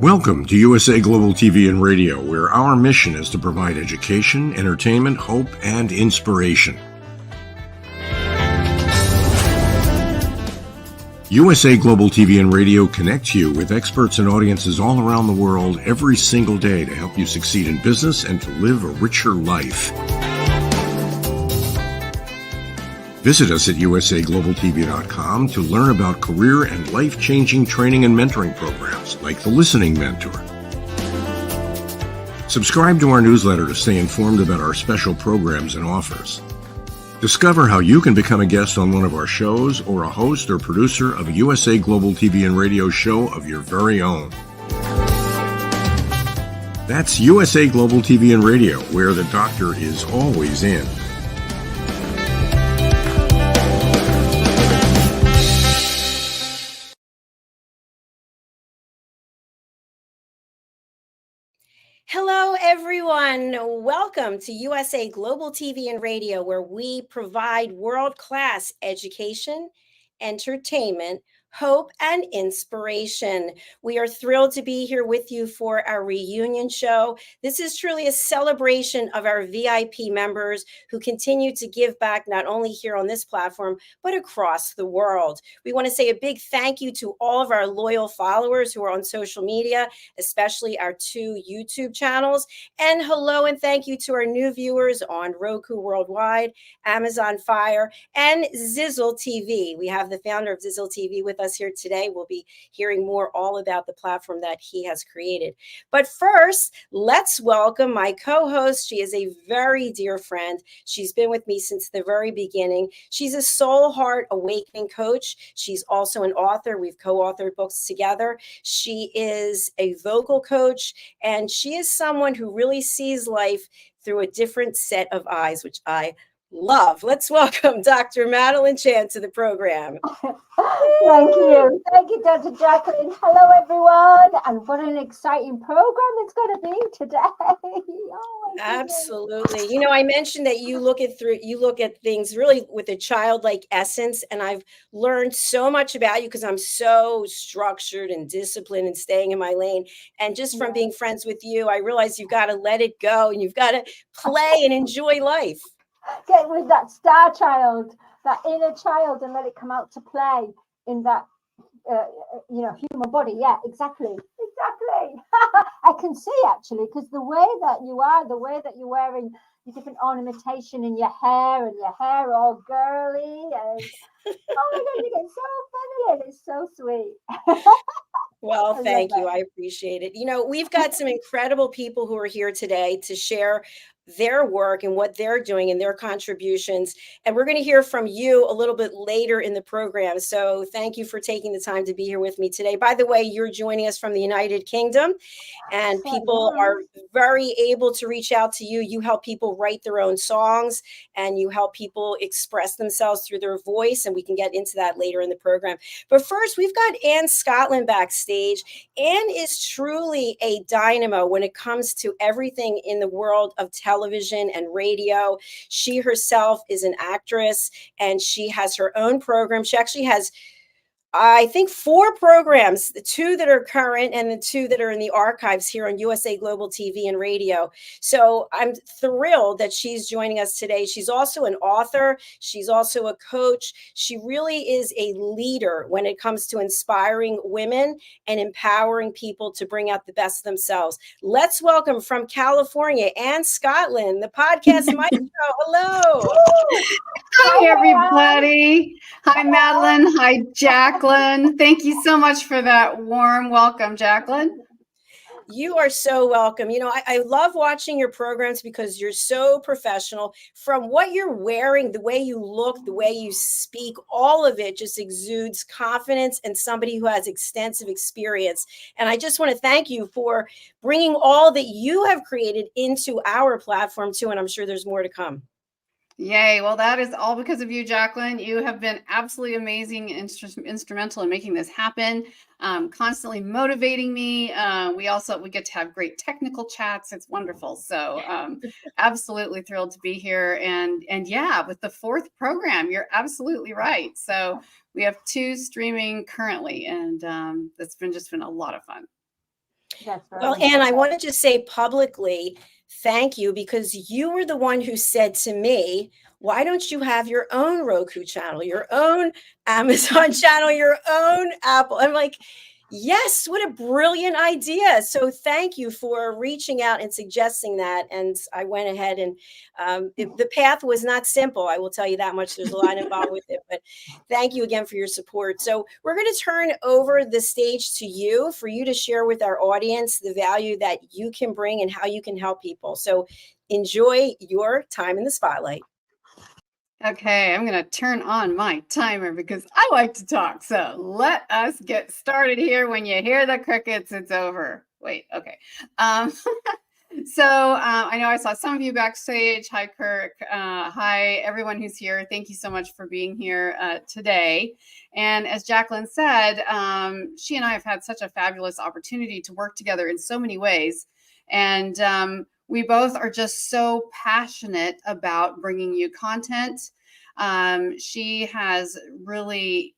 Welcome to USA Global TV and Radio, where our mission is to provide education, entertainment, hope, and inspiration. USA Global TV and Radio connects you with experts and audiences all around the world every single day to help you succeed in business and to live a richer life. Visit us at usaglobaltv.com to learn about career and life-changing training and mentoring programs like the Listening Mentor. Subscribe to our newsletter to stay informed about our special programs and offers. Discover how you can become a guest on one of our shows or a host or producer of a USA Global TV and Radio show of your very own. That's USA Global TV and Radio, where the doctor is always in. Hello, everyone. Welcome to USA Global TV and Radio, where we provide world-class education, entertainment, hope, and inspiration. We are thrilled to be here with you for our reunion show. This is truly a celebration of our VIP members who continue to give back not only here on this platform, but across the world. We want to say a big thank you to all of our loyal followers who are on social media, especially our 2 YouTube channels. And hello and thank you to our new viewers on Roku Worldwide, Amazon Fire, and Zizzle TV. We have the founder of Zizzle TV with us here today. We'll be hearing more all about the platform that he has created. But first, let's welcome my co-host. She is a very dear friend. She's been with me since the very beginning. She's a soul heart awakening coach. She's also an author. We've co-authored books together. She is a vocal coach, and she is someone who really sees life through a different set of eyes, which I love. Let's welcome Dr. Madeline Chan to the program. Thank you. Thank you, Dr. Jacalyn. Hello, everyone. And what an exciting program it's going to be today. Oh, absolutely. You know, I mentioned that you look at things really with a childlike essence. And I've learned so much about you because I'm so structured and disciplined and staying in my lane. And just from being friends with you, I realize you've got to let it go and you've got to play and enjoy life. Get with that star child, that inner child, and let it come out to play in that, human body. Yeah, exactly. I can see actually, because the way that you are, the way that you're wearing your different ornamentation in your hair and your hair all girly, and oh my God, you get so feminine. It's so sweet. Well, thank you. I appreciate it. You know, we've got some incredible people who are here today to share their work and what they're doing and their contributions. And we're going to hear from you a little bit later in the program. So thank you for taking the time to be here with me today. By the way, you're joining us from the United Kingdom, and people are very able to reach out to you. You help people write their own songs and you help people express themselves through their voice. And we can get into that later in the program. But first, we've got Ann Scotland backstage. Ann is truly a dynamo when it comes to everything in the world of television and radio. She herself is an actress and she has her own program. She actually has, I think, 4 programs, the 2 that are current and the 2 that are in the archives here on USA Global TV and Radio. So I'm thrilled that she's joining us today. She's also an author. She's also a coach. She really is a leader when it comes to inspiring women and empowering people to bring out the best of themselves. Let's welcome from California, Ann Scotland, the podcast maestro. Hello. Hi, everybody. Hi, Madeline. Hi, Jacalyn. Thank you so much for that warm welcome, Jacalyn. You are so welcome. You know, I love watching your programs because you're so professional. From what you're wearing, the way you look, the way you speak, all of it just exudes confidence and somebody who has extensive experience. And I just want to thank you for bringing all that you have created into our platform too. And I'm sure there's more to come. Yay. Well, that is all because of you, Jacalyn. You have been absolutely amazing and instrumental in making this happen, constantly motivating me. We get to have great technical chats. It's wonderful. So absolutely thrilled to be here. And yeah, with the 4th program, you're absolutely right. So we have 2 streaming currently, and it's been a lot of fun. That's very Well, nice. Anne, I want to just say publicly, thank you, because you were the one who said to me, why don't you have your own Roku channel, your own Amazon channel, your own Apple? I'm like, yes, what a brilliant idea. So thank you for reaching out and suggesting that. And I went ahead and the path was not simple. I will tell you that much. There's a lot involved with it, but thank you again for your support. So we're going to turn over the stage to you for you to share with our audience the value that you can bring and how you can help people. So enjoy your time in the spotlight. Okay, I'm going to turn on my timer because I like to talk. So let us get started here. When you hear the crickets, it's over. Wait, okay. I know I saw some of you backstage. Hi, Kirk. Hi, everyone who's here. Thank you so much for being here today. And as Jacalyn said, she and I have had such a fabulous opportunity to work together in so many ways. And we both are just so passionate about bringing you content. She has really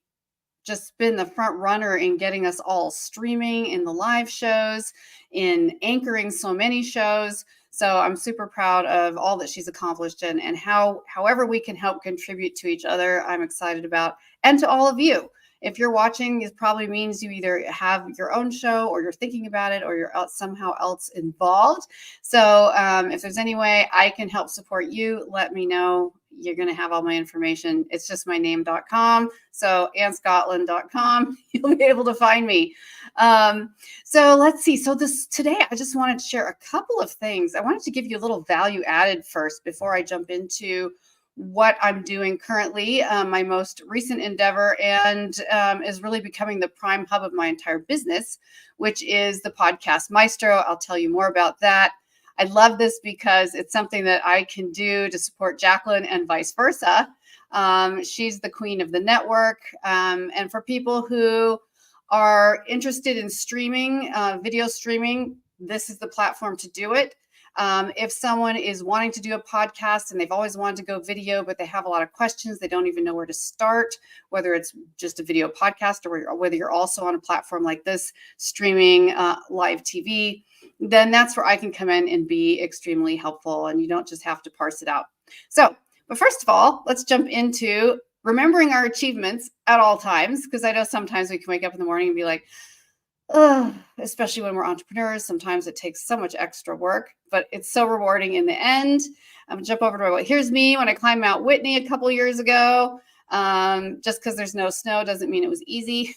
just been the front runner in getting us all streaming in the live shows, in anchoring so many shows. So I'm super proud of all that she's accomplished and however we can help contribute to each other, I'm excited about, and to all of you. If you're watching, it probably means you either have your own show or you're thinking about it or you're somehow else involved. So if there's any way I can help support you, let me know. You're going to have all my information. It's just my name.com. So AnnScotland.com, you'll be able to find me. So let's see. So today, I just wanted to share a couple of things. I wanted to give you a little value added first before I jump into what I'm doing currently, my most recent endeavor, and is really becoming the prime hub of my entire business, which is the Podcast Maestro. I'll tell you more about that. I love this because it's something that I can do to support Jacalyn and vice versa. She's the queen of the network. And for people who are interested in streaming, video streaming, this is the platform to do it. If someone is wanting to do a podcast and they've always wanted to go video, but they have a lot of questions, they don't even know where to start, whether it's just a video podcast or whether you're also on a platform like this, streaming live TV, then that's where I can come in and be extremely helpful, and you don't just have to parse it out. So, but first of all, let's jump into remembering our achievements at all times, because I know sometimes we can wake up in the morning and be like, especially when we're entrepreneurs, sometimes it takes so much extra work, but it's so rewarding in the end. I'm gonna jump over to here's me when I climbed Mount Whitney a couple years ago. Just because there's no snow doesn't mean it was easy.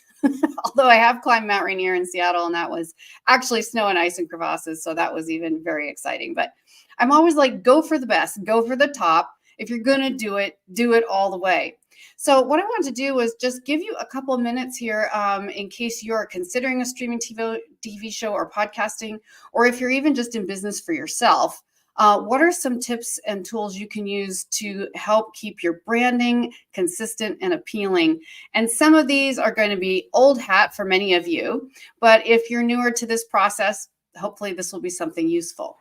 Although I have climbed Mount Rainier in Seattle, and that was actually snow and ice and crevasses, so that was even very exciting. But I'm always like, go for the best, go for the top. If you're gonna do it all the way. So what I wanted to do was just give you a couple of minutes here in case you're considering a streaming TV show or podcasting, or if you're even just in business for yourself. What are some tips and tools you can use to help keep your branding consistent and appealing? And some of these are going to be old hat for many of you, but if you're newer to this process, hopefully this will be something useful.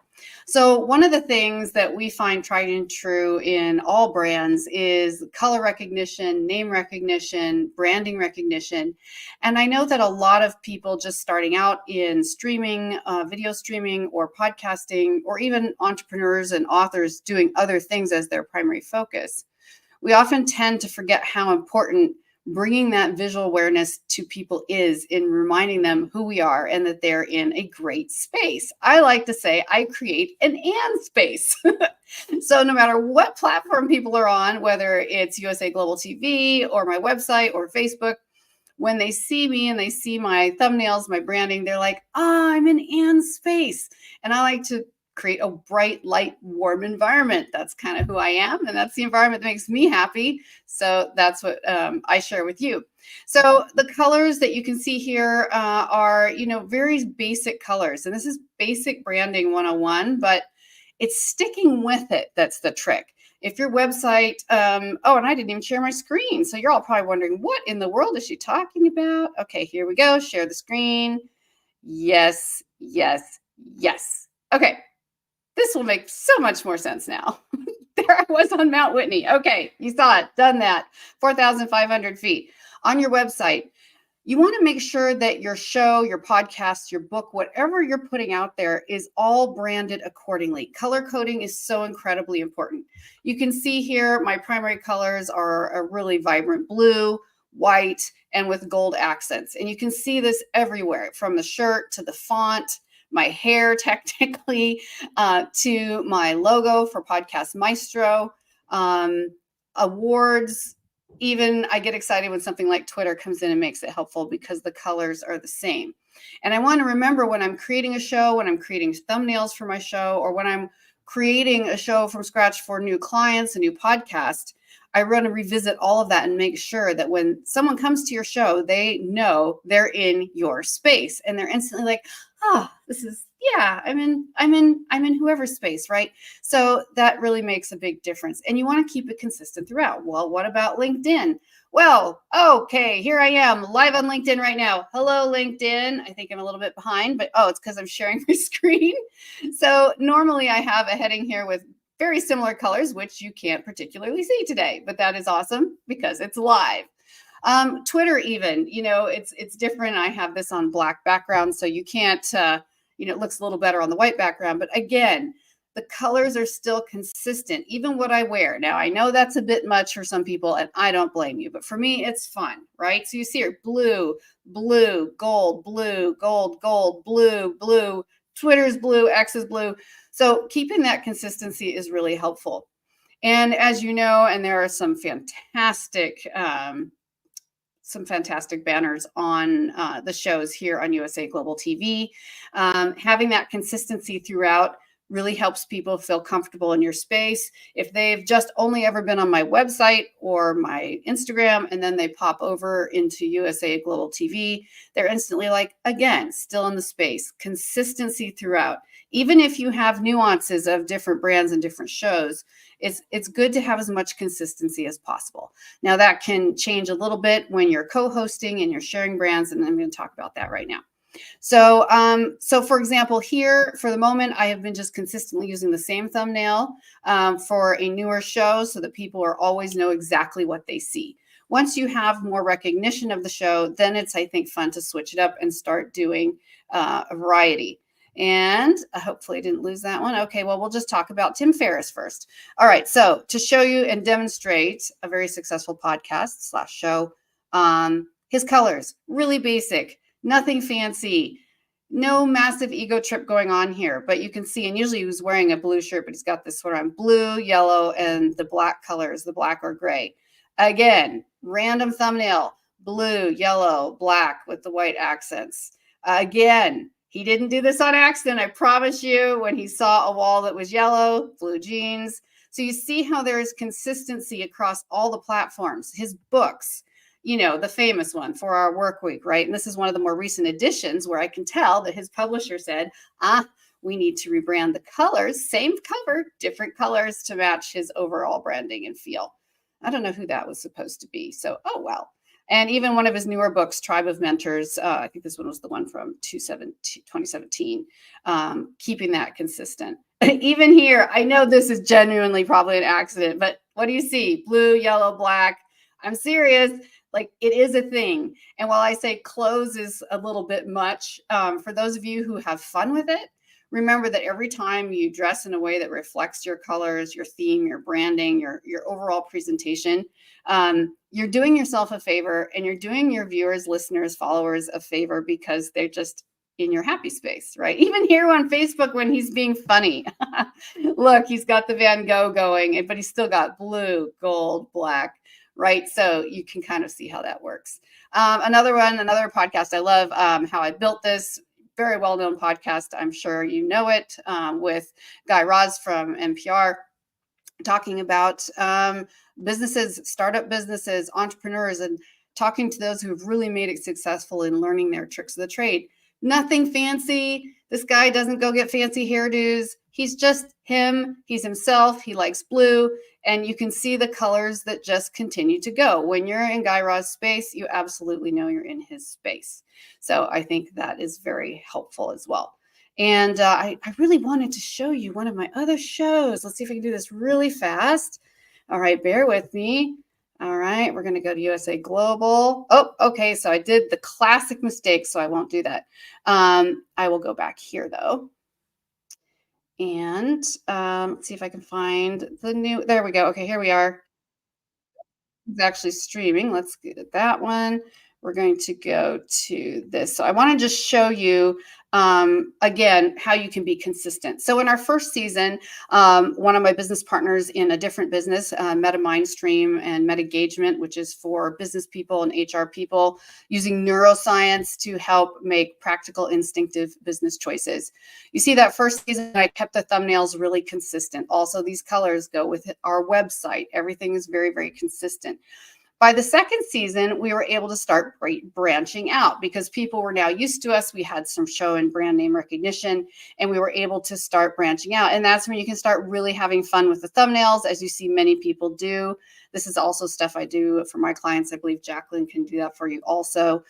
So one of the things that we find tried and true in all brands is color recognition, name recognition, branding recognition. And I know that a lot of people just starting out in streaming, video streaming or podcasting, or even entrepreneurs and authors doing other things as their primary focus, we often tend to forget how important bringing that visual awareness to people is in reminding them who we are and that they're in a great space. I like to say I create an and space. So no matter what platform people are on, whether it's USA Global TV or my website or Facebook, when they see me and they see my thumbnails, my branding, they're like, I'm in and space. And I like to create a bright, light, warm environment. That's kind of who I am. And that's the environment that makes me happy. So that's what I share with you. So the colors that you can see here are, very basic colors. And this is basic branding 101, but it's sticking with it. That's the trick. If your website, and I didn't even share my screen. So you're all probably wondering, what in the world is she talking about? Okay, here we go. Share the screen. Yes, yes, yes. Okay. This will make so much more sense now. There I was on Mount Whitney. Okay, you saw it, done that. 4,500 feet. On your website, You want to make sure that your show, your podcast, your book, whatever you're putting out there is all branded accordingly. Color coding is so incredibly important. You can see here, my primary colors are a really vibrant blue, white, and with gold accents. And you can see this everywhere, from the shirt to the font, my hair technically, to my logo for Podcast Maestro, awards. Even I get excited when something like Twitter comes in and makes it helpful because the colors are the same. And I want to remember when I'm creating a show, when I'm creating thumbnails for my show, or when I'm creating a show from scratch for new clients, a new podcast, I want to revisit all of that and make sure that when someone comes to your show, they know they're in your space and they're instantly like, oh, this is, yeah, I'm in whoever's space, right? So that really makes a big difference. And you want to keep it consistent throughout. Well, what about LinkedIn? Well, okay, here I am live on LinkedIn right now. Hello, LinkedIn. I think I'm a little bit behind, but it's because I'm sharing my screen. So normally I have a heading here with very similar colors, which you can't particularly see today, but that is awesome because it's live. Twitter even, it's different. I have this on black background, so you can't, it looks a little better on the white background, but again, the colors are still consistent, even what I wear. Now, I know that's a bit much for some people, and I don't blame you, but for me, it's fun, right? So you see here, blue, blue, gold, blue, gold, gold, blue, blue, Twitter's blue, X is blue. So keeping that consistency is really helpful. And as you know, and there are some fantastic banners on the shows here on USA Global TV. Having that consistency throughout really helps people feel comfortable in your space. If they've just only ever been on my website or my Instagram, and then they pop over into USA Global TV, they're instantly like, again, still in the space. Consistency throughout. Even if you have nuances of different brands and different shows, it's good to have as much consistency as possible. Now that can change a little bit when you're co-hosting and you're sharing brands, and I'm going to talk about that right now. So, for example, here for the moment, I have been just consistently using the same thumbnail for a newer show so that people always know exactly what they see. Once you have more recognition of the show, then it's, I think, fun to switch it up and start doing a variety. And hopefully I didn't lose that one. Okay, well, we'll just talk about Tim Ferriss first. All right, so to show you and demonstrate a very successful podcast / show, his colors, really basic, nothing fancy, no massive ego trip going on here, but you can see, and usually he was wearing a blue shirt, but he's got this sort of blue, yellow, and the black colors, the black or gray. Again, random thumbnail, blue, yellow, black with the white accents. Again, he didn't do this on accident, I promise you. When he saw a wall that was yellow, blue jeans. So you see how there is consistency across all the platforms. His books, the famous one, 4-Hour Work Week, right? And this is one of the more recent editions where I can tell that his publisher said, we need to rebrand the colors, same cover, different colors to match his overall branding and feel. I don't know who that was supposed to be. So, oh, well. And even one of his newer books, Tribe of Mentors, I think this one was the one from 2017, keeping that consistent. Even here, I know this is genuinely probably an accident, but what do you see? Blue, yellow, black. I'm serious. Like, it is a thing. And while I say clothes is a little bit much, for those of you who have fun with it, remember that every time you dress in a way that reflects your colors, your theme, your branding, your overall presentation, you're doing yourself a favor, and you're doing your viewers, listeners, followers a favor because they're just in your happy space, right? Even here on Facebook when he's being funny. Look, he's got the Van Gogh going, but he's still got blue, gold, black, right? So you can kind of see how that works. Another podcast I love, How I Built This. Very well-known podcast. I'm sure you know it, with Guy Raz from NPR, talking about businesses, startup businesses, entrepreneurs, and talking to those who have really made it successful in learning their tricks of the trade. Nothing fancy. This guy doesn't go get fancy hairdos. He's just him. He's himself. He likes blue. And you can see the colors that just continue to go. When you're in Guy Raz's space, you absolutely know you're in his space. So I think that is very helpful as well. And I really wanted to show you one of my other shows. Let's see if I can do this really fast. All right, bear with me. All right, we're going to go to USA Global. Oh, okay. So I did the classic mistake, so I won't do that. I will go back here though. And let's see if I can find the new, there we go. Okay, here we are. It's actually streaming. Let's get that one. We're going to go to this. So I want to just show you again how you can be consistent. So in our first season, one of my business partners in a different business, Meta Mindstream and Meta Engagement, which is for business people and HR people, using neuroscience to help make practical, instinctive business choices. You see that first season, I kept the thumbnails really consistent. Also, these colors go with our website. Everything is very, very consistent. By the second season, we were able to start branching out because people were now used to us. We had some show and brand name recognition, and we were able to start branching out. And that's when you can start really having fun with the thumbnails, as you see many people do. This is also stuff I do for my clients. I believe Jacalyn can do that for you also,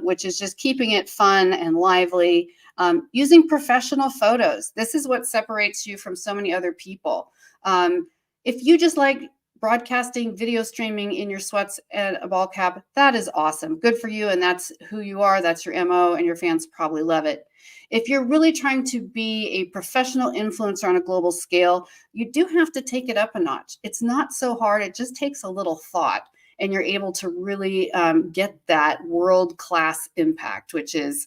which is just keeping it fun and lively, using professional photos. This is what separates you from so many other people. If you just like broadcasting, video streaming in your sweats and a ball cap, that is awesome. Good for you. And that's who you are. That's your MO, and your fans probably love it. If you're really trying to be a professional influencer on a global scale, you do have to take it up a notch. It's not so hard. It just takes a little thought, and you're able to really get that world-class impact, which is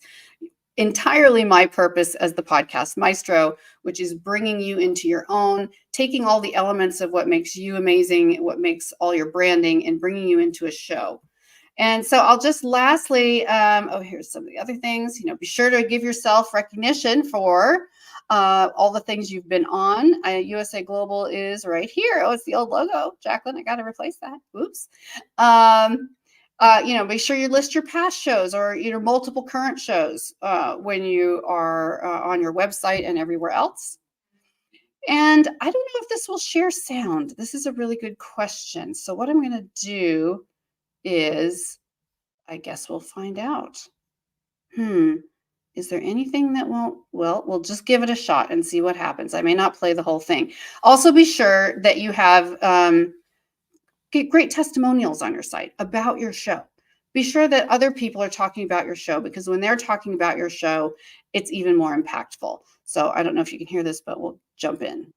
entirely my purpose as the podcast maestro, which is bringing you into your own, taking all the elements of what makes you amazing, what makes all your branding, and bringing you into a show. And so I'll just lastly, oh, here's some of the other things, be sure to give yourself recognition for all the things you've been on. USA Global is right here. Oh, it's the old logo. Jacalyn, I got to replace that. Oops. Make sure you list your past shows or multiple current shows when you are on your website and everywhere else. And I don't know if this will share sound. This is a really good question. So what I'm going to do is, I guess we'll find out. Is there anything that won't? Well, we'll just give it a shot and see what happens. I may not play the whole thing. Also, be sure that you have get great testimonials on your site about your show. Be sure that other people are talking about your show, because when they're talking about your show, it's even more impactful. So I don't know if you can hear this, but we'll jump in.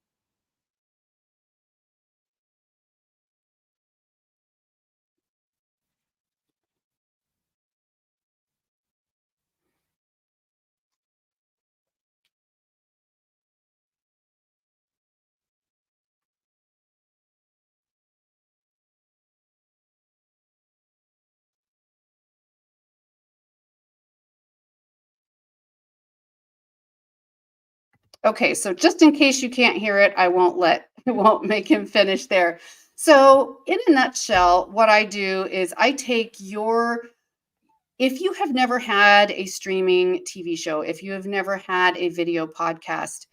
Okay, so just in case you can't hear it, I won't make him finish there. So in a nutshell, what I do is I take if you have never had a streaming TV show, if you have never had a video podcast,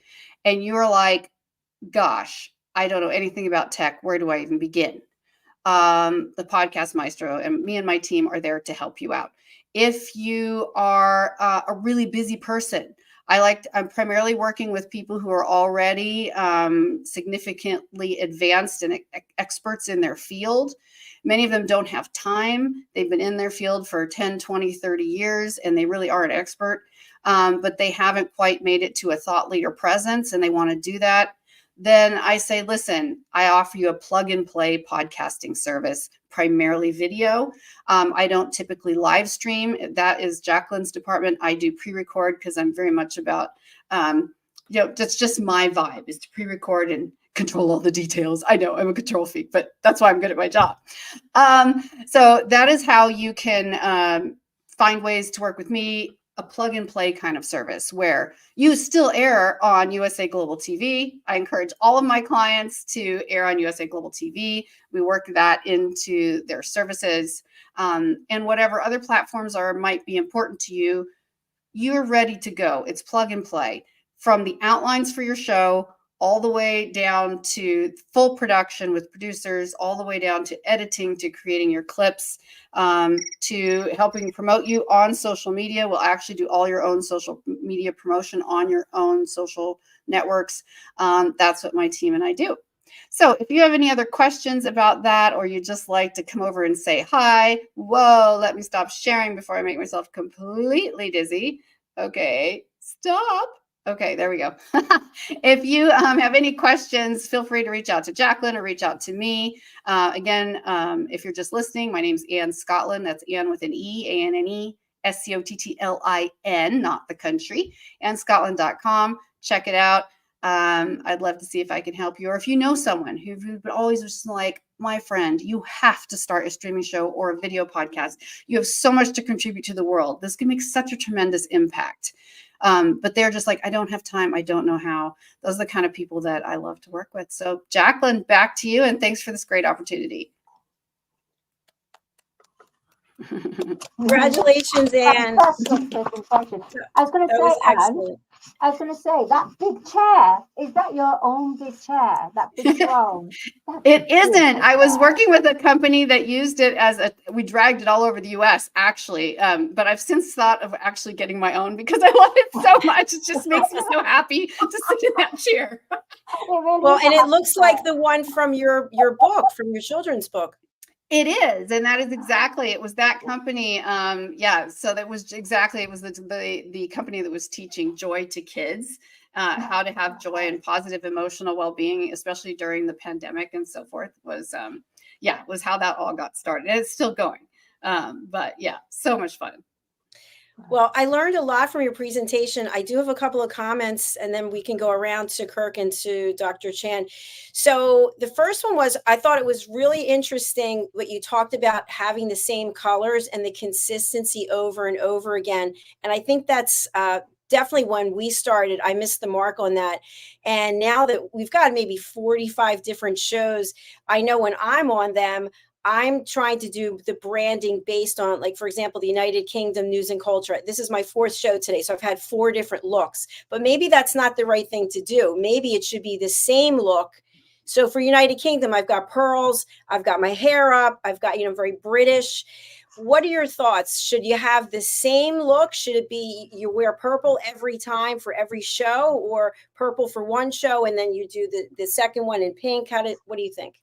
and you're like, gosh, I don't know anything about tech, where do I even begin? The Podcast Maestro and me and my team are there to help you out. If you are a really busy person, I'm primarily working with people who are already significantly advanced and experts in their field. Many of them don't have time. They've been in their field for 10, 20, 30 years, and they really are an expert, but they haven't quite made it to a thought leader presence, and they want to do that. Then I say, listen, I offer you a plug and play podcasting service, primarily video. I don't typically live stream. That is Jacalyn's department. I do pre-record because I'm very much about, that's just my vibe, is to pre-record and control all the details. I know I'm a control freak, but that's why I'm good at my job. So that is how you can find ways to work with me. A plug and play kind of service where you still air on USA Global TV. I encourage all of my clients to air on USA Global TV. We work that into their services, and whatever other platforms might be important to you, you're ready to go. It's plug and play, from the outlines for your show all the way down to full production with producers, all the way down to editing, to creating your clips, to helping promote you on social media. We'll actually do all your own social media promotion on your own social networks. That's what my team and I do. So if you have any other questions about that, or you just like to come over and say hi, whoa, let me stop sharing before I make myself completely dizzy. Okay, stop. Okay, there we go. If you have any questions, feel free to reach out to Jacalyn or reach out to me. Again, if you're just listening, my name's Ann Scottlin. That's Ann with an E, A-N-N-E, SCOTTLIN, not the country, AnnScottlin.com. Check it out. I'd love to see if I can help you. Or if you know someone who always was just like, my friend, you have to start a streaming show or a video podcast. You have so much to contribute to the world. This can make such a tremendous impact. But they're just like, I don't have time. I don't know how. Those are the kind of people that I love to work with. So Jacalyn, back to you. And thanks for this great opportunity. Congratulations, Ann. I was going to say, Anne, I was going to say, that big chair, is that your own big chair? That big throne? It isn't. I was working with a company that used it as we dragged it all over the US, actually. But I've since thought of actually getting my own because I love it so much. It just makes me so happy to sit in that chair. Really Well, and it looks like the one from your book, from your children's book. It is, and that is exactly, it was that company. Yeah, so that was exactly, it was the company that was teaching joy to kids, how to have joy and positive emotional well-being, especially during the pandemic and so forth, was was how that all got started. And it's still going. But yeah, so much fun. Well, I learned a lot from your presentation. I do have a couple of comments, and then we can go around to Kirk and to Dr. Chan. So the first one was, I thought it was really interesting what you talked about, having the same colors and the consistency over and over again. And I think that's definitely when we started, I missed the mark on that. And now that we've got maybe 45 different shows, I know when I'm on them, I'm trying to do the branding based on, like, for example, the United Kingdom news and culture. This is my 4th show today, so I've had 4 different looks. But maybe that's not the right thing to do. Maybe it should be the same look. So for United Kingdom, I've got pearls, I've got my hair up, I've got, very British. What are your thoughts? Should you have the same look? Should it be you wear purple every time for every show, or purple for one show and then you do the second one in pink? What do you think?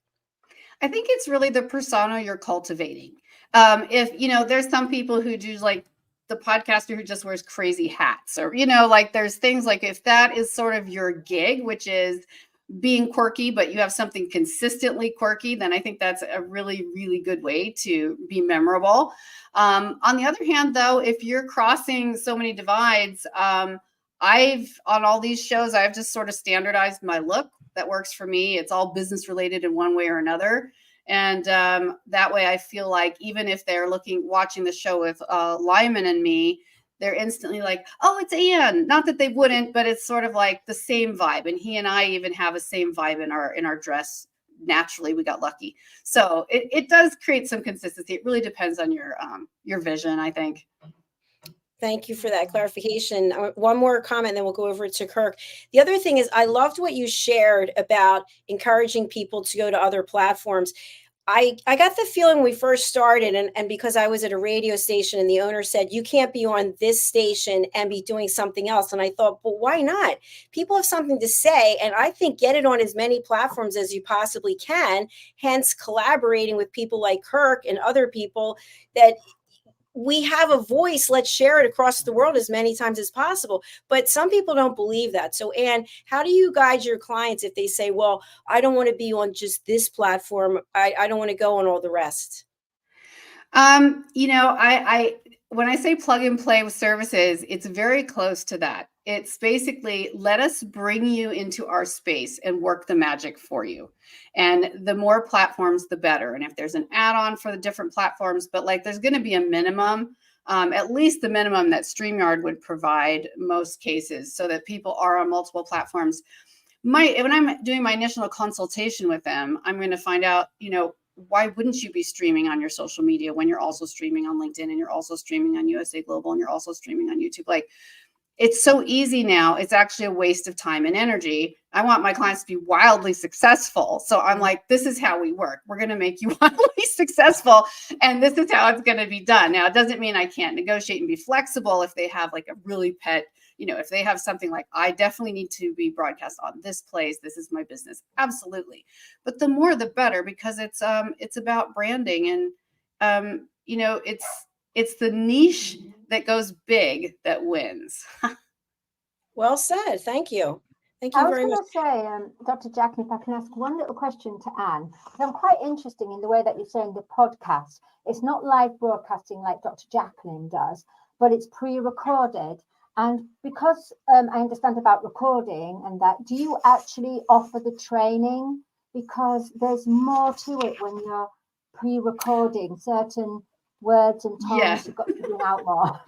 I think it's really the persona you're cultivating. If, there's some people who do like the podcaster who just wears crazy hats, or, like there's things like, if that is sort of your gig, which is being quirky, but you have something consistently quirky, then I think that's a really, really good way to be memorable. On the other hand, though, if you're crossing so many divides, on all these shows, I've just sort of standardized my look that works for me. It's all business related in one way or another. And that way I feel like even if they're watching the show with Lyman and me, they're instantly like, oh, it's Ann. Not that they wouldn't, but it's sort of like the same vibe. And he and I even have a same vibe in our dress. Naturally, we got lucky. So it does create some consistency. It really depends on your vision, I think. Thank you for that clarification. One more comment, then we'll go over to Kirk. The other thing is, I loved what you shared about encouraging people to go to other platforms. I got the feeling when we first started, and because I was at a radio station and the owner said, you can't be on this station and be doing something else. And I thought, well, why not? People have something to say. And I think get it on as many platforms as you possibly can, hence collaborating with people like Kirk and other people that we have a voice. Let's share it across the world as many times as possible. But some people don't believe that. So, Ann, how do you guide your clients if they say, well, I don't want to be on just this platform. I don't want to go on all the rest? When I say plug and play with services, it's very close to that. It's basically, let us bring you into our space and work the magic for you. And the more platforms, the better. And if there's an add-on for the different platforms, but like there's going to be a minimum, at least the minimum that StreamYard would provide most cases, so that people are on multiple platforms. When I'm doing my initial consultation with them, I'm going to find out, why wouldn't you be streaming on your social media when you're also streaming on LinkedIn and you're also streaming on USA Global and you're also streaming on YouTube? Like, it's so easy now. It's actually a waste of time and energy. I want my clients to be wildly successful. So I'm like, this is how we work. We're going to make you wildly successful. And this is how it's going to be done. Now, it doesn't mean I can't negotiate and be flexible if they have like a really pet you know, if they have something like, I definitely need to be broadcast on this place, this is my business, absolutely. But the more the better, because it's about branding, and you know, it's the niche that goes big that wins. Well said. Thank you. Thank I you was very going much. to say, Dr. Jacalyn, if I can ask one little question to Anne, because I'm quite interested in the way that you're saying the podcast. It's not live broadcasting like Dr. Jacalyn does, but it's pre-recorded. And because I understand about recording and that, do you actually offer the training? Because there's more to it when you're pre-recording certain words and tones. Yeah. You've got to bring out more.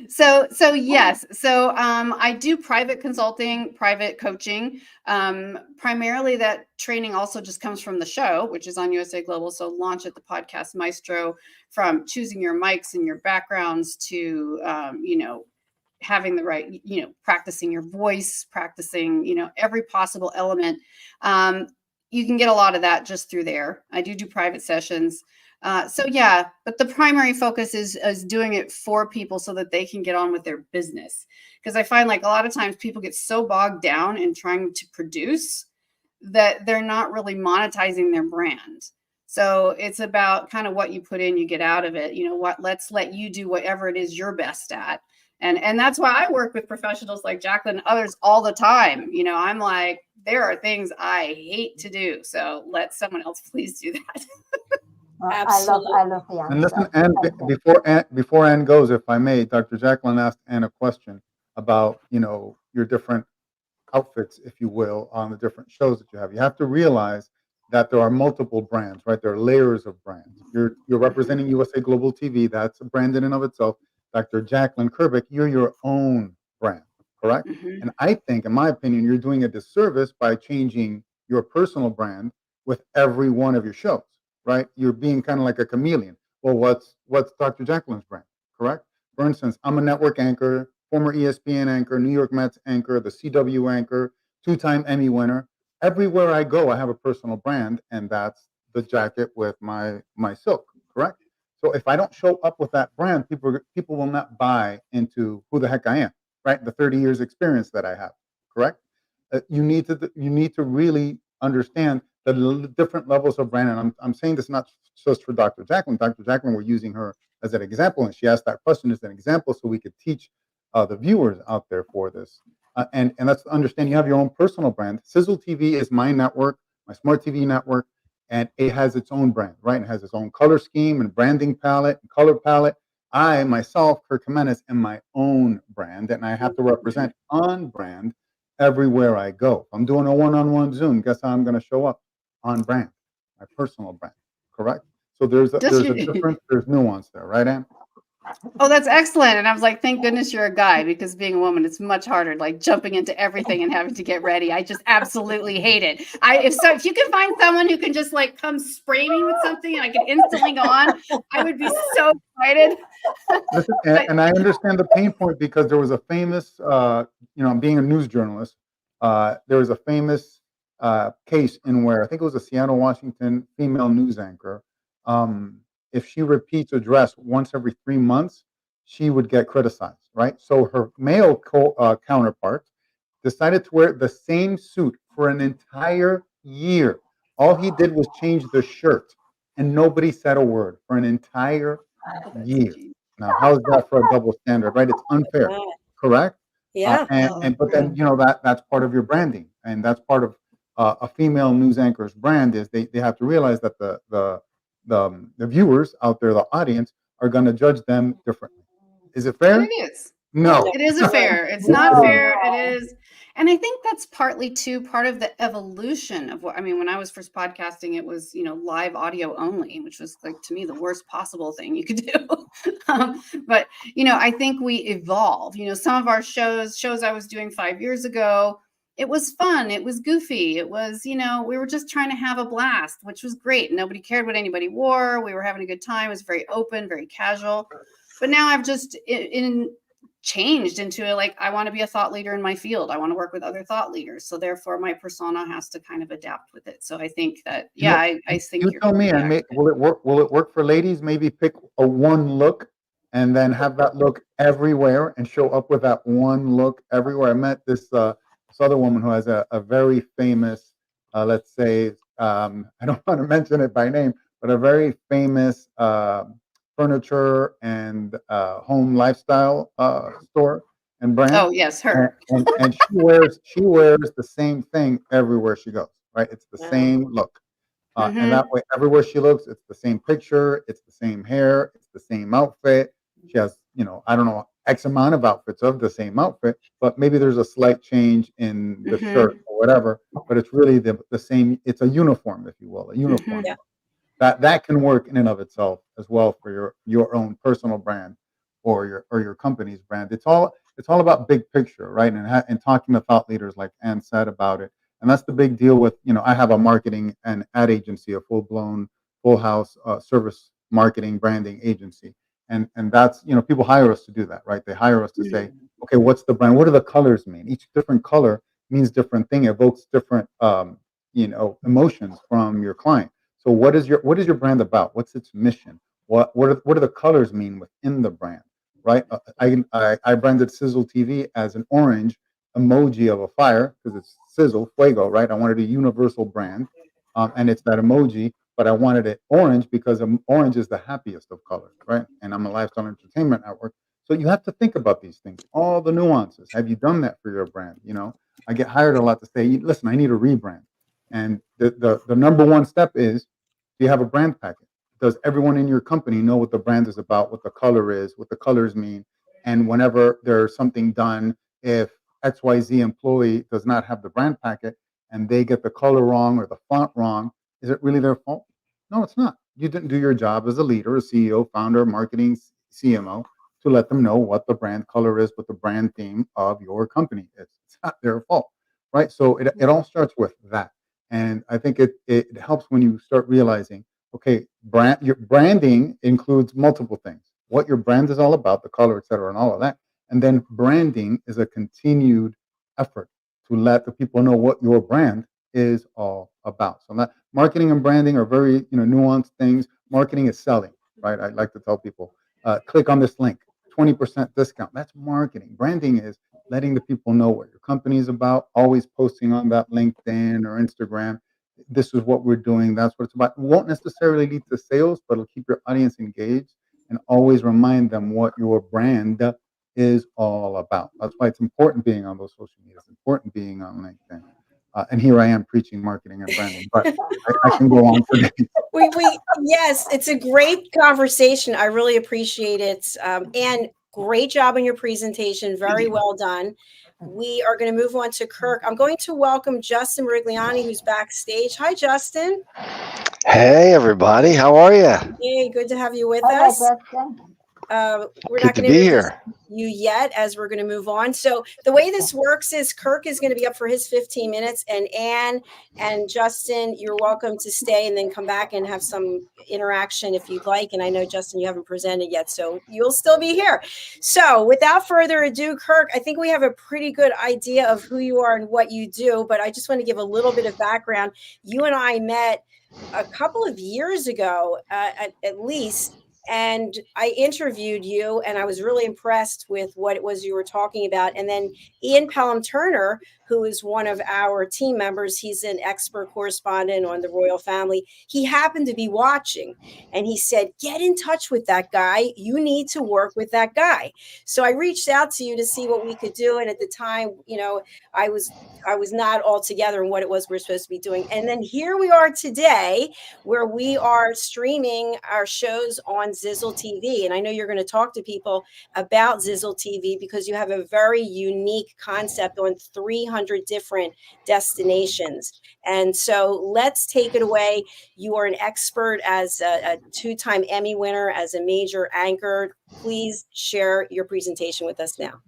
So yes. So I do private consulting, private coaching. Primarily that training also just comes from the show, which is on USA Global. So Launch It, the podcast maestro, from choosing your mics and your backgrounds to, you know, having the right, you know, practicing your voice, practicing, you know, every possible element. You can get a lot of that just through there. I do private sessions. So yeah, but the primary focus is doing it for people so that they can get on with their business. Because I find like a lot of times people get so bogged down in trying to produce that they're not really monetizing their brand. So it's about kind of what you put in, you get out of it. You know what? Let's let you do whatever it is you're best at. And that's why I work with professionals like Jacalyn and others all the time. You know, I'm like, there are things I hate to do. So let someone else please do that. I love the answer. And listen, Anne, before Anne goes, if I may, Dr. Jacalyn asked Anne a question about, you know, your different outfits, if you will, on the different shows that you have. You have to realize that there are multiple brands, right? There are layers of brands. You're representing USA Global TV. That's a brand in and of itself. Dr. Jacalyn Kerbeck, you're your own brand, correct? Mhm. And I think, in my opinion, you're doing a disservice by changing your personal brand with every one of your shows, right? You're being kind of like a chameleon. Well, what's Dr. Jacalyn's brand, correct? For instance, I'm a network anchor, former ESPN anchor, New York Mets anchor, the CW anchor, 2-time Emmy winner. Everywhere I go, I have a personal brand, and that's the jacket with my silk, correct? So if I don't show up with that brand, people will not buy into who the heck I am, right? The 30 years experience that I have, correct? You need to really understand the different levels of brand. And I'm saying this not just for Dr. Jacalyn. Dr. Jacalyn, we're using her as an example, and she asked that question as an example so we could teach the viewers out there for this. And let's understand you have your own personal brand. Sizzle TV is my network, my smart TV network, and it has its own brand, right? It has its own color scheme and branding palette and color palette. I, myself, Kirk Jimenez, am my own brand, and I have to represent on brand everywhere I go. If I'm doing a one-on-one Zoom, guess how I'm going to show up? On brand, my personal brand, correct? So there's a difference, there's nuance there, right, Anne? Oh, that's excellent. And I was like, thank goodness you're a guy, because being a woman, it's much harder, like jumping into everything and having to get ready. I just absolutely hate it. If you can find someone who can just like come spray me with something and I can instantly go on, I would be so excited. Listen, and I understand the pain point, because there was a famous, you know, being a news journalist, there was a famous case in where I think it was a Seattle, Washington female news anchor. If she repeats a dress once every 3 months, she would get criticized, right? So her male counterpart decided to wear the same suit for an entire year. All he did was change the shirt, and nobody said a word for an entire year. Now, how's that for a double standard, right? It's unfair, correct? Yeah. But then, you know, that's part of your branding, and that's part of a female news anchor's brand. Is they have to realize that the viewers out there, the audience, are going to judge them differently. Is it fair? It is. No. It isn't fair. It's not fair. It is. And I think that's partly too part of the evolution of what, I mean, when I was first podcasting, it was, you know, live audio only, which was like, to me, the worst possible thing you could do. But, you know, I think we evolve. You know, some of our shows I was doing 5 years ago, it was fun. It was goofy. It was, you know, we were just trying to have a blast, which was great. Nobody cared what anybody wore. We were having a good time. It was very open, very casual. But now I've just changed into like, I want to be a thought leader in my field. I want to work with other thought leaders. So therefore my persona has to kind of adapt with it. So I think that, yeah, I think you tell me, will it work for ladies? Maybe pick a one look and then have that look everywhere and show up with that one look everywhere. I met this other woman who has a very famous, let's say, I don't want to mention it by name, but a very famous furniture and home lifestyle store and brand. Oh, yes, her. And she wears the same thing everywhere she goes, right? It's the Wow. same look. And that way, everywhere she looks, it's the same picture, it's the same hair, it's the same outfit. She has, I don't know, X amount of outfits of the same outfit, but maybe there's a slight change in the shirt or whatever, but it's really the same. It's a uniform, if you will, a uniform. Yeah. That can work in and of itself as well for your own personal brand or your company's brand. It's all about big picture, right? And talking to thought leaders like Ann said about it. And that's the big deal with, I have a marketing and ad agency, a full-blown, full house service marketing branding agency. And that's, people hire us to do that, right? They hire us to say, okay, what's the brand? What do the colors mean? Each different color means different thing, evokes different, emotions from your client. So what is your brand about? What's its mission? What do the colors mean within the brand, right? I branded Sizzle TV as an orange emoji of a fire because it's sizzle, fuego, right? I wanted a universal brand, and it's that emoji, but I wanted it orange because orange is the happiest of colors, right? And I'm a lifestyle entertainment network, so you have to think about these things, all the nuances. Have you done that for your brand? I get hired a lot to say, listen, I need a rebrand, and the number one step is, do you have a brand packet? Does everyone in your company know what the brand is about, what the color is, what the colors mean? And whenever there's something done, if XYZ employee does not have the brand packet and they get the color wrong or the font wrong, is it really their fault? No, it's not. You didn't do your job as a leader, a CEO, founder, marketing, CMO, to let them know what the brand color is, what the brand theme of your company is. It's not their fault, right? So it all starts with that. And I think it helps when you start realizing, okay, your branding includes multiple things. What your brand is all about, the color, et cetera, and all of that. And then branding is a continued effort to let the people know what your brand is all about. So that marketing and branding are very nuanced things. Marketing is selling, right? I like to tell people, click on this link, 20% discount. That's marketing. Branding is letting the people know what your company is about, always posting on that LinkedIn or Instagram. This is what we're doing. That's what it's about. It won't necessarily lead to sales, but it'll keep your audience engaged and always remind them what your brand is all about. That's why it's important being on those social media. It's important being on LinkedIn. And here I am preaching marketing and branding, but I can go on for days. Yes, it's a great conversation. I really appreciate it. And great job on your presentation. Very well done. We are going to move on to Kirk. I'm going to welcome Justin Mirigliani, who's backstage. Hi, Justin. Hey, everybody. How are you? Hey, good to have you with Hello, us. Justin. We're Good not to going be to here. you yet, as we're going to move on. So the way this works is Kirk is going to be up for his 15 minutes, and Ann and Justin, you're welcome to stay and then come back and have some interaction if you'd like. And I know, Justin, you haven't presented yet, so you'll still be here. So without further ado, Kirk, I think we have a pretty good idea of who you are and what you do, but I just want to give a little bit of background. You and I met a couple of years ago, at least. And I interviewed you, and I was really impressed with what it was you were talking about. And then Ian Pelham Turner, who is one of our team members, he's an expert correspondent on the royal family. He happened to be watching, and he said, get in touch with that guy. You need to work with that guy. So I reached out to you to see what we could do. And at the time, I was not all together in what it was we're supposed to be doing. And then here we are today, where we are streaming our shows on Zizzle TV. And I know you're going to talk to people about Zizzle TV because you have a very unique concept on 300 different destinations. And so let's take it away. You are an expert as a two-time Emmy winner, as a major anchor. Please share your presentation with us now.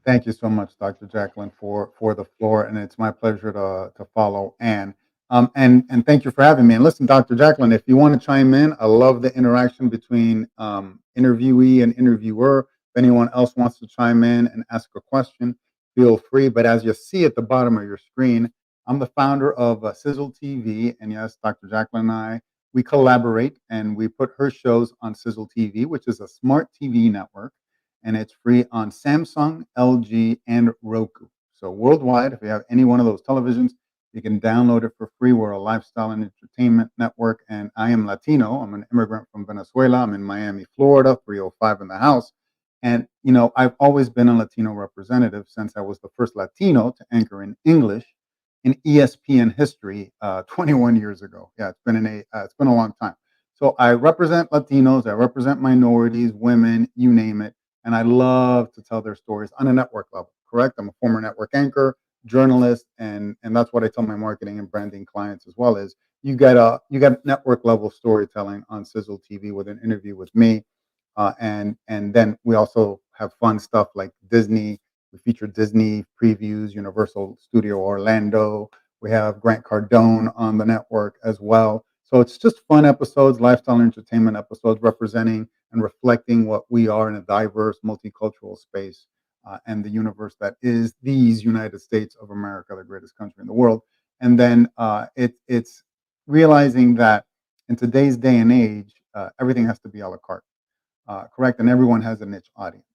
Thank you so much, Dr. Jacalyn, for the floor, and it's my pleasure to follow Ann. And thank you for having me. And listen, Dr. Jacalyn, if you want to chime in, I love the interaction between interviewee and interviewer. If anyone else wants to chime in and ask a question, feel free. But as you see at the bottom of your screen, I'm the founder of Sizzle TV, and yes, Dr. Jacalyn and I we collaborate and we put her shows on Sizzle TV, which is a smart TV network, and it's free on Samsung, LG, and Roku. So worldwide, if you have any one of those televisions, you can download it for free. We're a lifestyle and entertainment network, and I am Latino. I'm an immigrant from Venezuela. I'm in Miami, Florida, 305 in the house. And, I've always been a Latino representative since I was the first Latino to anchor in English in ESPN history 21 years ago. Yeah, it's been a long time. So I represent Latinos, I represent minorities, women, you name it, and I love to tell their stories on a network level. Correct? I'm a former network anchor, journalist, and that's what I tell my marketing and branding clients as well. Is you got network level storytelling on Sizzle TV with an interview with me, and then we also have fun stuff like Disney. We feature Disney previews, Universal Studio Orlando. We have Grant Cardone on the network as well. So it's just fun episodes, lifestyle entertainment episodes, representing and reflecting what we are in a diverse, multicultural space, and the universe that is these United States of America, the greatest country in the world. And then it's realizing that in today's day and age, everything has to be a la carte. Correct, and everyone has a niche audience.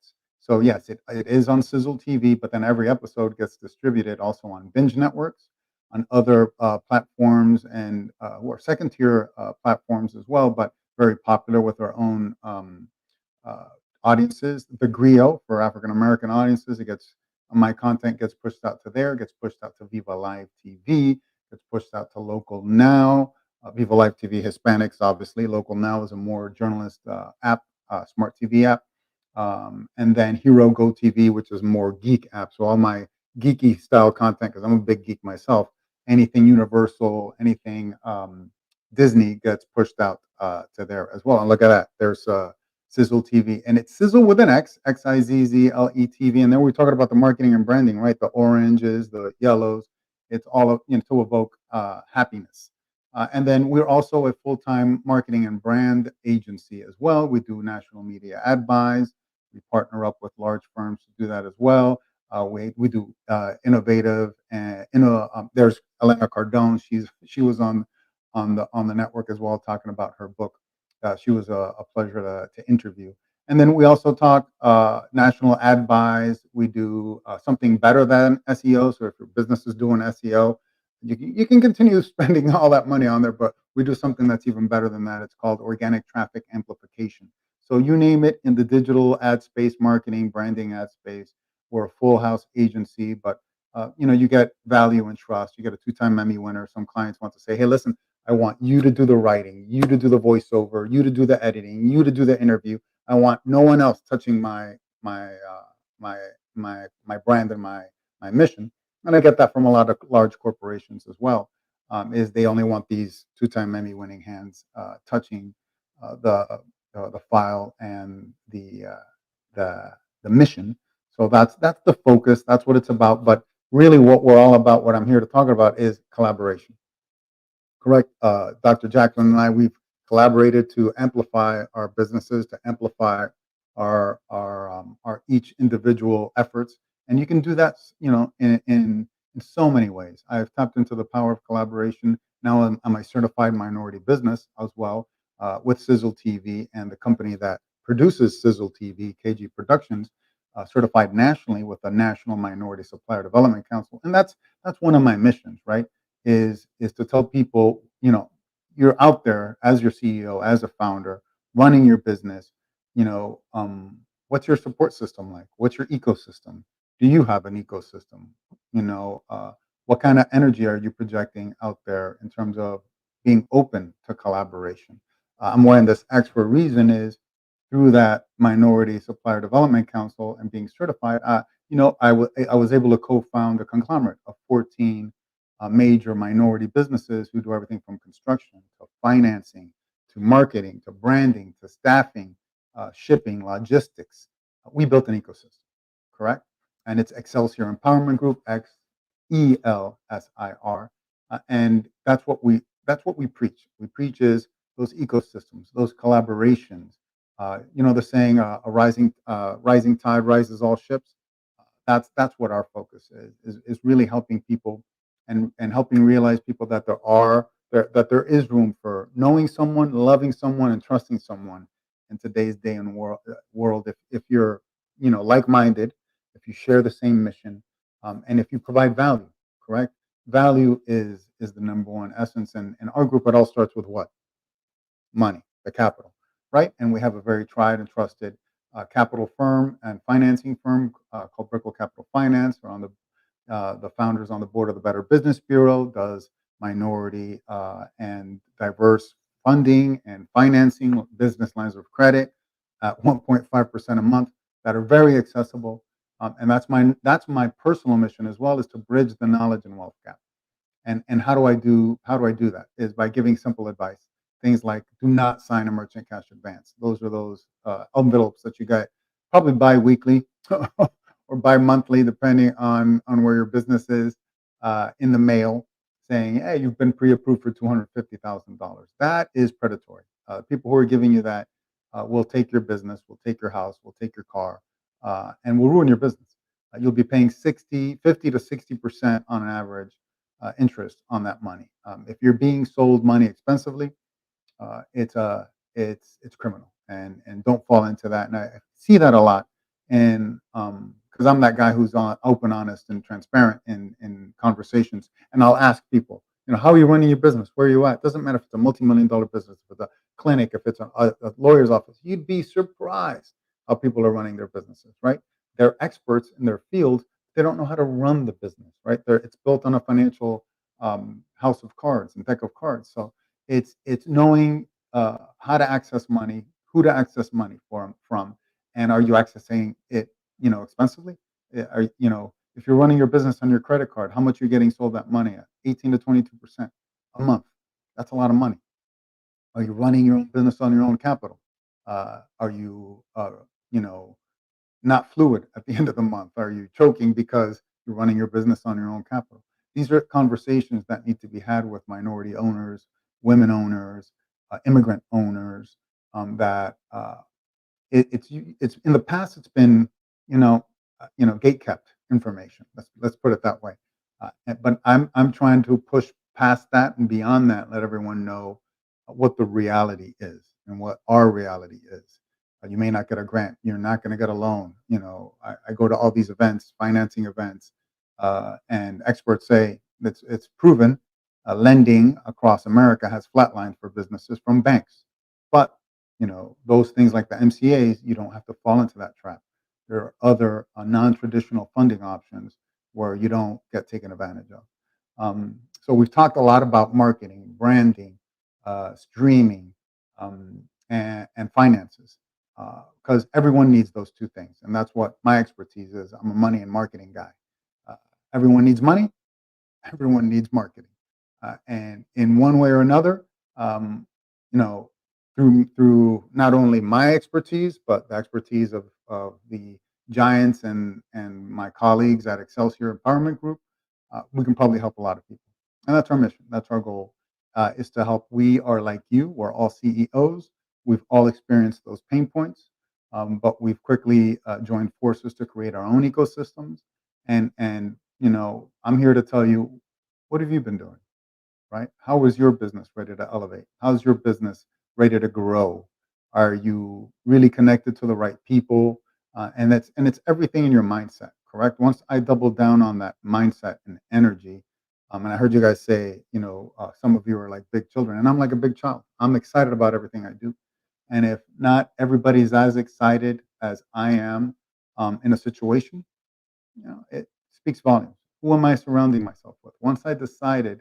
So yes, it is on Sizzle TV, but then every episode gets distributed also on binge networks, on other platforms, and or second tier platforms as well, but very popular with our own uh, audiences. The Griot for African American audiences, my content gets pushed out to there, gets pushed out to Viva Live TV, gets pushed out to Local Now. Viva Live TV Hispanics, obviously. Local Now is a more journalist app, smart TV app. And then Hero Go TV, which is more geek app. So all my geeky style content, because I'm a big geek myself, anything Universal, anything Disney gets pushed out to there as well. And look at that. There's Sizzle TV, and it's Sizzle with an X, Xizzle TV. And then we're talking about the marketing and branding, right? The oranges, the yellows. It's all to evoke happiness. And then we're also a full-time marketing and brand agency as well. We do national media ad buys. We partner up with large firms to do that as well. We do innovative, and there's Elena Cardone. She was on the network as well, talking about her book. She was a pleasure to interview. And then we also talk national ad buys. We do something better than SEO. So if your business is doing SEO, you can continue spending all that money on there, but we do something that's even better than that. It's called organic traffic amplification. So you name it in the digital ad space, marketing, branding ad space, we're a full house agency, but you get value and trust. You get a 2-time Emmy winner. Some clients want to say, hey, listen, I want you to do the writing, you to do the voiceover, you to do the editing, you to do the interview. I want no one else touching my brand and my mission. And I get that from a lot of large corporations as well. Is they only want these 2-time Emmy winning hands touching the file and the mission. So that's the focus. That's what it's about. But really, what we're all about, what I'm here to talk about, is collaboration. Correct. Dr. Jacalyn and I, we've collaborated to amplify our businesses, to amplify our each individual efforts, and you can do that, in so many ways. I've tapped into the power of collaboration. Now I'm a certified minority business as well, with Sizzle TV and the company that produces Sizzle TV, KG Productions, certified nationally with the National Minority Supplier Development Council, and that's one of my missions, right? Is to tell people, you're out there as your CEO, as a founder, running your business. What's your support system like? What's your ecosystem? Do you have an ecosystem? What kind of energy are you projecting out there in terms of being open to collaboration? I'm wearing this X for a reason. Is through that Minority Supplier Development Council and being certified, I was able to co-found a conglomerate of 14 major minority businesses who do everything from construction to financing to marketing to branding to staffing, shipping, logistics. We built an ecosystem, correct? And it's Excelsior Empowerment Group, XELSIR, and that's what we preach. We preach is those ecosystems, those collaborations. The saying, "A rising tide rises all ships." That's what our focus is really helping people and helping realize people that there is room for knowing someone, loving someone, and trusting someone in today's day and world. If you're, like-minded, if you share the same mission, and if you provide value, correct? Value is the number one essence. And in our group, it all starts with what? Money, the capital, right? And we have a very tried and trusted capital firm and financing firm called Brickell Capital Finance. We're on the founders on the board of the Better Business Bureau, does minority and diverse funding and financing, business lines of credit at 1.5% a month that are very accessible. And that's my personal mission as well, is to bridge the knowledge and wealth gap. And how do I do that? Is by giving simple advice. Things like, do not sign a merchant cash advance. Those are those envelopes that you get probably bi-weekly or bi-monthly, depending on where your business is, in the mail, saying, hey, you've been pre-approved for $250,000. That is predatory. People who are giving you that will take your business, will take your house, will take your car, and will ruin your business. You'll be paying 50 to 60% on an average interest on that money. If you're being sold money expensively, it's criminal, and don't fall into that. And I see that a lot, and because I'm that guy who's open, honest, and transparent in conversations, and I'll ask people, how are you running your business? Where are you at? Doesn't matter if it's a multi-million-dollar business, if it's a clinic, if it's a lawyer's office. You'd be surprised how people are running their businesses, right? They're experts in their field. They don't know how to run the business, right? It's built on a financial house of cards and deck of cards. So it's knowing how to access money, who to access money from, and are you accessing it, expensively? If you're running your business on your credit card, how much you're getting sold that money at? 18 to 22% a month. That's a lot of money. Are you running your own business on your own capital? Are you, not fluid at the end of the month? Are you choking because you're running your business on your own capital? These are conversations that need to be had with minority owners, women owners, immigrant owners. It's in the past, it's been gate kept information. Let's put it that way. But I'm trying to push past that and beyond that. Let everyone know what the reality is and what our reality is. You may not get a grant. You're not going to get a loan. I go to all these events, financing events, and experts say it's proven lending across America has flatlined for businesses from banks. But those things like the MCAs, you don't have to fall into that trap. There are other non-traditional funding options where you don't get taken advantage of. So we've talked a lot about marketing, branding, streaming, and finances, because everyone needs those two things. And that's what my expertise is. I'm a money and marketing guy. Everyone needs money. Everyone needs marketing. And in one way or another, through not only my expertise, but the expertise of the giants and my colleagues at Excelsior Empowerment Group, we can probably help a lot of people. And that's our mission. That's our goal, is to help. We are like you. We're all CEOs. We've all experienced those pain points, but we've quickly joined forces to create our own ecosystems. And I'm here to tell you, what have you been doing, right? How is your business ready to elevate? How's your business ready to grow? Are you really connected to the right people? And it's everything in your mindset, correct? Once I doubled down on that mindset and energy, and I heard you guys say, some of you are like big children, and I'm like a big child. I'm excited about everything I do. And if not everybody's as excited as I am in a situation, it speaks volumes. Who am I surrounding myself with? Once I decided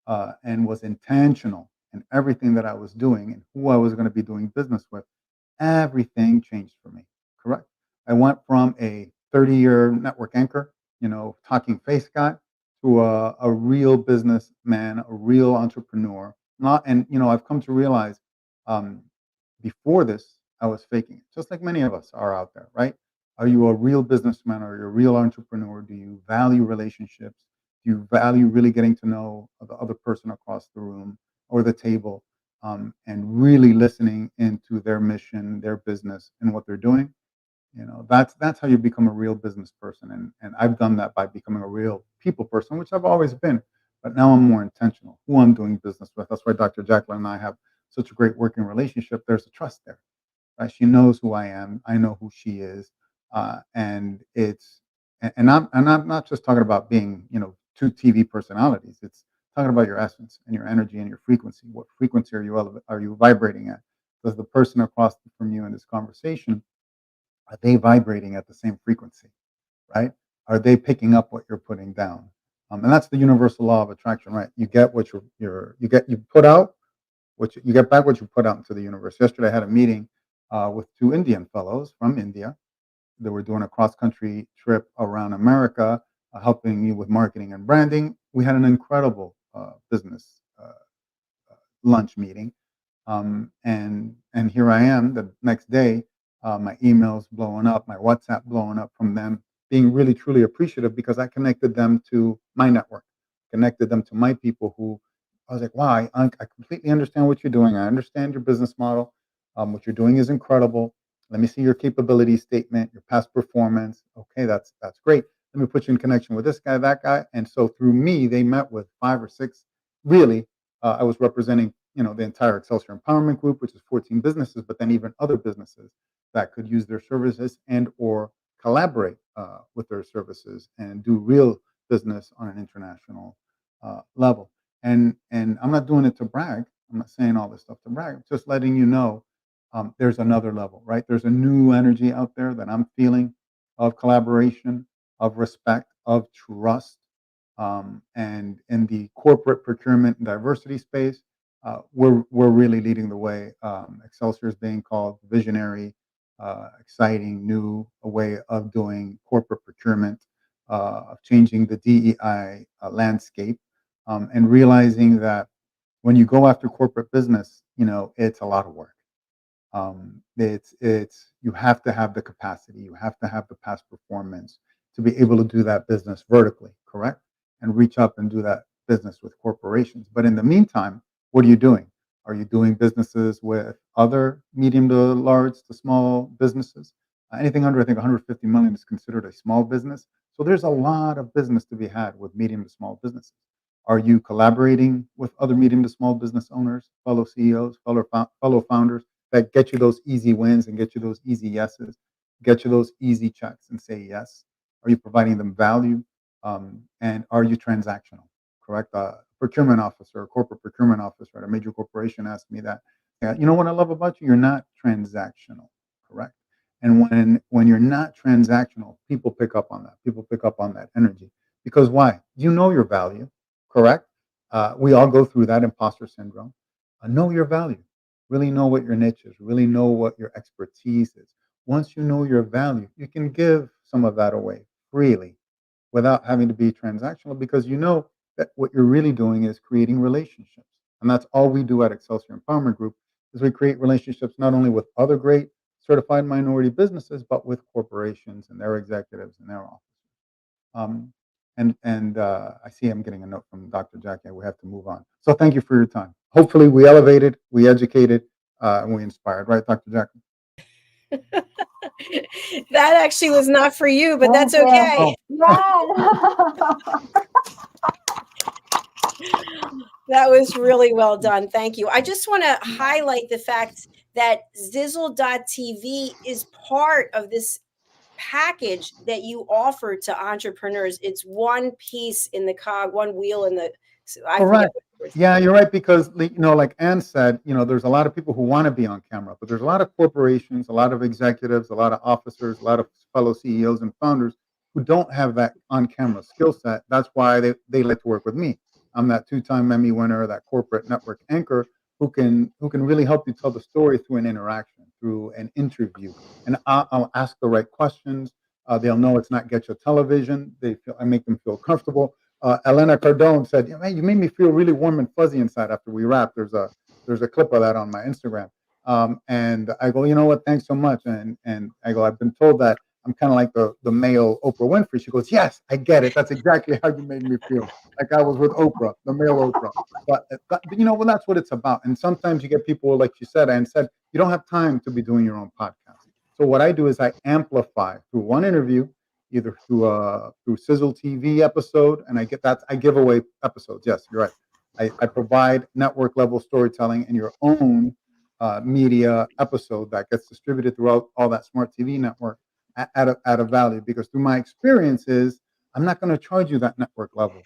and was intentional in everything that I was doing and who I was going to be doing business with, everything changed for me, correct? I went from a 30-year network anchor, talking face guy, to a real businessman, a real entrepreneur. I've come to realize before this, I was faking it, just like many of us are out there, right? Are you a real businessman? Are you a real entrepreneur? Do you value relationships? Do you value really getting to know the other person across the room or the table, and really listening into their mission, their business, and what they're doing? That's how you become a real business person. And I've done that by becoming a real people person, which I've always been. but now I'm more intentional who I'm doing business with. That's why Dr. Jacalyn and I have such a great working relationship. There's a trust there, right? She knows who I am. I know who she is. And I'm not just talking about being, two TV personalities. It's talking about your essence and your energy and your frequency. What frequency are you vibrating at? Does the person across from you in this conversation, are they vibrating at the same frequency, right? Are they picking up what you're putting down? And that's the universal law of attraction, right? You get what you put out, you get back what you put out into the universe. Yesterday, I had a meeting with two Indian fellows from India. They were doing a cross-country trip around America, helping me with marketing and branding. We had an incredible business lunch meeting. And here I am the next day, my emails blowing up, my WhatsApp blowing up from them, being really truly appreciative because I connected them to my network, connected them to my people who I was like, wow, I completely understand what you're doing. I understand your business model. What you're doing is incredible. Let me see your capability statement, your past performance. Okay, that's great. Let me put you in connection with this guy, that guy. And so through me, they met with 5 or 6. Really, I was representing, the entire Excelsior Empowerment Group, which is 14 businesses, but then even other businesses that could use their services and or collaborate with their services and do real business on an international level. And I'm not doing it to brag. I'm not saying all this stuff to brag. I'm just letting you know there's another level, right? There's a new energy out there that I'm feeling of collaboration, of respect, of trust. And in the corporate procurement and diversity space, we're really leading the way. Excelsior is being called visionary, exciting, new a way of doing corporate procurement, of changing the DEI landscape, and realizing that when you go after corporate business, it's a lot of work. It's you have to have the capacity, you have to have the past performance to be able to do that business vertically, correct? And reach up and do that business with corporations. But in the meantime, what are you doing? Are you doing businesses with other medium to large to small businesses? Anything under, I think, 150 million is considered a small business. So there's a lot of business to be had with medium to small businesses. Are you collaborating with other medium to small business owners, fellow CEOs, fellow founders that get you those easy wins and get you those easy yeses, get you those easy checks and say yes? Are you providing them value? And are you transactional? Correct? A procurement officer, a corporate procurement officer at a major corporation asked me that. Yeah, you know what I love about you? You're not transactional, correct? And when you're not transactional, people pick up on that. People pick up on that energy. Because why? You know your value, correct? We all go through that imposter syndrome. Know your value. Really know what your niche is. Really know what your expertise is. Once you know your value, you can give some of that away freely without having to be transactional, because you know that what you're really doing is creating relationships. And that's all we do at Excelsior Empowerment Group is we create relationships not only with other great certified minority businesses, but with corporations and their executives and their officers. And I see I'm getting a note from Dr. Jackie. We have to move on. So thank you for your time. Hopefully we elevated, we educated, and we inspired. Right, Dr. Jackie? That actually was not for you, but that's okay. Yeah. That was really well done. Thank you. I just want to highlight the fact that Zizzle.tv is part of this package that you offer to entrepreneurs. It's one piece in the cog, one wheel in the. I forget Correct. Yeah, you're right, because like Ann said, there's a lot of people who want to be on camera, but there's a lot of corporations, a lot of executives, a lot of officers, a lot of fellow CEOs and founders who don't have that on-camera skill set. That's why they like to work with me. I'm that 2-time Emmy winner, that corporate network anchor who can really help you tell the story through an interaction, through an interview, and I'll ask the right questions. They'll know it's not get your television. I make them feel comfortable. Elena Cardone said, "Man, you made me feel really warm and fuzzy inside after we wrapped." There's a clip of that on my Instagram. And I go, you know what? Thanks so much. And I go, I've been told that I'm kind of like the male Oprah Winfrey. She goes, yes, I get it. That's exactly how you made me feel. Like I was with Oprah, the male Oprah. But well, that's what it's about. And sometimes you get people, like you said, and said, you don't have time to be doing your own podcast. So what I do is I amplify through one interview. either through Sizzle TV episode, and I give away episodes. Yes, you're right. I provide network level storytelling in your own media episode that gets distributed throughout all that smart TV network at a value, because through my experiences, I'm not going to charge you that network level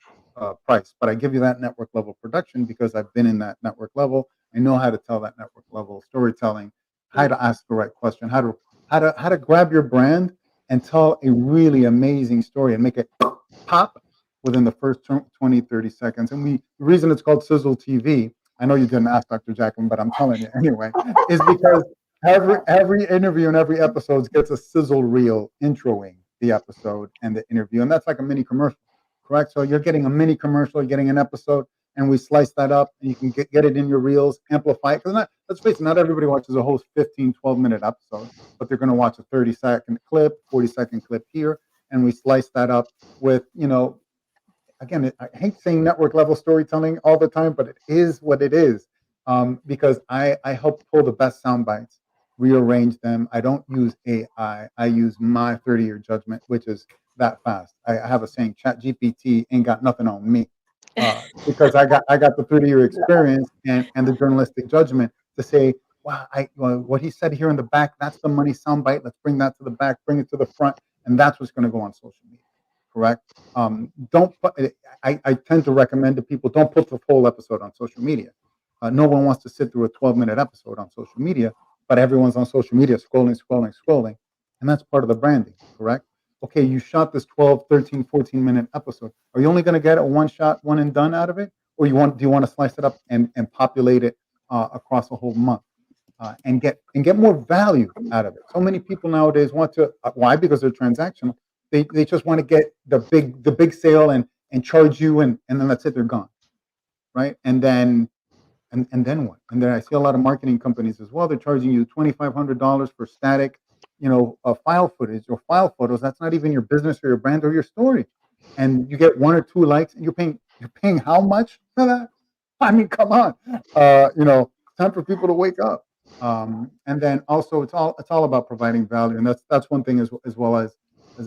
price, but I give you that network level production because I've been in that network level. I know how to tell that network level storytelling, how to ask the right question, how to grab your brand and tell a really amazing story and make it pop within the first 20, 30 seconds. And the reason it's called Sizzle TV, I know you didn't ask Dr. Jacalyn, but I'm telling you anyway, is because every interview and every episode gets a sizzle reel introing the episode and the interview. And that's like a mini commercial, correct? So you're getting a mini commercial, you're getting an episode, and we slice that up, and you can get it in your reels, amplify it. Because let's face it, not everybody watches a whole 15, 12-minute episode, but they're going to watch a 30-second clip, 40-second clip here, and we slice that up with, again, I hate saying network level storytelling all the time, but it is what it is, because I help pull the best sound bites, rearrange them. I don't use AI. I use my 30-year judgment, which is that fast. I have a saying, ChatGPT ain't got nothing on me, because I got the 30-year experience and the journalistic judgment to say, wow, what he said here in the back, that's the money soundbite. Let's bring that to the back, bring it to the front, and that's what's going to go on social media. Correct. Don't put. I tend to recommend to people, don't put the full episode on social media. No one wants to sit through a 12-minute episode on social media, but everyone's on social media scrolling, and that's part of the branding. Correct. Okay, you shot this 12, 13, 14-minute episode. Are you only going to get a one shot, one and done out of it, or do you want to slice it up and populate it across a whole month? And get more value out of it. So many people nowadays want to. Why? Because they're transactional. They just want to get the big sale and charge you, and then that's it. They're gone, right? And then what? And then I see a lot of marketing companies as well. They're charging you $2,500 for static, file footage or file photos. That's not even your business or your brand or your story, and you get 1 or 2 likes, and you're paying how much for that? I mean, come on, time for people to wake up. And then also it's all about providing value, and that's one thing as well as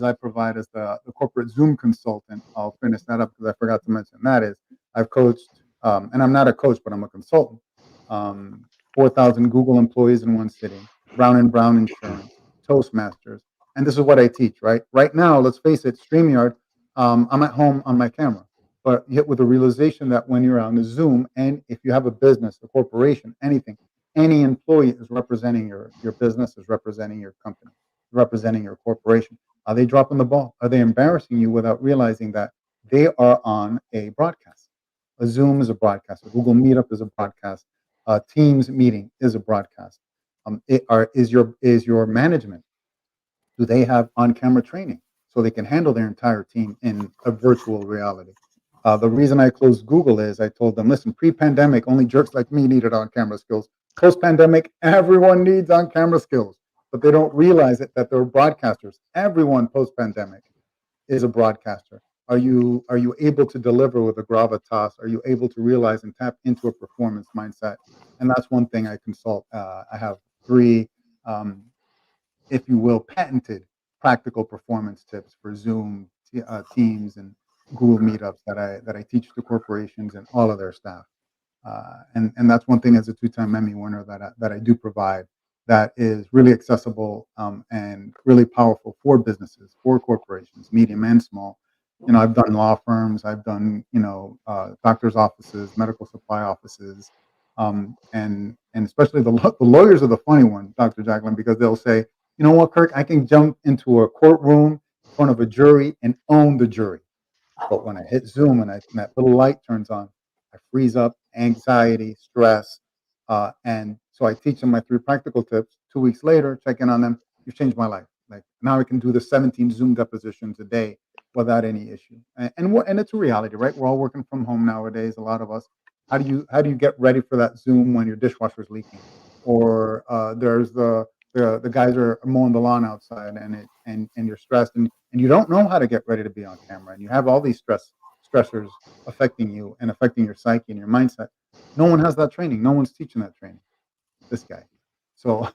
I provide as the corporate Zoom consultant. I'll finish that up because I forgot to mention that is I've coached, and I'm not a coach, but I'm a consultant, 4,000 Google employees in one sitting, Brown & Brown Insurance, Toastmasters, and this is what I teach, right? Right now, let's face it, StreamYard, I'm at home on my camera, but yet with the realization that when you're on the Zoom, and if you have a business, a corporation, anything, any employee is representing your business, is representing your company, representing your corporation. Are they dropping the ball? Are they embarrassing you without realizing that they are on a broadcast? A Zoom is a broadcast. A Google Meetup is a broadcast. A Teams meeting is a broadcast. Is your management, do they have on-camera training so they can handle their entire team in a virtual reality? The reason I closed Google is I told them, listen, pre-pandemic, only jerks like me needed on-camera skills. Post-pandemic, everyone needs on-camera skills, but they don't realize that they're broadcasters. Everyone post-pandemic is a broadcaster. Are you able to deliver with a gravitas? Are you able to realize and tap into a performance mindset? And that's one thing I consult. I have 3, if you will, patented practical performance tips for Zoom, Teams, and Google Meetups that I teach to corporations and all of their staff. And that's one thing as a 2-time Emmy winner that I do provide that is really accessible and really powerful for businesses, for corporations, medium and small. I've done law firms, I've done, doctors' offices, medical supply offices, and especially the lawyers are the funny one, Dr. Jacalyn, because they'll say, you know what, Kirk, I can jump into a courtroom in front of a jury and own the jury. But when I hit Zoom and that little light turns on, I freeze up, anxiety, stress. And so I teach them my 3 practical tips. 2 weeks later, check in on them. You've changed my life. Like now I can do the 17 Zoom depositions a day without any issue. And it's a reality, right? We're all working from home nowadays, a lot of us. How do you get ready for that Zoom when your dishwasher's leaking? Or there's the guys are mowing the lawn outside and you're stressed and you don't know how to get ready to be on camera, and you have all these stressors affecting you and affecting your psyche and your mindset. No one has that training. No one's teaching that training. This guy. So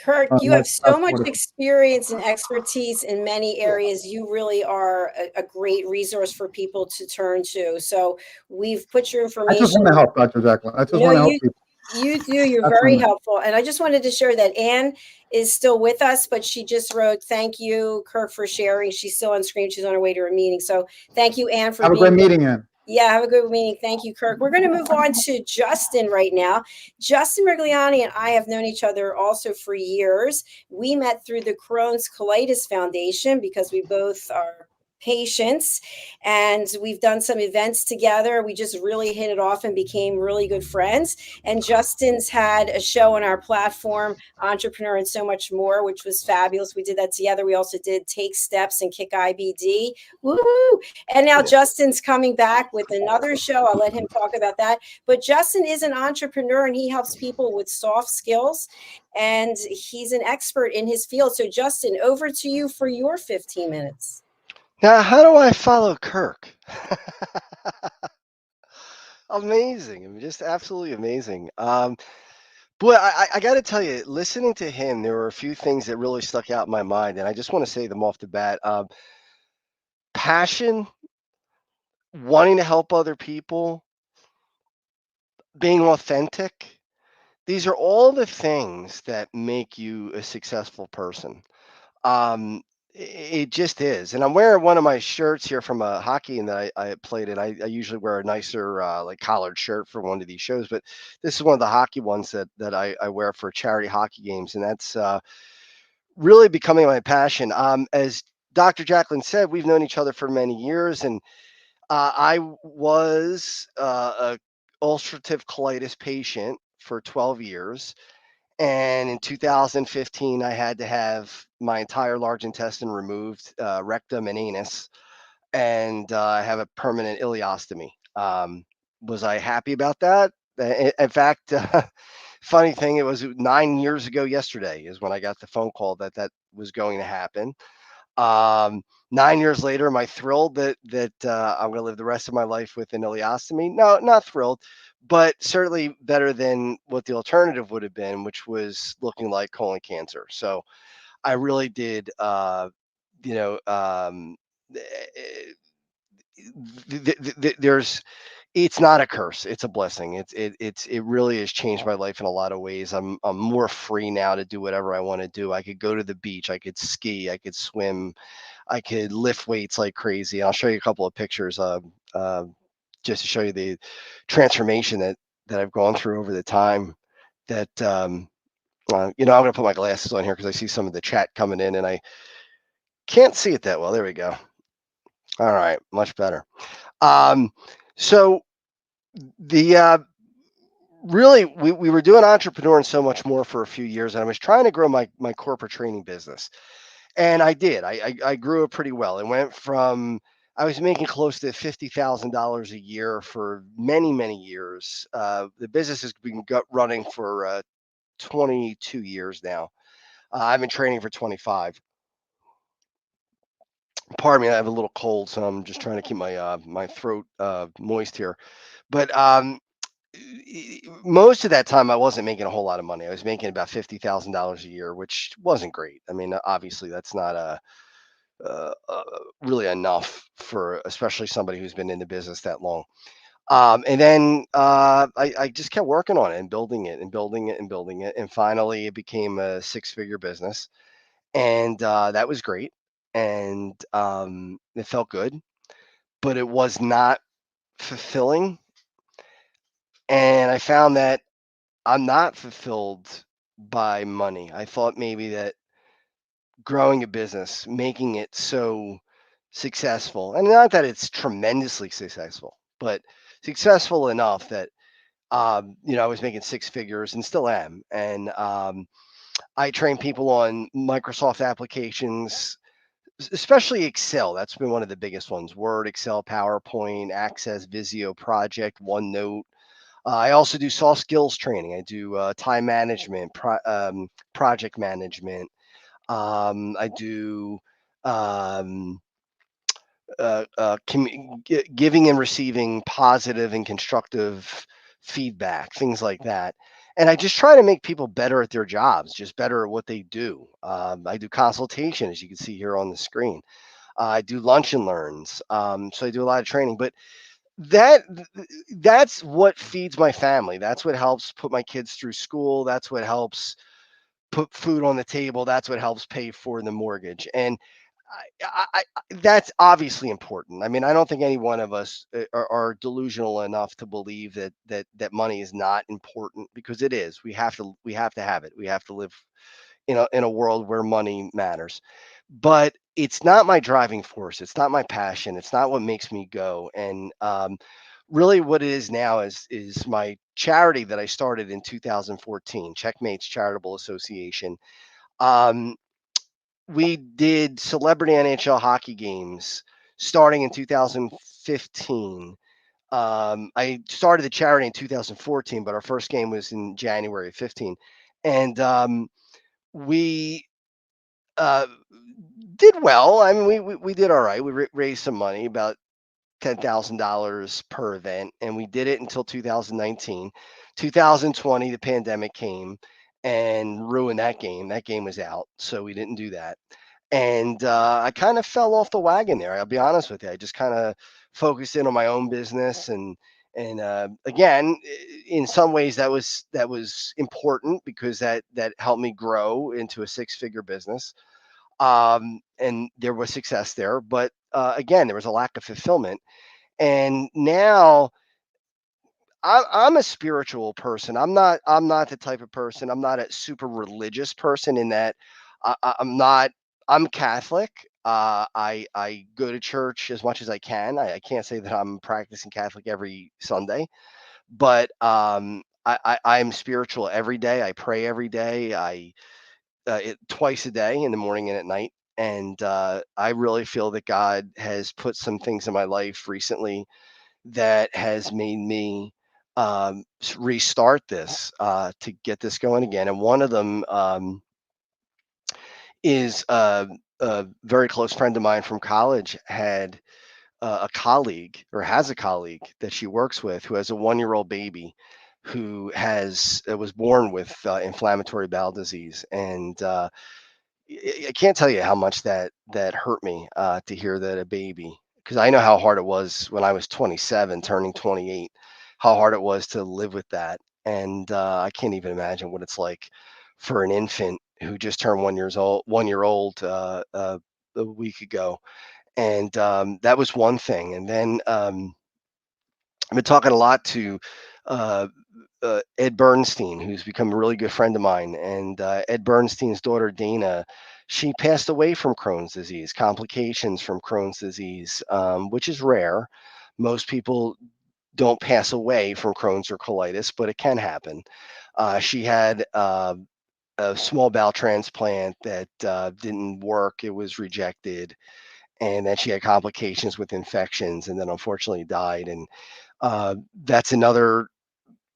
Kirk, you have That's so much what experience and expertise in many areas. You really are a great resource for people to turn to. So we've put your I just information. want to help, Dr. Jacalyn. I just No, want to help people. you do. You're That's very what helpful. And I just wanted to share that Anne is still with us, but she just wrote, "Thank you, Kirk, for sharing." She's still on screen. She's on her way to her meeting. So thank you, Anne, for Have a being great here. meeting, Ann. Yeah, have a good meeting. Thank you, Kirk. We're going to move on to Justin right now. Justin Mirigliani and I have known each other also for years. We met through the Crohn's Colitis Foundation because we both are patients, and we've done some events together. We just really hit it off and became really good friends. And Justin's had a show on our platform, Entrepreneur and So Much More, which was fabulous. We did that together. We also did Take Steps and Kick IBD. Woohoo! And now Justin's coming back with another show. I'll let him talk about that. But Justin is an entrepreneur and he helps people with soft skills, and he's an expert in his field. So Justin, over to you for your 15 minutes. Now, how do I follow Kirk? Amazing. I mean, just absolutely amazing. Boy, I got to tell you, listening to him, there were a few things that really stuck out in my mind, and I just want to say them off the bat. Passion, wanting to help other people, being authentic. These are all the things that make you a successful person. It just is. And I'm wearing one of my shirts here from a hockey game that I played in. I usually wear a nicer like collared shirt for one of these shows, but this is one of the hockey ones that I wear for charity hockey games. And that's really becoming my passion. As Dr. Jacalyn said, we've known each other for many years, and I was a ulcerative colitis patient for 12 years. And in 2015, I had to have my entire large intestine removed, rectum and anus, and I have a permanent ileostomy. Was I happy about that? In fact, funny thing, it was 9 years ago yesterday is when I got the phone call that that was going to happen. 9 years later, am I thrilled that I'm going to live the rest of my life with an ileostomy? No, not thrilled, but certainly better than what the alternative would have been, which was looking like colon cancer. So I really did, you know, there's, it's not a curse, it's a blessing. It really has changed my life in a lot of ways. I'm more free now to do whatever I want to do. I could go to the beach, I could ski, I could swim, I could lift weights like crazy. I'll show you a couple of pictures just to show you the transformation that I've gone through over the time. That you know, I'm gonna put my glasses on here because I see some of the chat coming in and I can't see it that well. There we go. All right, much better. So the really we were doing Entrepreneur and So Much More for a few years, and I was trying to grow my corporate training business. And I did. I grew it pretty well. It went from, I was making close to $50,000 a year for many, many years. The business has been running for 22 years now. I've been training for 25. Pardon me, I have a little cold, so I'm just trying to keep my my throat moist here. But most of that time, I wasn't making a whole lot of money. I was making about $50,000 a year, which wasn't great. I mean, obviously, that's not really enough for especially somebody who's been in the business that long. And then I just kept working on it and building it and building it and building it. And finally, it became a six-figure business. And that was great. And it felt good, but it was not fulfilling. And I found that I'm not fulfilled by money. I thought maybe that growing a business, making it so successful, and not that it's tremendously successful, but successful enough that you know, I was making six figures and still am. And I train people on Microsoft applications, especially Excel. That's been one of the biggest ones: Word, Excel, PowerPoint, Access, Visio, Project, OneNote. I also do soft skills training. I do time management, project management. I do um, giving and receiving positive and constructive feedback, things like that. And I just try to make people better at their jobs, just better at what they do. I do consultation, as you can see here on the screen. I do lunch and learns. So I do a lot of training, but that that's what feeds my family. That's what helps put my kids through school. That's what helps put food on the table. That's what helps pay for the mortgage. And that's obviously important. I mean, I don't think any one of us are delusional enough to believe that money is not important, because it is. We have to have it. We have to live in a world where money matters. But it's not my driving force. It's not my passion. It's not what makes me go. And really, what it is now is my charity that I started in 2014, Checkmates Charitable Association. Um, we did celebrity NHL hockey games starting in 2015. I started the charity in 2014, but our first game was in January of 15. And we uh, did well. I mean, we did all right. We raised some money, about $10,000 per event, and we did it until 2019. 2020, the pandemic came and ruined that game. That game was out, so we didn't do that. And I kind of fell off the wagon there. I'll be honest with you. I just kind of focused in on my own business, and again, in some ways that was important, because that helped me grow into a six-figure business. And there was success there, but again, there was a lack of fulfillment. And now I'm a spiritual person. I'm not the type of person. I'm not a super religious person, in that I'm not. I'm Catholic. I go to church as much as I can. I can't say that I'm practicing Catholic every Sunday, but I'm spiritual every day. I pray every day. Twice a day, in the morning and at night. And I really feel that God has put some things in my life recently that has made me restart this, to get this going again. And one of them is a very close friend of mine from college had a colleague, or has a colleague that she works with, who has a 1-year-old baby who was born with inflammatory bowel disease. And I can't tell you how much that hurt me, to hear that a baby, because I know how hard it was when I was 27, turning 28, how hard it was to live with that. And I can't even imagine what it's like for an infant who just turned 1 year old a week ago. And that was one thing. And then I've been talking a lot to uh, Ed Bernstein, who's become a really good friend of mine. And Ed Bernstein's daughter, Dana, she passed away from Crohn's disease, complications from Crohn's disease, which is rare. Most people don't pass away from Crohn's or colitis, but it can happen. She had a small bowel transplant that didn't work, it was rejected. And then she had complications with infections, and then unfortunately died. And that's another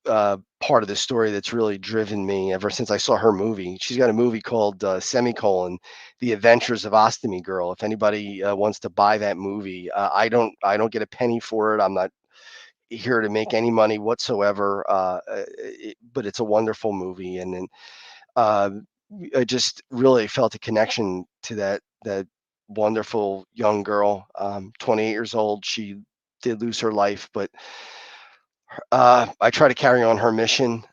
part of the story that's really driven me ever since I saw her movie. She's got a movie called Semicolon: The Adventures of Ostomy Girl. If anybody wants to buy that movie, I don't get a penny for it. I'm not here to make any money whatsoever. But it's a wonderful movie, and uh, I just really felt a connection to that wonderful young girl. 28 years old. She did lose her life, but I try to carry on her mission.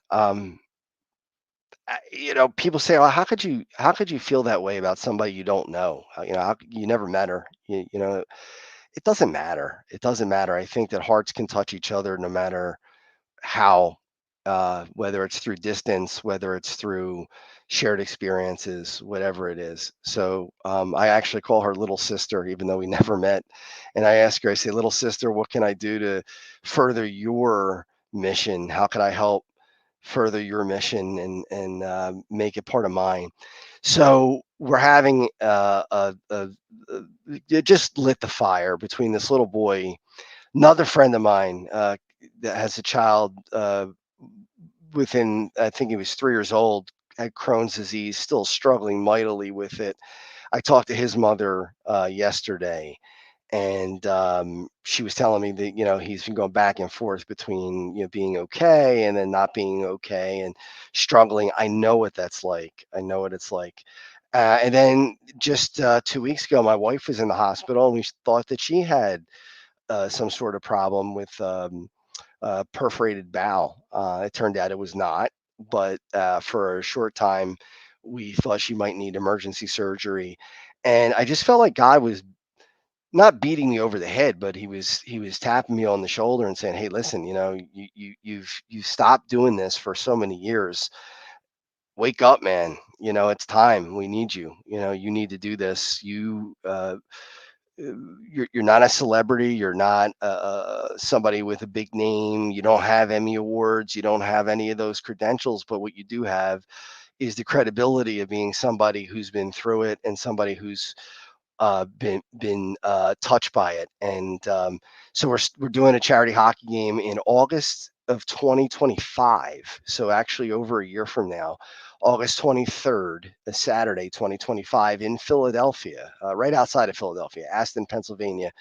People say, "Well, how could you feel that way about somebody you don't know? You never met her. It doesn't matter. It doesn't matter. I think that hearts can touch each other no matter how, whether it's through distance, whether it's through shared experiences, whatever it is. So I actually call her little sister, even though we never met. And I ask her, I say, little sister, what can I do to further your mission? How can I help further your mission and make it part of mine? So we're having it just lit the fire between this little boy, another friend of mine that has a child within, I think he was 3 years old, had Crohn's disease, still struggling mightily with it. I talked to his mother yesterday, And she was telling me that, he's been going back and forth between, being okay and then not being okay and struggling. I know what that's like. I know what it's like. And then just 2 weeks ago, my wife was in the hospital, and we thought that she had some sort of problem with perforated bowel. It turned out it was not, but for a short time, we thought she might need emergency surgery. And I just felt like God was not beating me over the head, but he was tapping me on the shoulder and saying, "Hey, listen, you've stopped doing this for so many years. Wake up, man. It's time. We need you. You need to do this. You're not a celebrity. You're not somebody with a big name. You don't have Emmy awards. You don't have any of those credentials. But what you do have is the credibility of being somebody who's been through it and somebody who's been touched by it." And so we're doing a charity hockey game in August of 2025. So actually over a year from now, August 23rd, a Saturday, 2025 in Philadelphia, right outside of Philadelphia, Aston, Pennsylvania.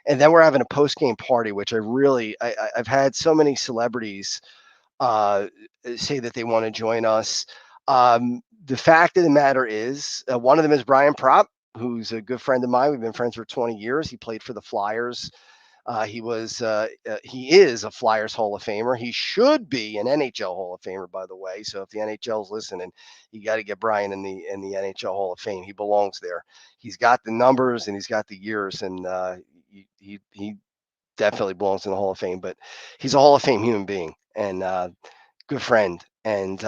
And then we're having a post game party, which I've had so many celebrities uh, say that they want to join us. The fact of the matter is, one of them is Brian Propp, who's a good friend of mine. We've been friends for 20 years. He played for the Flyers. He is a Flyers Hall of Famer. He should be an NHL Hall of Famer, by the way. So if the NHL's listening, you got to get Brian in the NHL Hall of Fame. He belongs there. He's got the numbers and he's got the years, and he definitely belongs in the Hall of Fame. But he's a Hall of Fame human being and good friend. And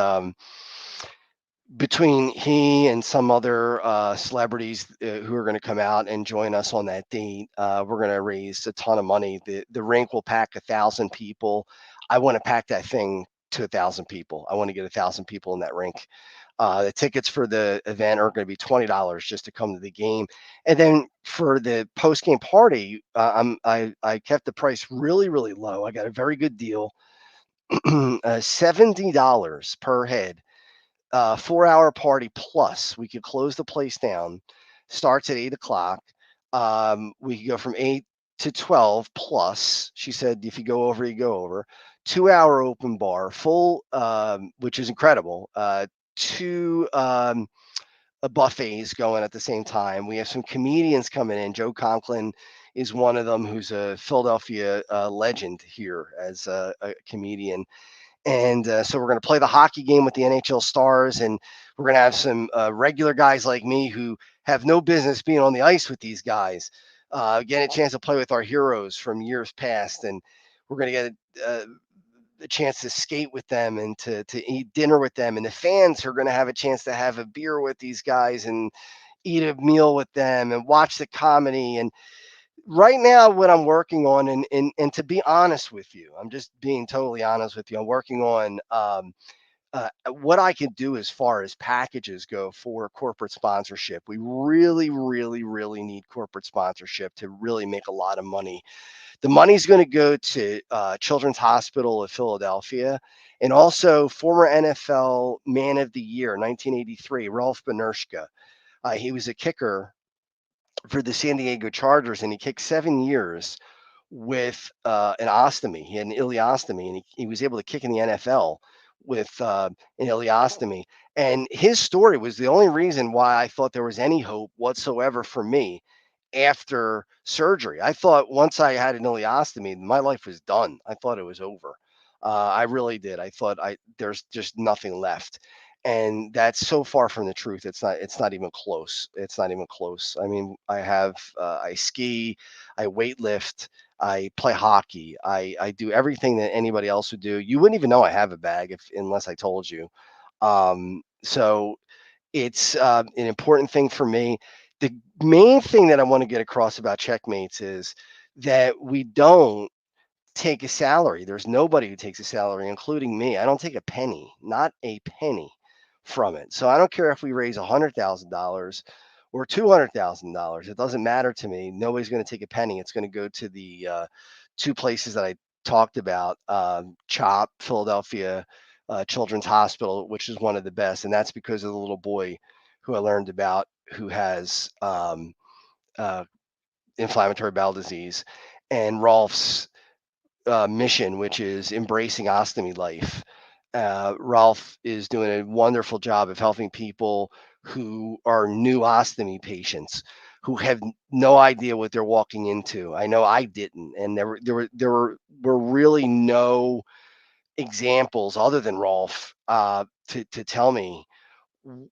between he and some other celebrities who are going to come out and join us on that date, we're going to raise a ton of money. The rink will pack 1,000 people. I want to pack that thing to 1,000 people. I want to get 1,000 people in that rink. The tickets for the event are going to be $20 just to come to the game, and then for the post game party, I kept the price really really low. I got a very good deal, $70 per head, 4-hour party plus. We could close the place down. Starts at 8 o'clock. We could go from 8 to 12 plus. She said, if you go over, you go over. 2-hour open bar, full, which is incredible. Two buffets going at the same time. We have some comedians coming in. Joe Conklin is one of them, who's a Philadelphia legend here as a comedian. And so we're going to play the hockey game with the NHL stars, and we're going to have some regular guys like me who have no business being on the ice with these guys, getting a chance to play with our heroes from years past. And we're going to get a chance to skate with them and to eat dinner with them. And the fans are going to have a chance to have a beer with these guys and eat a meal with them and watch the comedy. And right now, what I'm working on, and to be honest with you, I'm just being totally honest with you, I'm working on what I can do as far as packages go for corporate sponsorship. We really, really, really need corporate sponsorship to really make a lot of money. The money's going to go to Children's Hospital of Philadelphia, and also former NFL Man of the Year, 1983, Ralph Benershka. He was a kicker for the San Diego Chargers, and he kicked 7 years with an ostomy. He had an ileostomy, and he was able to kick in the NFL with an ileostomy. And his story was the only reason why I thought there was any hope whatsoever for me after surgery. I thought once I had an ileostomy, my life was done. I thought it was over. I really did. I thought there's just nothing left. And that's so far from the truth. It's not even close. It's not even close. I mean, I ski, I weightlift, I play hockey. I do everything that anybody else would do. You wouldn't even know I have a bag unless I told you. So it's an important thing for me. The main thing that I want to get across about Checkmates is that we don't take a salary. There's nobody who takes a salary, including me. I don't take a penny, not a penny from it. So I don't care if we raise $100,000 or $200,000. It doesn't matter to me. Nobody's going to take a penny. It's going to go to the two places that I talked about, CHOP, Philadelphia Children's Hospital, which is one of the best. And that's because of the little boy who I learned about who has inflammatory bowel disease, and Rolf's mission, which is embracing ostomy life. Rolf is doing a wonderful job of helping people who are new ostomy patients who have no idea what they're walking into. I know I didn't, and there were really no examples other than Rolf to tell me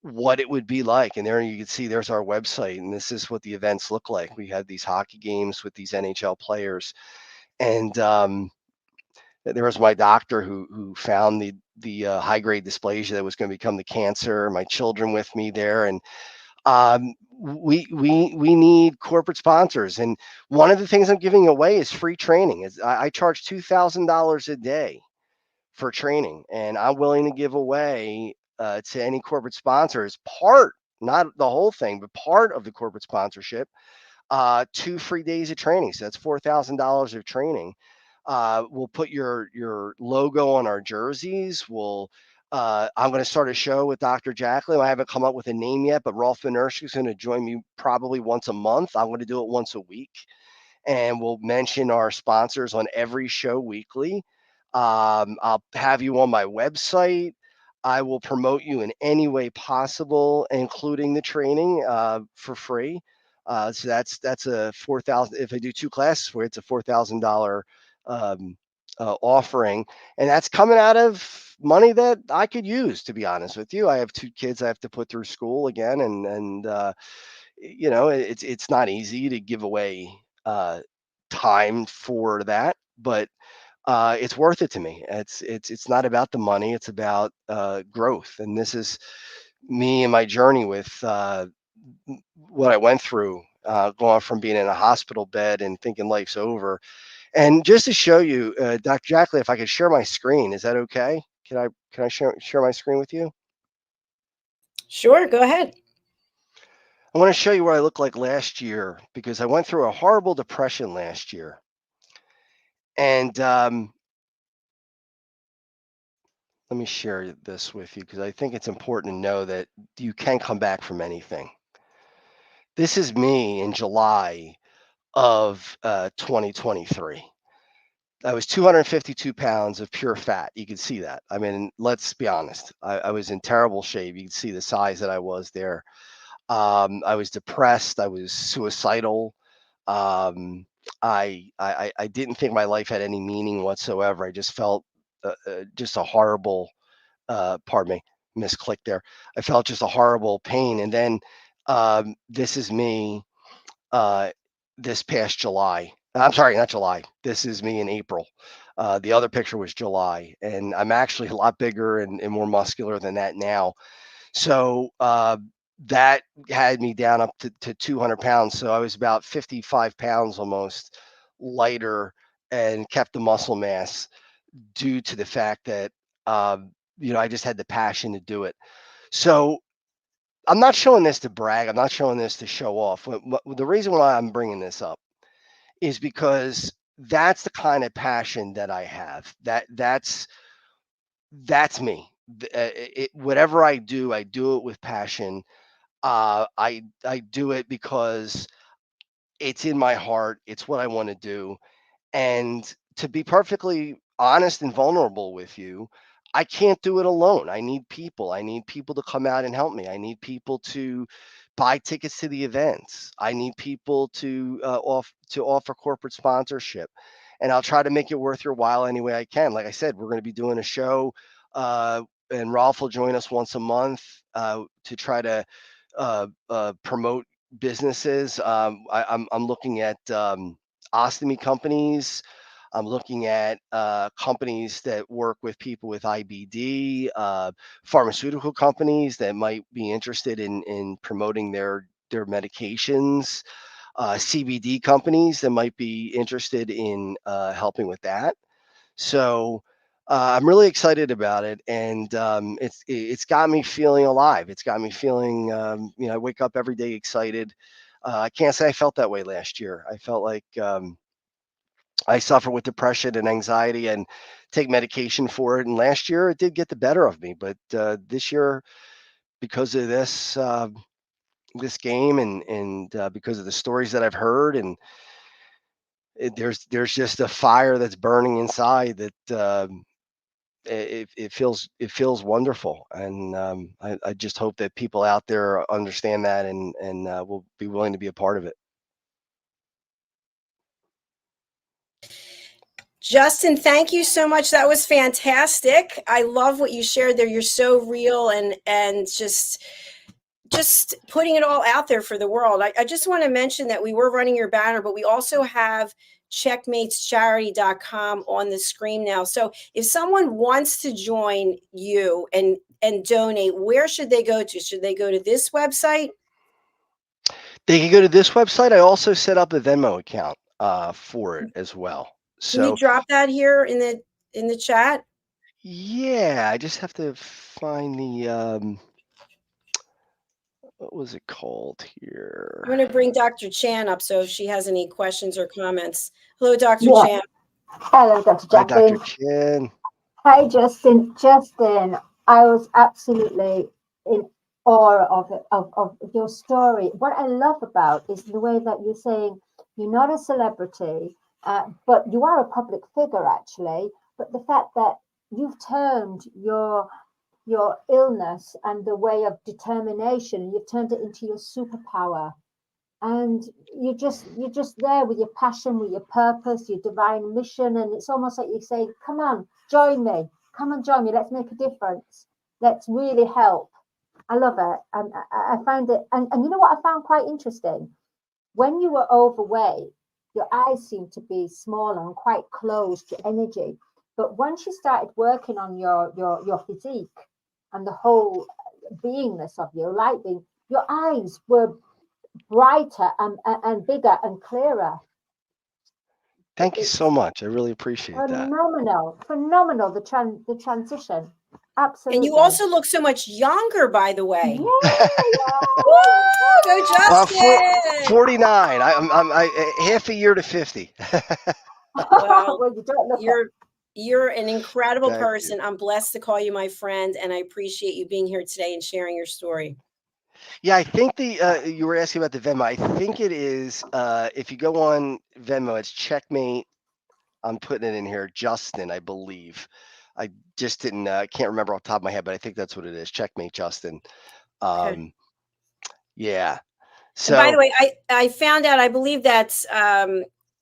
what it would be like. And there you can see there's our website, and this is what the events look like. We had these hockey games with these NHL players, and there was my doctor who found the high grade dysplasia that was going to become the cancer. My children with me there, and we need corporate sponsors. And one of the things I'm giving away is free training. I charge $2,000 a day for training, and I'm willing to give away to any corporate sponsors part, not the whole thing, but part of the corporate sponsorship, 2 free days of training. So that's $4,000 of training. We'll put your logo on our jerseys. I'm going to start a show with Dr. Jacalyn. I haven't come up with a name yet, but Rolf Vinersh is going to join me probably once a month. I'm going to do it once a week, and we'll mention our sponsors on every show weekly. I'll have you on my website. I will promote you in any way possible, including the training for free. So that's a $4,000. If I do 2 classes for it, it's a $4,000 offering, and that's coming out of money that I could use. To be honest with you, I have 2 kids I have to put through school again, and it's not easy to give away time for that, but it's worth it to me. It's not about the money. It's about growth. And this is me and my journey with what I went through, going from being in a hospital bed and thinking life's over. And just to show you, Dr. Jacalyn, if I could share my screen, is that okay? Can I share my screen with you? Sure, go ahead. I want to show you what I looked like last year, because I went through a horrible depression last year. And let me share this with you, because I think it's important to know that you can come back from anything. This is me in July of 2023. I was 252 pounds of pure fat. You can see that. I mean, let's be honest. I was in terrible shape. You can see the size that I was there. I was depressed. I was suicidal. I didn't think my life had any meaning whatsoever. I just felt just a horrible, pardon me, misclick there. I felt just a horrible pain. And then this is me this past July. I'm sorry, not July. This is me in April. The other picture was July, and I'm actually a lot bigger and more muscular than that now. So that had me down up to 200 pounds. So I was about 55 pounds almost lighter, and kept the muscle mass due to the fact that, I just had the passion to do it. So I'm not showing this to brag. I'm not showing this to show off. The reason why I'm bringing this up is because that's the kind of passion that I have. That's me. Whatever I do it with passion. I do it because it's in my heart. It's what I want to do. And to be perfectly honest and vulnerable with you, I can't do it alone. I need people. I need people to come out and help me. I need people to buy tickets to the events. I need people to offer corporate sponsorship, and I'll try to make it worth your while any way I can. Like I said, we're going to be doing a show, and Rolf will join us once a month to try to promote businesses. I'm looking at ostomy companies. I'm looking at companies that work with people with IBD, pharmaceutical companies that might be interested in promoting their medications, CBD companies that might be interested in helping with that. So I'm really excited about it, and it's got me feeling alive. It's got me feeling, I wake up every day excited. I can't say I felt that way last year. I felt like I suffer with depression and anxiety and take medication for it. And last year it did get the better of me, but this year, because of this, this game, and because of the stories that I've heard, and there's just a fire that's burning inside that it feels wonderful, and I just hope that people out there understand that and will be willing to be a part of it. Justin, thank you so much. That was fantastic. I love what you shared there. You're so real and just putting it all out there for the world. I just want to mention that we were running your banner, but we also have checkmatescharity.com on the screen now. So if someone wants to join you and donate, where should they go to? Should they go to this website? They can go to this website. I also set up a Venmo account for it as well. Can you drop that here in the chat? Yeah, I just have to find the what was it called here? I'm going to bring Dr. Chan up so if she has any questions or comments. Hello, Dr. Chan. Hello, Dr. Hi, Jacalyn. Dr. Chan. Hi, Justin. Justin, I was absolutely in awe of your story. What I love about is the way that you're saying you're not a celebrity, but you are a public figure, actually. But the fact that you've turned your illness and the way of determination, you've turned it into your superpower. And you're just there with your passion, with your purpose, your divine mission. And it's almost like you say, come on, join me. Come and join me. Let's make a difference. Let's really help. I love it. And I find it. And you know what I found quite interesting? When you were overweight, your eyes seemed to be smaller and quite closed to energy. But once you started working on your physique and the whole beingness of your light being, your eyes were brighter and bigger and clearer. Thank you so much. I really appreciate that. Phenomenal. The transition. Absolutely. And you also look so much younger, by the way. Yeah. Woo! Go Justin! 49. I'm half a year to 50. Well, Well, you don't look you're an incredible Thank person. I'm blessed to call you my friend, and I appreciate you being here today and sharing your story. Yeah, I think you were asking about the Venmo. I think it is if you go on Venmo, it's Checkmate. I'm putting it in here, Justin, I believe. I just didn't can't remember off the top of my head, but I think that's what it is. Checkmate Justin. Okay. Yeah. And by the So way, I found out, I believe that's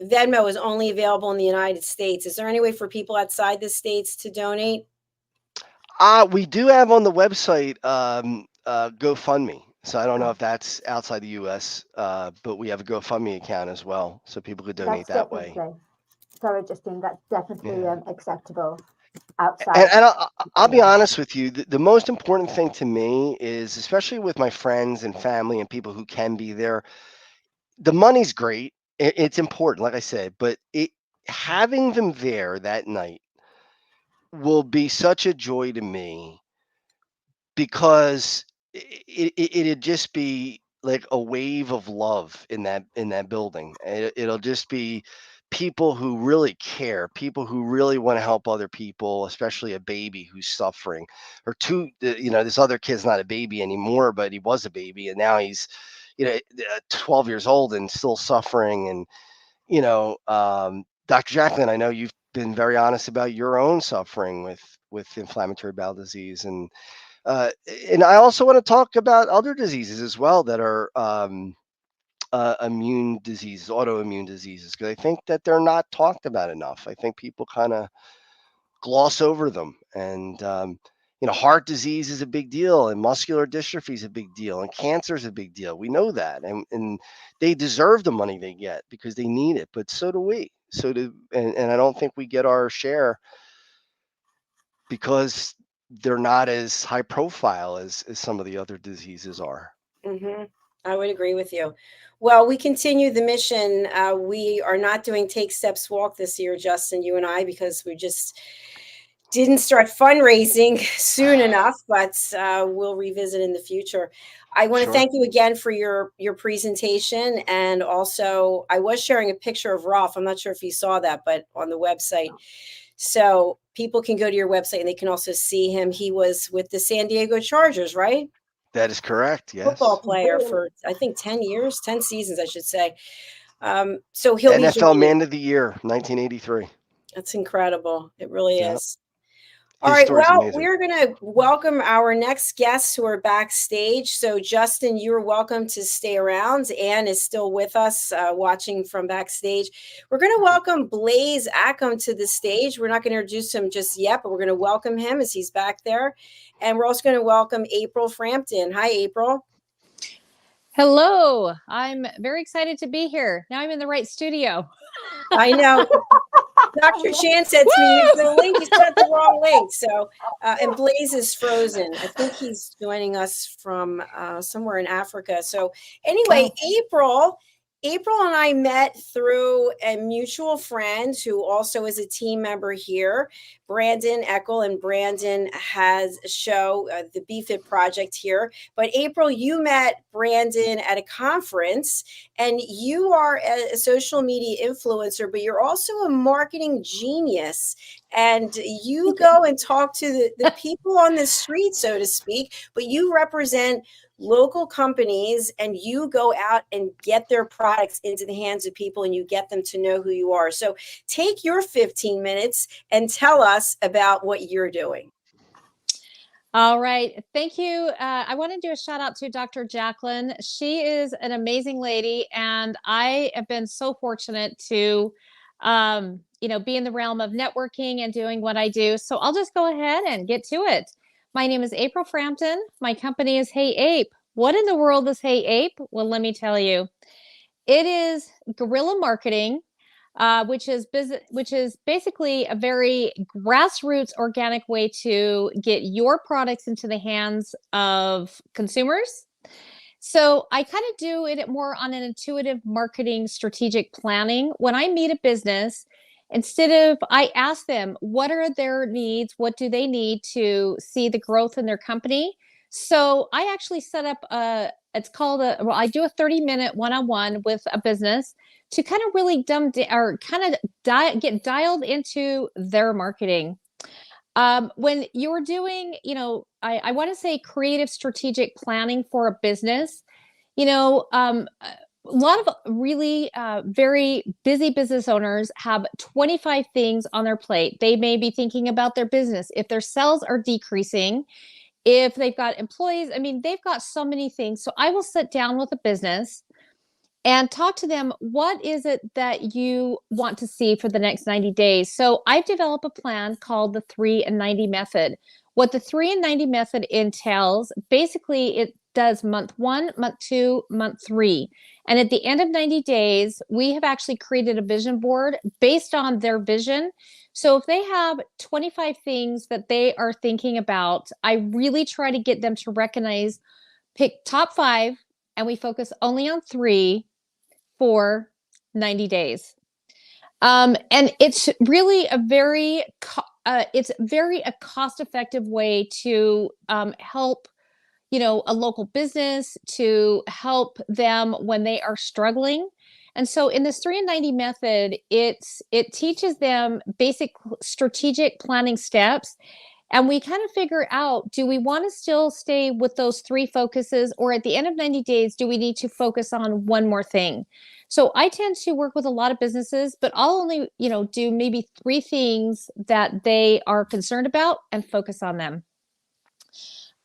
Venmo is only available in the United States. Is there any way for people outside the States to donate? we do have on the website GoFundMe. So I don't know if that's outside the US, but we have a GoFundMe account as well. So people could donate that way. Sorry, Justin, that's definitely acceptable outside. And I'll be honest with you, the most important thing to me is, especially with my friends and family and people who can be there, the money's great. It's important, like I said, but having them there that night will be such a joy to me, because it'd just be like a wave of love in that building. It'll just be people who really care, people who really want to help other people, especially a baby who's suffering, or this other kid's not a baby anymore, but he was a baby, and now he's 12 years old and still suffering. And Dr. Jacalyn, I know you've been very honest about your own suffering with inflammatory bowel disease, and I also want to talk about other diseases as well that are immune diseases, autoimmune diseases, because I think that they're not talked about enough. I think people kind of gloss over them, and heart disease is a big deal, and muscular dystrophy is a big deal, and cancer is a big deal. We know that, and they deserve the money they get because they need it, but so do we. And I don't think we get our share because they're not as high profile as some of the other diseases are. Mm-hmm. I would agree with you. Well, we continue the mission. We are not doing Take Steps Walk this year, Justin, you and I, because we just didn't start fundraising soon enough, but we'll revisit in the future. I want to thank you again for your presentation. And also, I was sharing a picture of Rolf. I'm not sure if you saw that, but on the website. So people can go to your website and they can also see him. He was with the San Diego Chargers, right? That is correct. Yes. Football player Really? for, I think, 10 years, 10 seasons, I should say. So he'll be NFL joining. Man of the Year, 1983. That's incredible. It really Yeah. is. All His right. story's Well, amazing. we're going to welcome our next guests who are backstage. So, Justin, you're welcome to stay around. Anne is still with us watching from backstage. We're going to welcome Blaise ACKOM to the stage. We're not going to introduce him just yet, but we're going to welcome him as he's back there. And we're also going to welcome April Frampton. Hi, April. Hello, I'm very excited to be here. Now I'm in the right studio. I know. Dr. Chan said to me, the link, you sent the wrong link. So, and Blaise is frozen. I think he's joining us from somewhere in Africa. So anyway, April and I met through a mutual friend who also is a team member here, Brandon Eckel, and Brandon has a show, the BFIT Project here. But April, you met Brandon at a conference, and you are a social media influencer, but you're also a marketing genius. And you go and talk to the people on the street, so to speak, but you represent local companies and you go out and get their products into the hands of people and you get them to know who you are. So take your 15 minutes and tell us about what you're doing. All right. Thank you. I want to do a shout out to Dr. Jacalyn. She is an amazing lady, and I have been so fortunate to, be in the realm of networking and doing what I do. So I'll just go ahead and get to it. My name is April Frampton. My company is Hey Ape. What in the world is Hey Ape? Well, let me tell you. It is guerrilla marketing, which is basically a very grassroots organic way to get your products into the hands of consumers. So I kind of do it more on an intuitive marketing strategic planning. When I meet a business, I ask them, what are their needs? What do they need to see the growth in their company? So I actually set up I do a 30-minute one-on-one with a business to kind of really get dialed into their marketing. When you're doing, I want to say creative strategic planning for a business, a lot of really very busy business owners have 25 things on their plate. They may be thinking about their business. If their sales are decreasing, if they've got employees, they've got so many things. So I will sit down with a business and talk to them. What is it that you want to see for the next 90 days? So I've developed a plan called the 3 and 90 method. What the 3 and 90 method entails, basically it does month 1, month 2, month 3. And at the end of 90 days, we have actually created a vision board based on their vision. So if they have 25 things that they are thinking about, I really try to get them to pick top 5, and we focus only on 3 for 90 days. And it's really a very cost-effective way to help a local business, to help them when they are struggling. And so in this 3 and 90 method, it teaches them basic strategic planning steps. And we kind of figure out, do we want to still stay with those 3 focuses, or at the end of 90 days, do we need to focus on one more thing? So I tend to work with a lot of businesses, but I'll only, do maybe 3 things that they are concerned about and focus on them.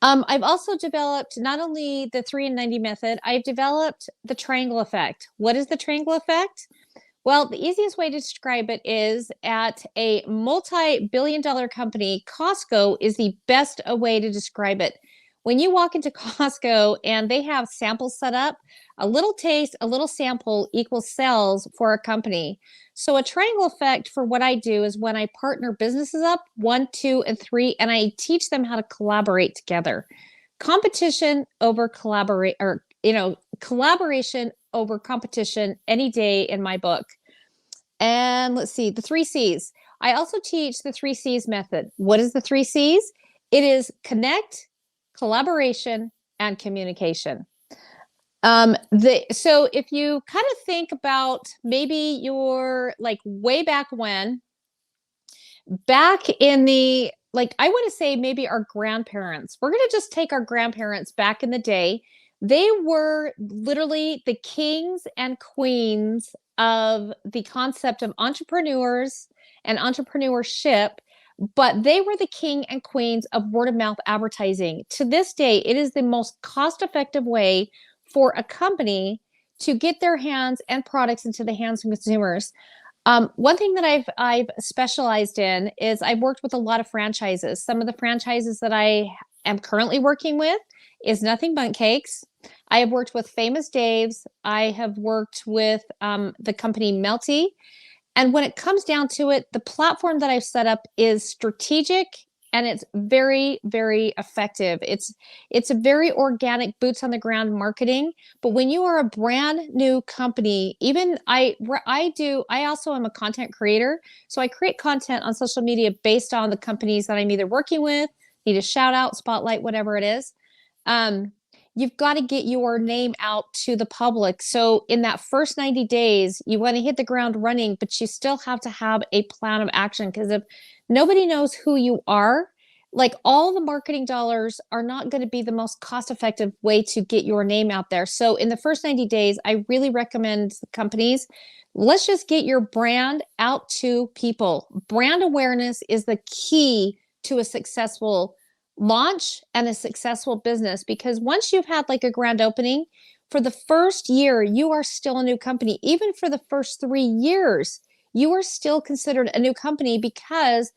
I've also developed not only the 3 and 90 method, I've developed the triangle effect. What is the triangle effect? Well, the easiest way to describe it is at a multi-billion-dollar company, Costco is the best way to describe it. When you walk into Costco and they have samples set up, a little taste, a little sample equals sales for a company. So a triangle effect for what I do is when I partner businesses up, 1, 2, and 3, and I teach them how to collaborate together. Competition over collaboration over competition any day in my book. And let's see, the 3 C's. I also teach the 3 C's method. What is the 3 C's? It is connect, collaboration, and communication. So if you kind of think about maybe you're like way back when, back in the like I want to say maybe our grandparents. We're going to just take our grandparents back in the day. They were literally the kings and queens of the concept of entrepreneurs and entrepreneurship, but they were the king and queens of word of mouth advertising. To this day, it is the most cost-effective way for a company to get their hands and products into the hands of consumers. One thing that I've specialized in is I've worked with a lot of franchises. Some of the franchises that I am currently working with is Nothing Bundt Cakes. I have worked with Famous Dave's. I have worked with the company Melty. And when it comes down to it, the platform that I've set up is strategic and it's very, very effective. It's a very organic, boots on the ground marketing. But when you are a brand new company, even I also am a content creator. So I create content on social media based on the companies that I'm either working with, need a shout out, spotlight, whatever it is. You've got to get your name out to the public. So in that first 90 days, you want to hit the ground running, but you still have to have a plan of action, because if nobody knows who you are, like all the marketing dollars are not going to be the most cost-effective way to get your name out there. So in the first 90 days, I really recommend companies, let's just get your brand out to people. Brand awareness is the key to a successful launch and a successful business, because once you've had like a grand opening, for the first year, you are still a new company. Even for the first 3 years, you are still considered a new company, because,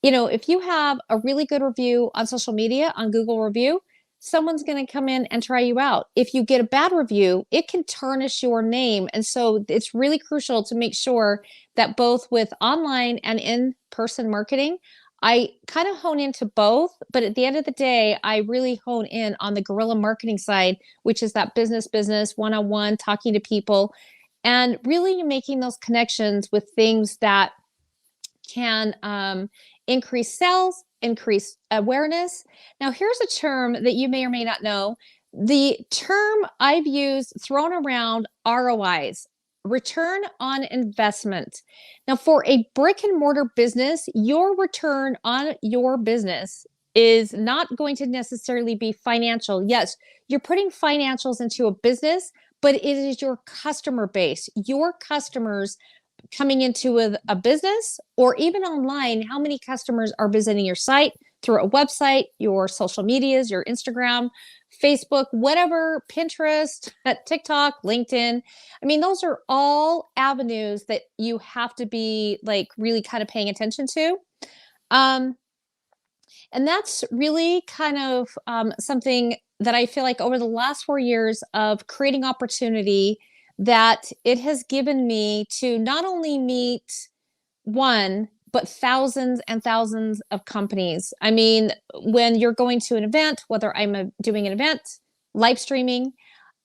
you know, if you have a really good review on social media, on Google review, someone's going to come in and try you out. If you get a bad review, it can tarnish your name. And so it's really crucial to make sure that both with online and in-person marketing, I kind of hone into both, but at the end of the day, I really hone in on the guerrilla marketing side, which is that business, one-on-one, talking to people, and really making those connections with things that can increase sales, increase awareness. Now, here's a term that you may or may not know. The term I've used, thrown around, ROIs. Return on investment. Now, for a brick and mortar business, your return on your business is not going to necessarily be financial. Yes, you're putting financials into a business, but it is your customer base, your customers coming into a business, or even online, how many customers are visiting your site through a website, your social medias, your Instagram, Facebook, whatever, Pinterest, TikTok, LinkedIn. I mean, those are all avenues that you have to be like really kind of paying attention to. And that's really kind of something that I feel like over the last 4 years of creating opportunity, that it has given me to not only meet one, but thousands and thousands of companies. I mean, when you're going to an event, whether I'm doing an event, live streaming,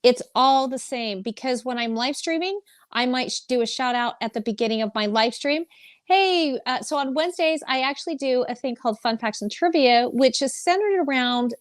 it's all the same, because when I'm live streaming, I might do a shout out at the beginning of my live stream. Hey, so on Wednesdays, I actually do a thing called Fun Facts and Trivia, which is centered around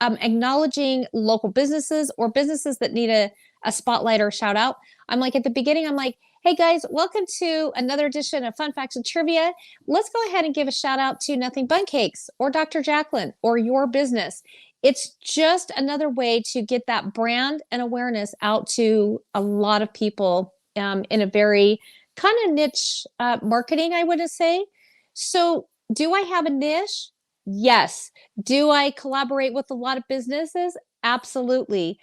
acknowledging local businesses or businesses that need a spotlight or a shout out. I'm like, at the beginning, I'm like, hey guys, welcome to another edition of Fun Facts and Trivia. Let's go ahead and give a shout out to Nothing Bundt Cakes or Dr. Jacalyn or your business. It's just another way to get that brand and awareness out to a lot of people in a very kind of niche marketing, I would say. So do I have a niche? Yes. Do I collaborate with a lot of businesses? Absolutely.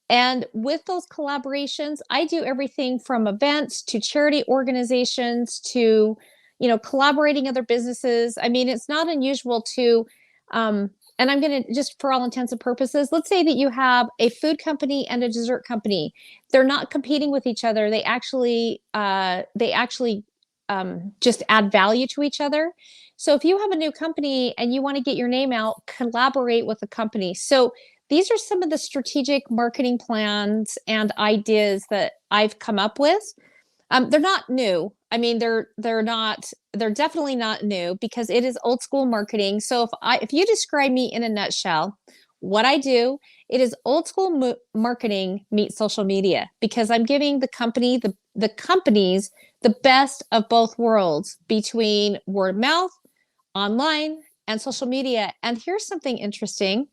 And with those collaborations, I do everything from events to charity organizations to, you know, collaborating other businesses. I mean, it's not unusual to, and I'm going to just, for all intents and purposes, let's say that you have a food company and a dessert company. They're not competing with each other. They actually just add value to each other. So if you have a new company and you want to get your name out, collaborate with the company. So these are some of the strategic marketing plans and ideas that I've come up with. They're not new. I mean, they're definitely not new, because it is old school marketing. So if you describe me in a nutshell, what I do, it is old school marketing meets social media, because I'm giving the companies the best of both worlds, between word of mouth, online and social media. And here's something interesting.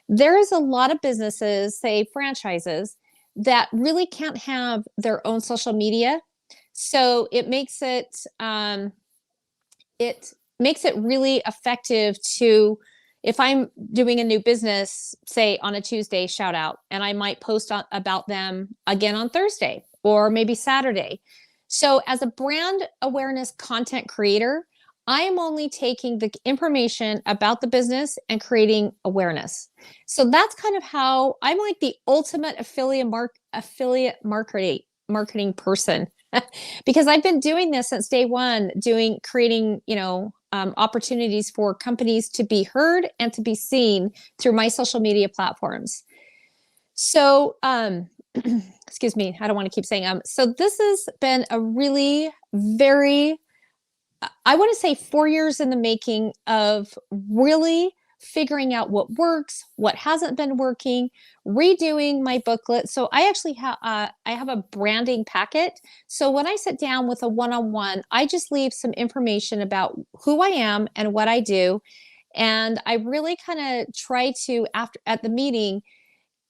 There is a lot of businesses, say franchises, that really can't have their own social media. So it makes it really effective to, if I'm doing a new business, say on a Tuesday shout out, and I might post about them again on Thursday or maybe Saturday. So as a brand awareness content creator, I am only taking the information about the business and creating awareness. So that's kind of how I'm like the ultimate affiliate marketing person because I've been doing this since day one, creating, opportunities for companies to be heard and to be seen through my social media platforms. So, excuse me, I don't want to keep saying, so this has been a really very, I want to say 4 years in the making of really figuring out what works, what hasn't been working, redoing my booklet. So I actually I have a branding packet. So when I sit down with a one-on-one, I just leave some information about who I am and what I do. And I really kind of try to, at the meeting,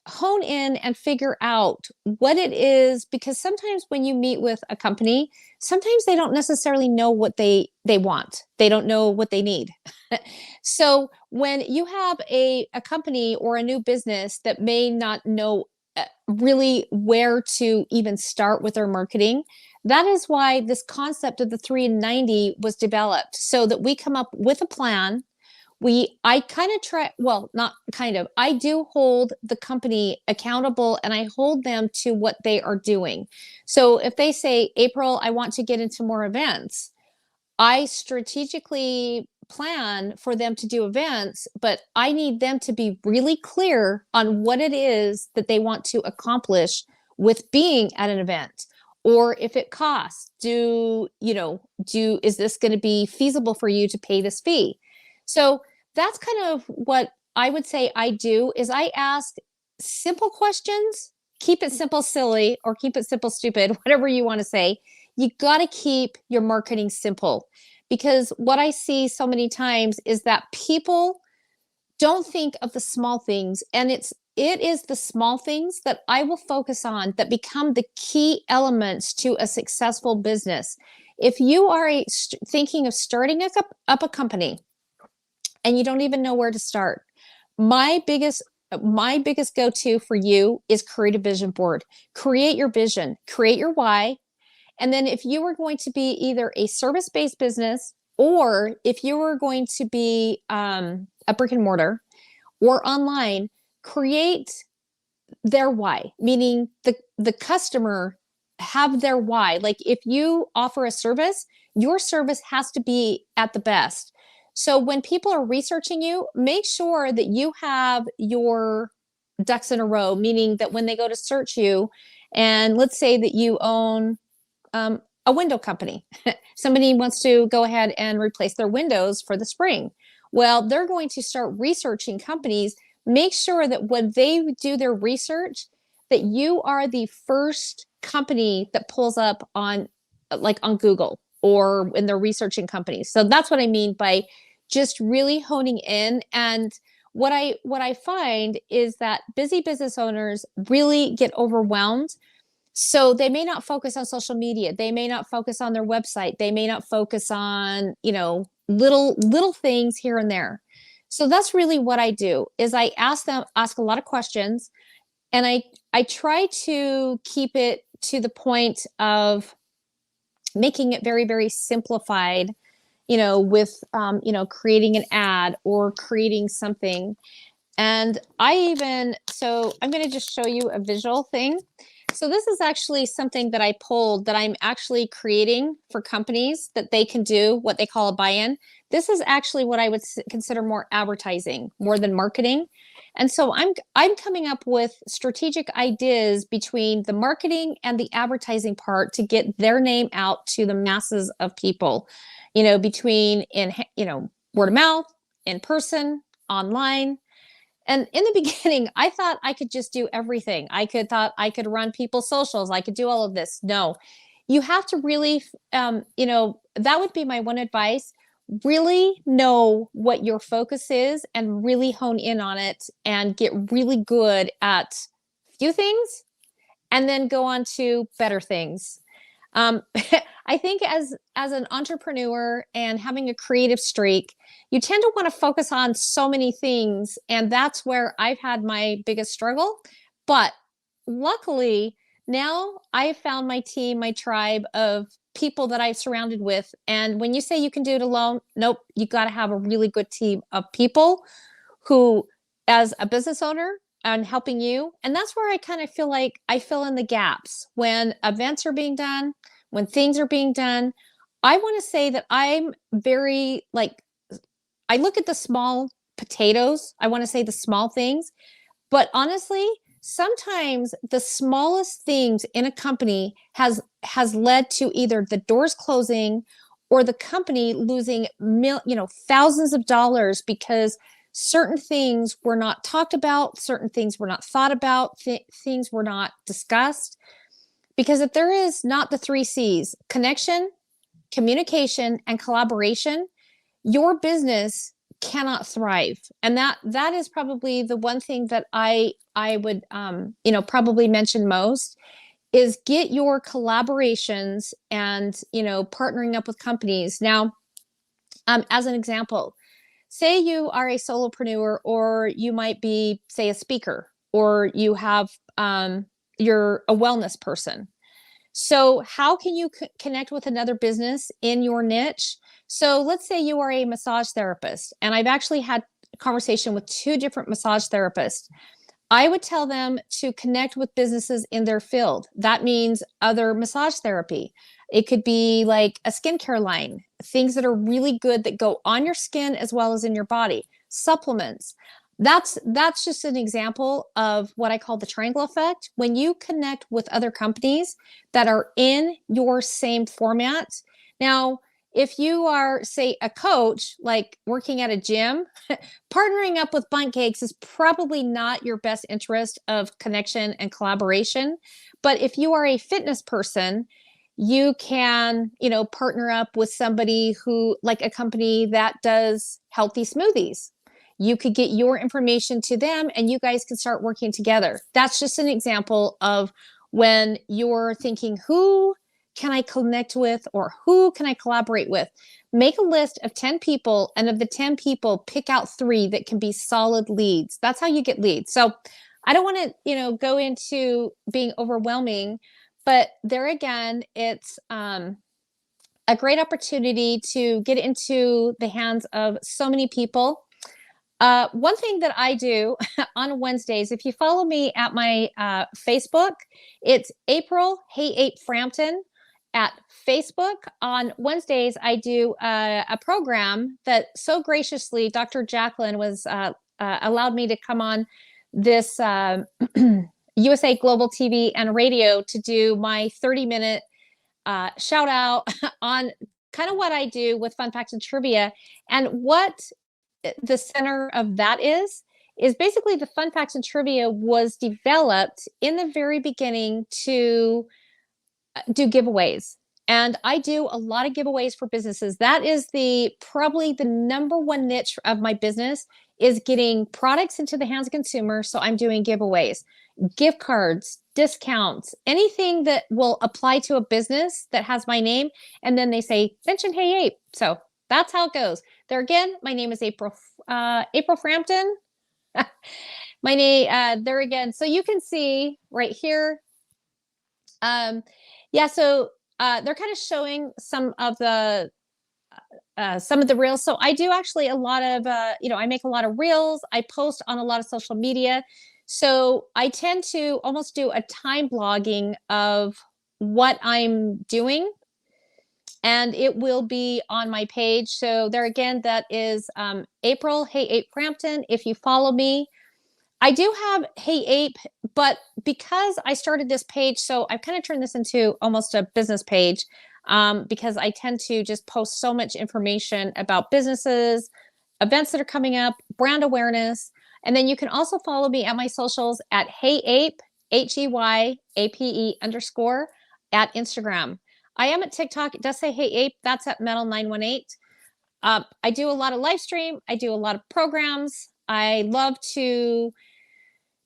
hone in and figure out what it is, because sometimes when you meet with a company, sometimes they don't necessarily know what they want. They don't know what they need. So when you have a company or a new business that may not know really where to even start with their marketing, that is why this concept of the 3 in 90 was developed, so that we come up with a plan. I do hold the company accountable, and I hold them to what they are doing. So if they say, April, I want to get into more events, I strategically plan for them to do events, but I need them to be really clear on what it is that they want to accomplish with being at an event. Or if it costs, is this going to be feasible for you to pay this fee? So that's kind of what I would say I do, is I ask simple questions. Keep it simple, silly, or keep it simple, stupid, whatever you want to say. You got to keep your marketing simple, because what I see so many times is that people don't think of the small things, and it is the small things that I will focus on that become the key elements to a successful business. If you are thinking of starting up a company, and you don't even know where to start, my biggest go-to for you is create a vision board. Create your vision, create your why. And then if you are going to be either a service-based business, or if you are going to be a brick and mortar or online, create their why, meaning the customer have their why. Like if you offer a service, your service has to be at the best. So when people are researching you, make sure that you have your ducks in a row, meaning that when they go to search you, and let's say that you own a window company, somebody wants to go ahead and replace their windows for the spring. Well, they're going to start researching companies. Make sure that when they do their research, that you are the first company that pulls up on Google, or when they're researching companies. So that's what I mean by just really honing in. And what I find is that busy business owners really get overwhelmed. So they may not focus on social media. They may not focus on their website. They may not focus on, little things here and there. So that's really what I do, is I ask a lot of questions, and I try to keep it to the point of making it very, very simplified, with, creating an ad or creating something. And so I'm going to just show you a visual thing. So this is actually something that I pulled that I'm actually creating for companies that they can do what they call a buy-in. This is actually what I would consider more advertising, more than marketing. And so I'm coming up with strategic ideas between the marketing and the advertising part to get their name out to the masses of people, between word of mouth, in person, online. And in the beginning, I thought I could just do everything. Thought I could run people's socials. I could do all of this. No, you have to really, that would be my one advice. really know what your focus is and really hone in on it and get really good at few things and then go on to better things. I think as an entrepreneur and having a creative streak, you tend to want to focus on so many things, and that's where I've had my biggest struggle. But luckily, now I have found my team, my tribe of people that I've surrounded with. And when you say you can do it alone, nope, you got to have a really good team of people who, as a business owner, and helping you. And that's where I kind of feel like I fill in the gaps when events are being done, when things are being done. I want to say that I'm very like, I look at the small potatoes. I want to say the small things, but honestly, sometimes the smallest things in a company has led to either the doors closing or the company losing thousands of dollars because certain things were not talked about, certain things were not thought about, things were not discussed. Because if there is not the 3 C's, connection, communication, and collaboration, your business cannot thrive. And that is probably the one thing that I would probably mention most is get your collaborations and partnering up with companies. Now, as an example, say you are a solopreneur, or you might be, say, a speaker, or you have you're a wellness person. So how can you connect with another business in your niche? So let's say you are a massage therapist, and I've actually had a conversation with 2 different massage therapists. I would tell them to connect with businesses in their field. That means other massage therapy. It could be like a skincare line, things that are really good that go on your skin as well as in your body, supplements. That's just an example of what I call the triangle effect. When you connect with other companies that are in your same format. Now, if you are, say, a coach, like working at a gym, partnering up with Bundt Cakes is probably not your best interest of connection and collaboration. But if you are a fitness person, you can, partner up with somebody who, like a company that does healthy smoothies. You could get your information to them and you guys can start working together. That's just an example of when you're thinking, who can I connect with or who can I collaborate with? Make a list of 10 people, and of the 10 people, pick out 3 that can be solid leads. That's how you get leads. So I don't want to, go into being overwhelming, but there again, it's a great opportunity to get into the hands of so many people. One thing that I do on Wednesdays, if you follow me at my Facebook, it's April Hey 8 Frampton at Facebook. On Wednesdays, I do a program that so graciously Dr. Jacalyn was allowed me to come on this USA Global TV and Radio to do my 30-minute shout out on kind of what I do with fun facts and trivia. And what the center of that is basically the fun facts and trivia was developed in the very beginning to do giveaways. And I do a lot of giveaways for businesses. That is probably the number one niche of my business, is getting products into the hands of consumers. So I'm doing giveaways, gift cards, discounts, anything that will apply to a business that has my name. And then they say, mention Hey Ape. So that's how it goes. There again, my name is April Frampton. My name there again. So you can see right here. So they're kind of showing some of the reels. So I do actually a lot of I make a lot of reels. I post on a lot of social media. So I tend to almost do a time blogging of what I'm doing. And it will be on my page. So there again, that is April Hey Ape Frampton. If you follow me, I do have Hey Ape, but because I started this page, so I've kind of turned this into almost a business page, because I tend to just post so much information about businesses, events that are coming up, brand awareness. And then you can also follow me at my socials at Hey Ape, HEYAPE _ at Instagram. I am at TikTok. It does say Hey Ape. That's at Metal918. I do a lot of live stream. I do a lot of programs. I love to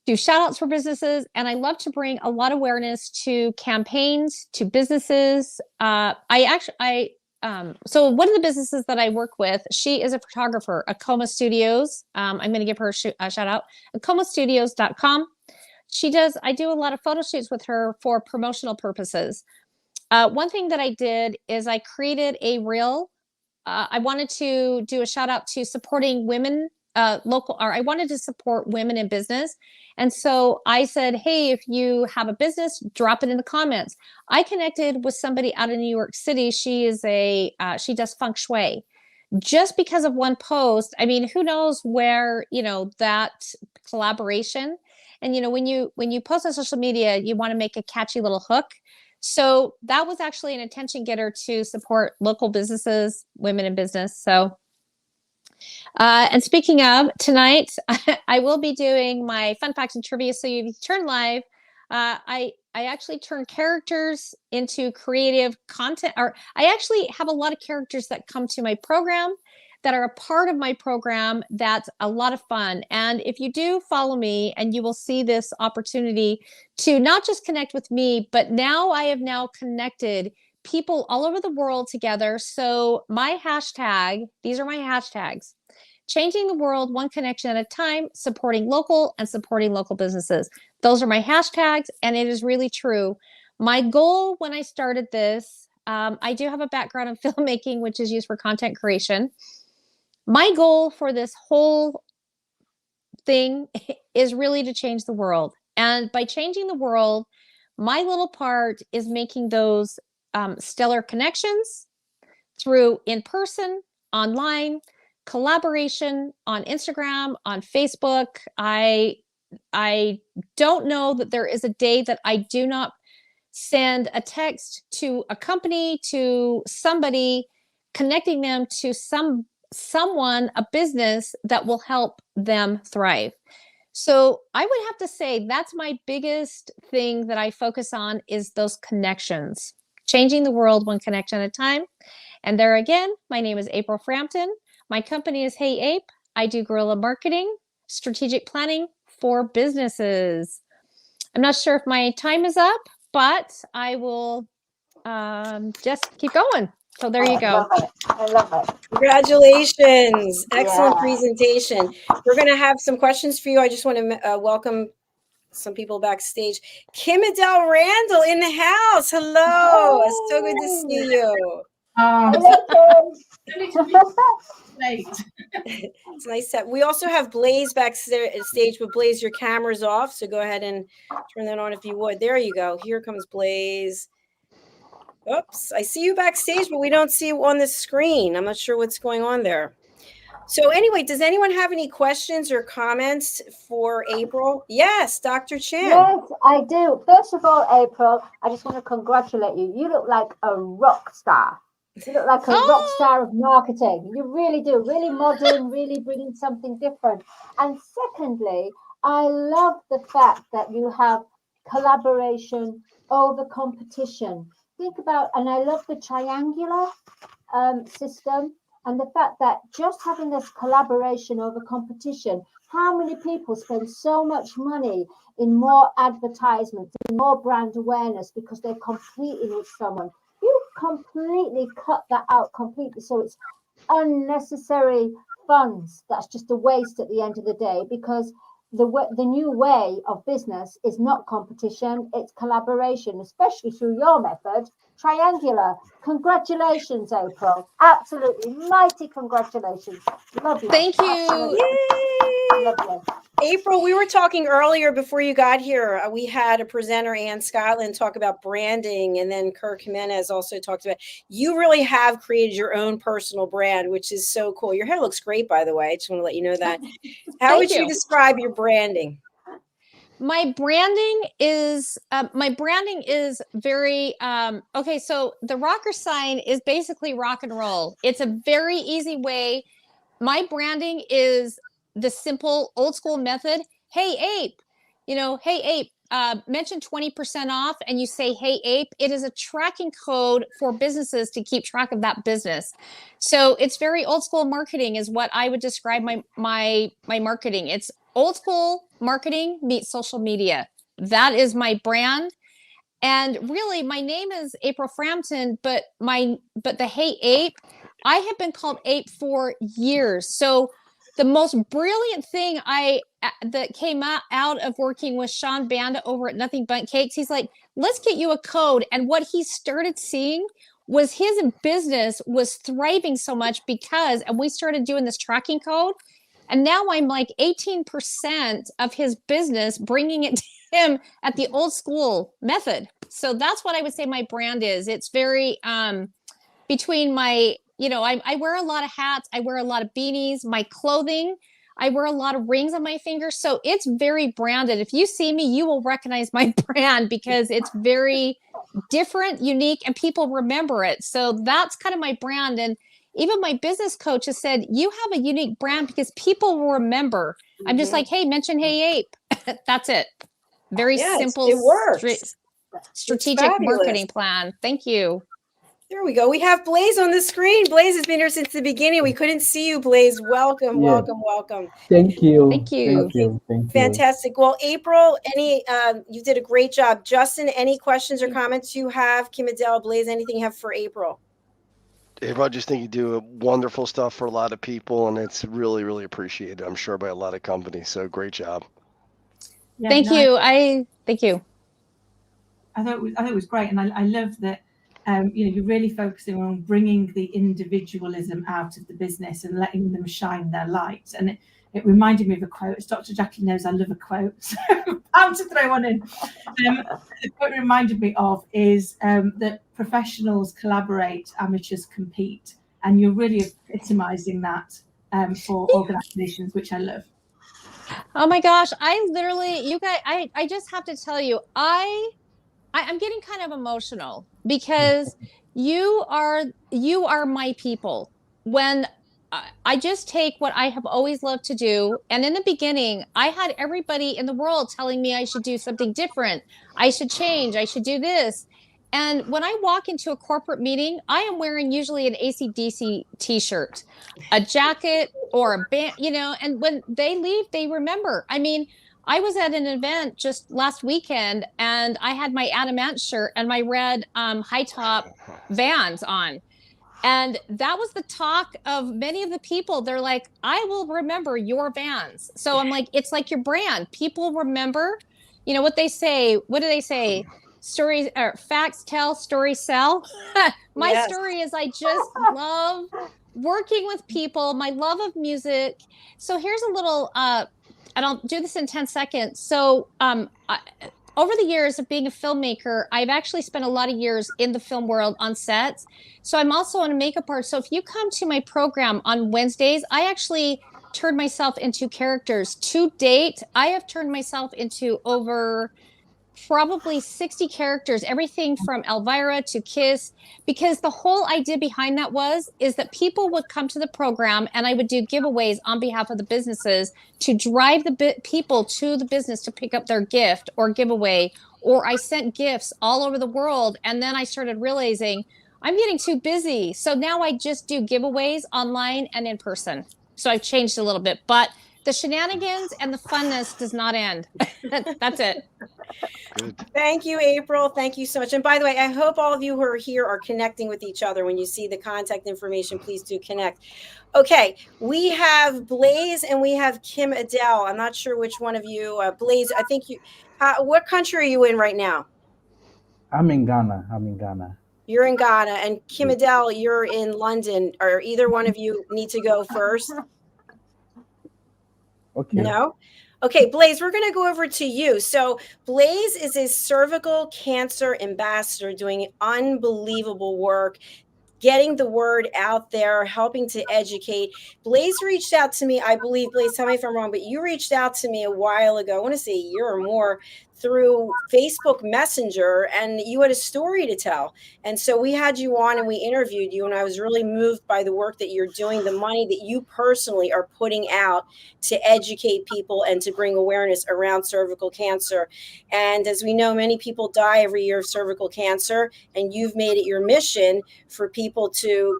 do shout outs for businesses, and I love to bring a lot of awareness to campaigns, to businesses. So one of the businesses that I work with, she is a photographer, ACKOM Studios. I'm going to give her a shout out, ACKOMstudios.com. I do a lot of photo shoots with her for promotional purposes. One thing that I did is I created a reel. I wanted to do a shout out to supporting women, I wanted to support women in business. And so I said, hey, if you have a business, drop it in the comments. I connected with somebody out of New York City. She does feng shui. Just because of one post, I mean, who knows where, that collaboration. And, when you post on social media, you want to make a catchy little hook. So that was actually an attention getter to support local businesses, women in business. So, and speaking of, tonight, I will be doing my fun facts and trivia. So you turn live. I actually turn characters into creative content, or I actually have a lot of characters that come to my program that are a part of my program. That's a lot of fun. And if you do follow me, and you will see this opportunity to not just connect with me, but now I have connected people all over the world together. So my hashtag, these are my hashtags: changing the world one connection at a time, supporting local, and supporting local businesses. Those are my hashtags, and it is really true. My goal when I started this, I do have a background in filmmaking, which is used for content creation. My goal for this whole thing is really to change the world. And by changing the world, my little part is making those stellar connections through in-person, online, collaboration on Instagram, on Facebook. I don't know that there is a day that I do not send a text to a company, to somebody, connecting them to someone, a business that will help them thrive. So I would have to say that's my biggest thing that I focus on, is those connections, changing the world one connection at a time. And there again, my name is April Frampton. My company is Hey Ape. I do guerrilla marketing, strategic planning for businesses. I'm not sure if my time is up, but I will just keep going. So there you go. I love it. Congratulations. Excellent Yeah. presentation. We're going to have some questions for you. I just want to welcome some people backstage. KIM-ADELE Randall in the house. Hello. It's so good to see you. It's nice that we also have Blaise backstage, but Blaise, your camera's off, so go ahead and turn that on if you would. There you go. Here comes Blaise. Oops, I see you backstage, but we don't see you on the screen. I'm not sure what's going on there. So anyway, does anyone have any questions or comments for April? Yes, Dr. Chan. Yes, I do. First of all, April, I just want to congratulate you. You look like a rock star. You look like a rock star of marketing. You really do. Really modern, really bringing something different. And secondly, I love the fact that you have collaboration over competition. Think about, and I love the triangular system, and the fact that just having this collaboration over competition, how many people spend so much money in more advertisements, in more brand awareness, because they're competing with someone. You completely cut that out completely. So it's unnecessary funds. That's just a waste at the end of the day, because the new way of business is not competition, it's collaboration, especially through your method, triangular. Congratulations, April. Absolutely mighty congratulations. Lovely. Thank you. Lovely. April, we were talking earlier before you got here. We had a presenter, SCOTTLIN, talk about branding, and then KIRK GIMENEZ also talked about, you really have created your own personal brand, which is so cool. Your hair looks great, by the way. I just want to let you know that. How would you describe your branding? My branding is very okay. So the rocker sign is basically rock and roll. It's a very easy way. My branding is the simple old school method. Hey Ape, hey Ape, mention 20% off and you say, hey, Ape, it is a tracking code for businesses to keep track of that business. So it's very old school marketing is what I would describe my marketing. It's old school marketing meets social media. That is my brand. And really, my name is April Frampton, but the Hey Ape, I have been called Ape for years. So the most brilliant thing that came out of working with Sean Banda over at Nothing But Cakes, he's like, let's get you a code. And what he started seeing was his business was thriving so much and we started doing this tracking code. And now I'm like 18% of his business, bringing it to him at the old school method. So that's what I would say my brand is. It's very between my, I wear a lot of hats. I wear a lot of beanies, my clothing. I wear a lot of rings on my fingers. So it's very branded. If you see me, you will recognize my brand because it's very different, unique, and people remember it. So that's kind of my brand. And even my business coach has said, you have a unique brand because people will remember. I'm just like, hey, mention Hey Ape. That's it. Very simple, it works. Strategic marketing plan. Thank you. There we go. We have Blaise on the screen. Blaise has been here since the beginning. We couldn't see you, Blaise. Welcome, welcome. Thank you. Thank you. Thank you. Fantastic. Well, April, you did a great job. Justin, any questions or comments you have? KIM-ADELE, Blaise, anything you have for April? April, I just think you do wonderful stuff for a lot of people, and it's really, really appreciated, I'm sure, by a lot of companies. So great job. Yeah, Thank you. Thank you. I thought it was great, and I love that. You're really focusing on bringing the individualism out of the business and letting them shine their light. And it reminded me of a quote. As Dr. Jacalyn knows, I love a quote, so I'm to throw one in. The quote it reminded me of is that professionals collaborate, amateurs compete, and you're really epitomising that for organisations, which I love. Oh my gosh, I literally, you guys, I just have to tell you, I'm getting kind of emotional because you are my people. When I just take what I have always loved to do, and in the beginning, I had everybody in the world telling me I should do something different, I should change, I should do this. And when I walk into a corporate meeting, I am wearing usually an AC/DC t-shirt, a jacket, or a band, and when they leave, they remember. I mean, I was at an event just last weekend and I had my Adamant shirt and my red high top Vans on. And that was the talk of many of the people. They're like, I will remember your Vans. So I'm like, it's like your brand. People remember, what they say. What do they say? Stories or facts tell, stories sell. My story is I just love working with people, my love of music. So here's a little, and I'll do this in 10 seconds. So over the years of being a filmmaker, I've actually spent a lot of years in the film world on sets. So I'm also a makeup artist. So if you come to my program on Wednesdays, I actually turn myself into characters. To date, I have turned myself into over probably 60 characters, everything from Elvira to Kiss, because the whole idea behind that is that people would come to the program and I would do giveaways on behalf of the businesses to drive the people to the business to pick up their gift or giveaway, or I sent gifts all over the world. And then I started realizing I'm getting too busy. So now I just do giveaways online and in person. So I've changed a little bit, but the shenanigans and the funness does not end. That's it. Good. Thank you, April. Thank you so much. And by the way, I hope all of you who are here are connecting with each other. When you see the contact information, please do connect. Okay, we have Blaise and we have KIM-ADELE. I'm not sure which one of you, Blaise, I think you, what country are you in right now? I'm in Ghana. You're in Ghana. And KIM-ADELE, you're in London. Are either one of you need to go first? Okay. No? Okay, Blaise, we're going to go over to you. So Blaise is a cervical cancer ambassador doing unbelievable work, getting the word out there, helping to educate. Blaise reached out to me, I believe, Blaise, tell me if I'm wrong, but you reached out to me a while ago, I want to say a year or more, through Facebook Messenger, and you had a story to tell. And so we had you on and we interviewed you, and I was really moved by the work that you're doing, the money that you personally are putting out to educate people and to bring awareness around cervical cancer. And as we know, many people die every year of cervical cancer, and you've made it your mission for people to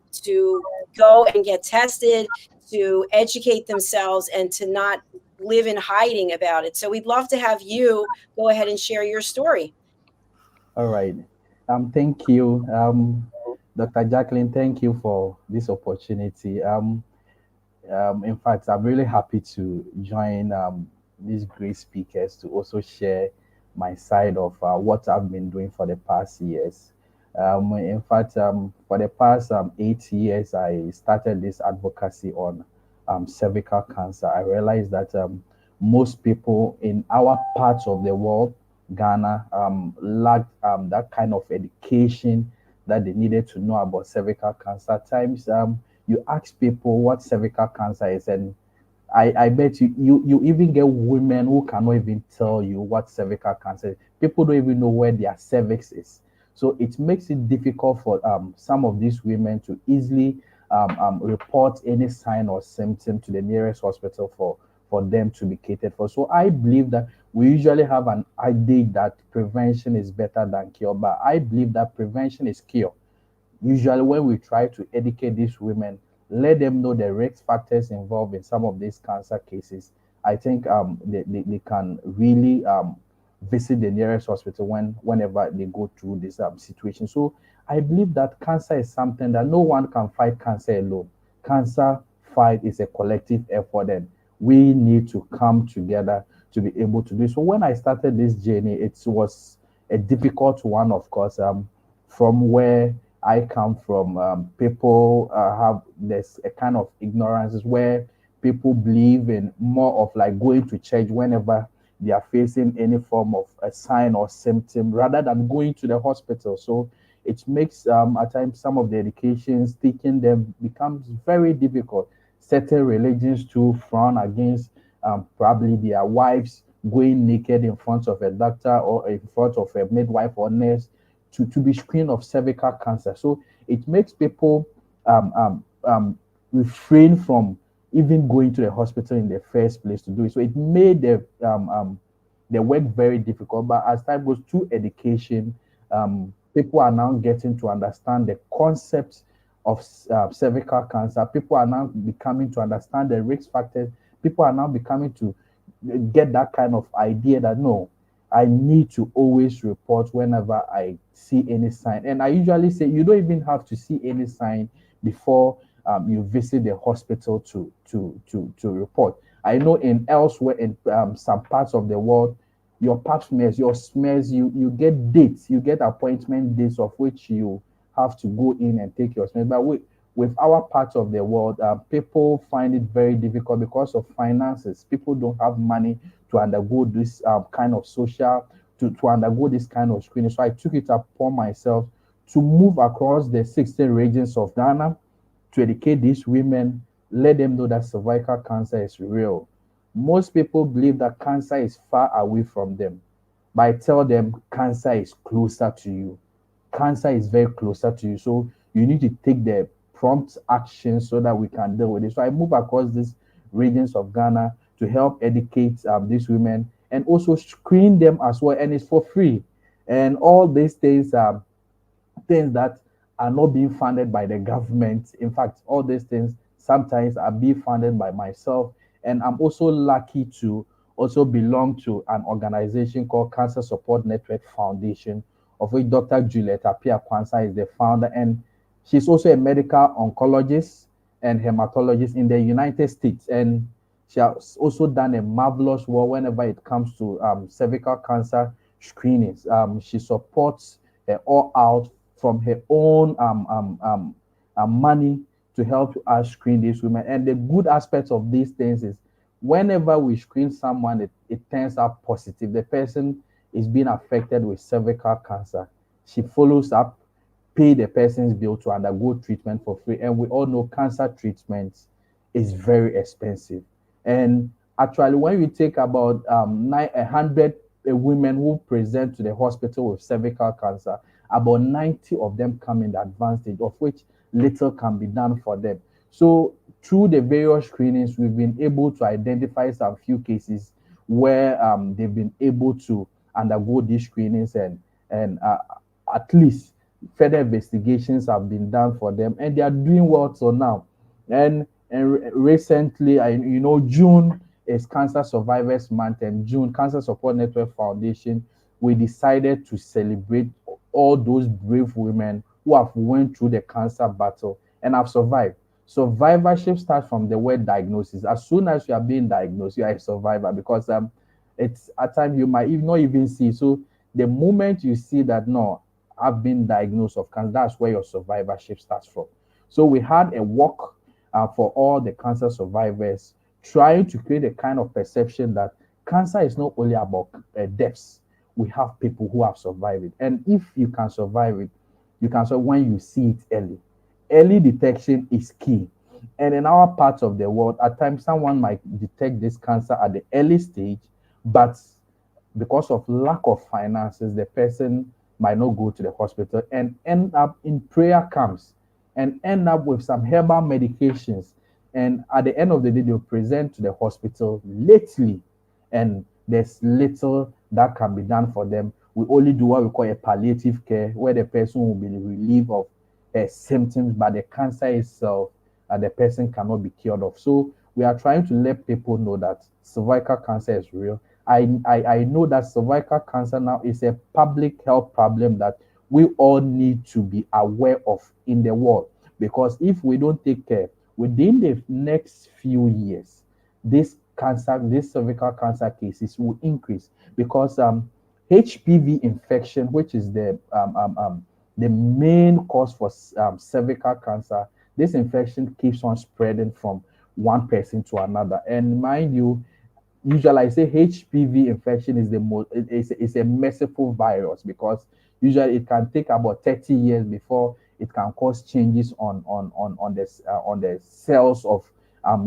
go and get tested, to educate themselves, and to not live in hiding about it. So we'd love to have you go ahead and share your story. All right. Thank you, Dr. Jacalyn. Thank you for this opportunity. In fact, I'm really happy to join these great speakers to also share my side of what I've been doing for the past years. In fact, for the past 8 years, I started this advocacy on cervical cancer. I realized that most people in our parts of the world, Ghana, lacked that kind of education that they needed to know about cervical cancer. At times, you ask people what cervical cancer is, and I bet you even get women who cannot even tell you what cervical cancer is. People don't even know where their cervix is. So it makes it difficult for some of these women to easily report any sign or symptom to the nearest hospital for them to be catered for. So I believe that we usually have an idea that prevention is better than cure, but I believe that prevention is cure. Usually when we try to educate these women, let them know the risk factors involved in some of these cancer cases, I think they can really visit the nearest hospital whenever they go through this situation. So I believe that cancer is something that no one can fight cancer alone. Cancer fight is a collective effort, and we need to come together to be able to do. So when I started this journey, it was a difficult one, of course. From where I come from, people have this a kind of ignorance where people believe in more of like going to church whenever they are facing any form of a sign or symptom rather than going to the hospital. So it makes at times some of the educations teaching them becomes very difficult. Certain religions too frown against probably their wives going naked in front of a doctor or in front of a midwife or nurse to be screened of cervical cancer. So it makes people refrain from even going to the hospital in the first place to do it. So it made the work very difficult. But as time goes through education, people are now getting to understand the concept of cervical cancer. People are now becoming to understand the risk factors. People are now becoming to get that kind of idea that no, I need to always report whenever I see any sign. And I usually say you don't even have to see any sign before you visit the hospital to report. I know in elsewhere in some parts of the world, your pap smears, your smears, you get dates, you get appointment dates of which you have to go in and take your smears. But with our parts of the world, people find it very difficult because of finances. People don't have money to undergo this kind of social, to undergo this kind of screening. So I took it upon myself to move across the 16 regions of Ghana to educate these women, let them know that cervical cancer is real. Most people believe that cancer is far away from them, but I tell them cancer is closer to you. Cancer is very closer to you. So you need to take the prompt action so that we can deal with it. So I move across these regions of Ghana to help educate these women and also screen them as well. And it's for free. And all these things are things that are not being funded by the government. In fact, all these things sometimes are being funded by myself. And I'm also lucky to also belong to an organization called Cancer Support Network Foundation, of which Dr. Juliet Apia Kwanzaa is the founder. And she's also a medical oncologist and hematologist in the United States. And she has also done a marvelous work whenever it comes to cervical cancer screenings. She supports all out from her own money to help us screen these women. And the good aspect of these things is whenever we screen someone, it turns out positive. The person is being affected with cervical cancer. She follows up, pay the person's bill to undergo treatment for free. And we all know cancer treatment is very expensive. And actually, when we take about 100 women who present to the hospital with cervical cancer, about 90 of them come in the advanced stage, of which little can be done for them. So through the various screenings, we've been able to identify some few cases where they've been able to undergo these screenings, and at least further investigations have been done for them, and they are doing well till now. And recently, June is Cancer Survivors Month, and June Cancer Support Network Foundation, we decided to celebrate all those brave women who have went through the cancer battle and have survived. Survivorship starts from the word diagnosis. As soon as you are being diagnosed, you are a survivor, because it's at times you might even not even see. So the moment you see that, no, I've been diagnosed of cancer, that's where your survivorship starts from. So we had a walk for all the cancer survivors, trying to create a kind of perception that cancer is not only about deaths. We have people who have survived it. And if you can survive it, you can survive when you see it early. Early detection is key. And in our parts of the world, at times someone might detect this cancer at the early stage, but because of lack of finances, the person might not go to the hospital and end up in prayer camps and end up with some herbal medications. And at the end of the day, they'll present to the hospital lately, and there's little that can be done for them. We only do what we call a palliative care, where the person will be relieved of symptoms, but the cancer itself, the person cannot be cured of. So we are trying to let people know that cervical cancer is real. I know that cervical cancer now is a public health problem that we all need to be aware of in the world, because if we don't take care, within the next few years, this cervical cancer cases will increase, because HPV infection, which is the main cause for cervical cancer, this infection keeps on spreading from one person to another. And mind you, usually I say HPV infection is the most, it's a merciful virus, because usually it can take about 30 years before it can cause changes on the cells of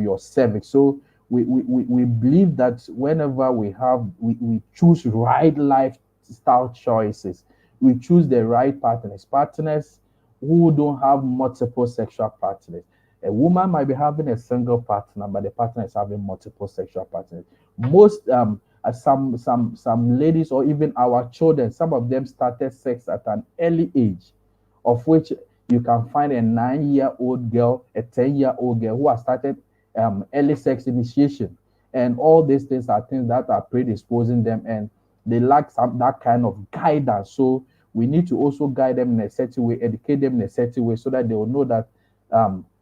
your cervix. So we believe that whenever we choose right lifestyle choices, we choose the right partners who don't have multiple sexual partners. A woman might be having a single partner, but the partner is having multiple sexual partners. Most some ladies, or even our children, some of them started sex at an early age, of which you can find a 9-year-old girl, a 10-year-old girl who has started early sex initiation. And all these things are things that are predisposing them, and they lack that kind of guidance. So we need to also guide them in a certain way, educate them in a certain way, so that they will know that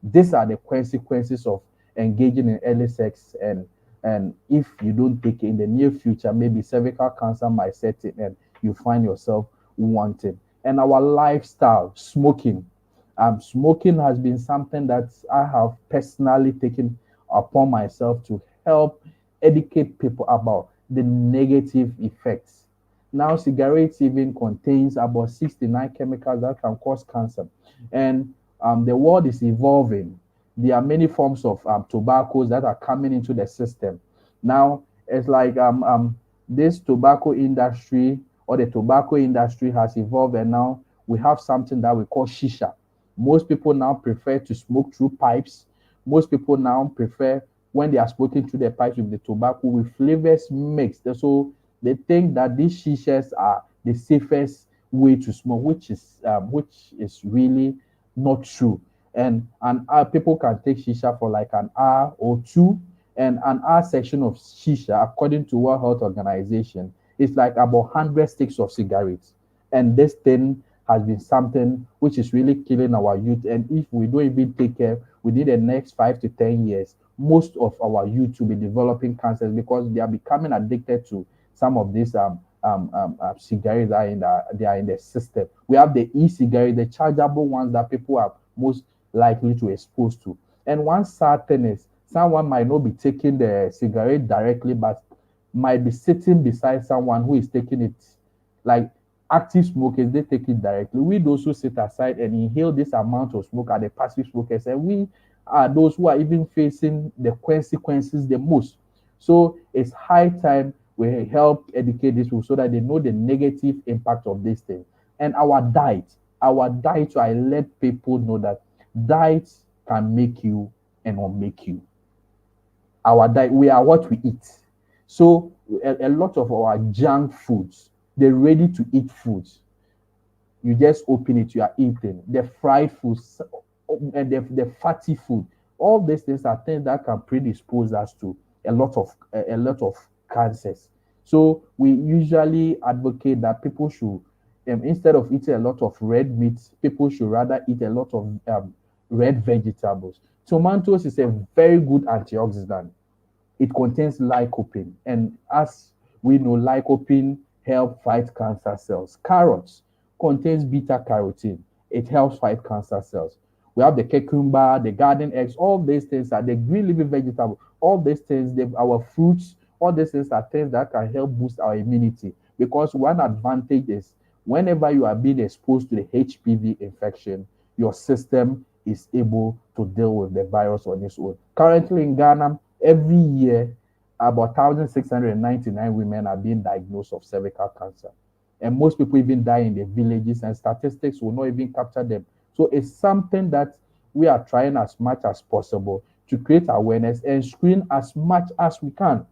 these are the consequences of engaging in early sex. And if you don't take it in the near future, maybe cervical cancer might set in and you find yourself wanting. And our lifestyle, smoking. Smoking has been something that I have personally taken upon myself to help educate people about the negative effects. Now, cigarettes even contains about 69 chemicals that can cause cancer. And the world is evolving. There are many forms of tobaccos that are coming into the system. Now, it's like this tobacco industry, or the tobacco industry, has evolved, and now we have something that we call shisha. Most people now prefer to smoke through pipes. Most people now prefer, when they are smoking through the pipes with the tobacco, with flavors mixed. So they think that these shishas are the safest way to smoke, which is really not true. And people can take shisha for like an hour or two, and an hour section of shisha, according to World Health Organization, is like about 100 sticks of cigarettes. And this thing has been something which is really killing our youth. And if we don't even take care, within the next 5 to 10 years, most of our youth will be developing cancers, because they are becoming addicted to some of these cigarettes that are in the system. We have the e-cigarettes, the chargeable ones that people are most likely to expose to. And one sad thing is, someone might not be taking the cigarette directly, but might be sitting beside someone who is taking it. Like active smokers, they take it directly. We those who sit aside and inhale this amount of smoke are the passive smokers, and we are those who are even facing the consequences the most. So it's high time We help educate these people so that they know the negative impact of this thing. And our diet, so I let people know that diet can make you and not make you. Our diet, we are what we eat. So a lot of our junk foods, the ready to eat foods, you just open it, you are eating the fried foods and the fatty food. All these things are things that can predispose us to a lot of cancers. So we usually advocate that people should, instead of eating a lot of red meat, people should rather eat a lot of red vegetables. Tomatoes is a very good antioxidant. It contains lycopene, and as we know, lycopene help fight cancer cells. Carrots contains beta carotene. It helps fight cancer cells. We have the cucumber, the garden eggs. All these things are the green leafy vegetable. All these things, our fruits, all these things are things that can help boost our immunity. Because one advantage is whenever you are being exposed to the HPV infection, your system is able to deal with the virus on its own. Currently in Ghana, every year, about 1,699 women are being diagnosed of cervical cancer. And most people even die in the villages, and statistics will not even capture them. So it's something that we are trying as much as possible to create awareness and screen as much as we can,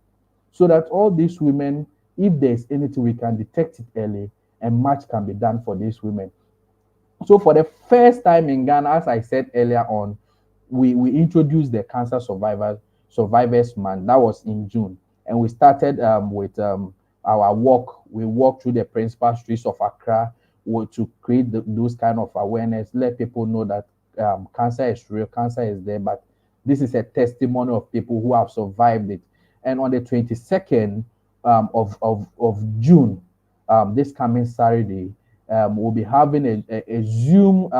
so that all these women, if there's anything, we can detect it early and much can be done for these women. So for the first time in Ghana, as I said earlier on, we introduced the Cancer Survivors Month. That was in June. And we started with our walk. We walked through the principal streets of Accra to create those kind of awareness, let people know that cancer is real, cancer is there, but this is a testimony of people who have survived it. And on the 22nd of June, this coming Saturday, we'll be having a Zoom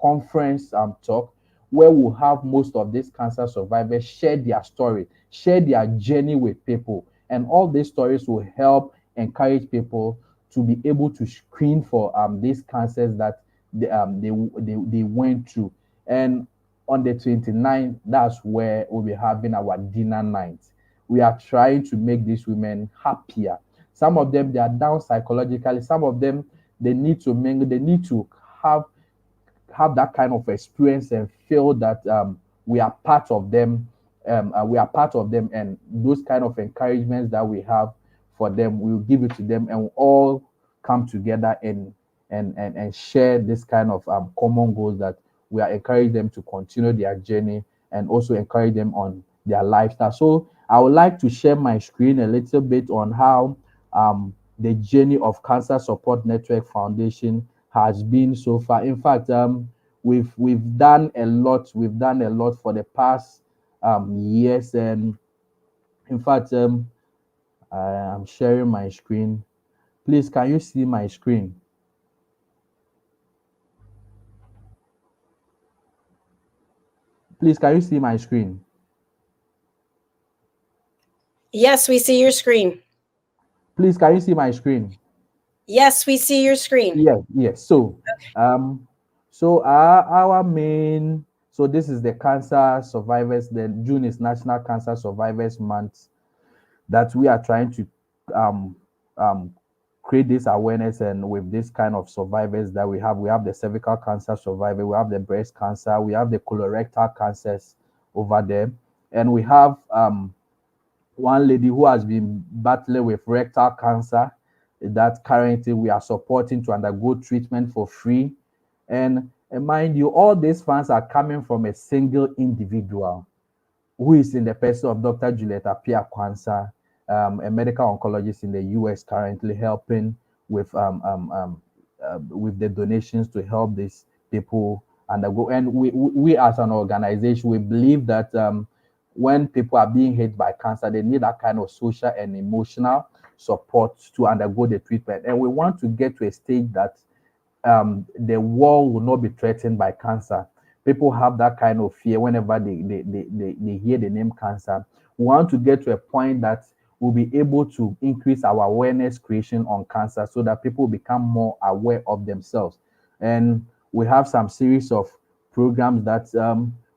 conference talk where we'll have most of these cancer survivors share their story, share their journey with people. And all these stories will help encourage people to be able to screen for these cancers that they went through. And on the 29th, that's where we'll be having our dinner night. We are trying to make these women happier. Some of them, they are down psychologically. Some of them, they need to mingle. They need to have that kind of experience and feel that we are part of them. We are part of them, and those kind of encouragements that we have for them, we'll give it to them, and we'll all come together and share this kind of common goals that we are encouraging them to continue their journey and also encourage them on their lifestyle. So I would like to share my screen a little bit on how the journey of Cancer Support Network Foundation has been so far. In fact, we've done a lot. We've done a lot for the past years, and in fact, I'm sharing my screen. Please, can you see my screen? Please, can you see my screen? Yes, we see your screen. Please, can you see my screen? Yes, we see your screen. Yes. So, okay. So our main, so this is the Cancer Survivors. The June is National Cancer Survivors Month, that we are trying to create this awareness, and with this kind of survivors that we have the cervical cancer survivor, we have the breast cancer, we have the colorectal cancers over there, and we have one lady who has been battling with rectal cancer that currently we are supporting to undergo treatment for free. And mind you, all these funds are coming from a single individual who is in the person of Dr. Julieta Piakwansa, a medical oncologist in the US, currently helping with the donations to help these people undergo. And we as an organization, we believe that when people are being hit by cancer, they need that kind of social and emotional support to undergo the treatment. And we want to get to a stage that the world will not be threatened by cancer. People have that kind of fear whenever they hear the name cancer. We want to get to a point that we'll be able to increase our awareness creation on cancer so that people become more aware of themselves. And we have some series of programs that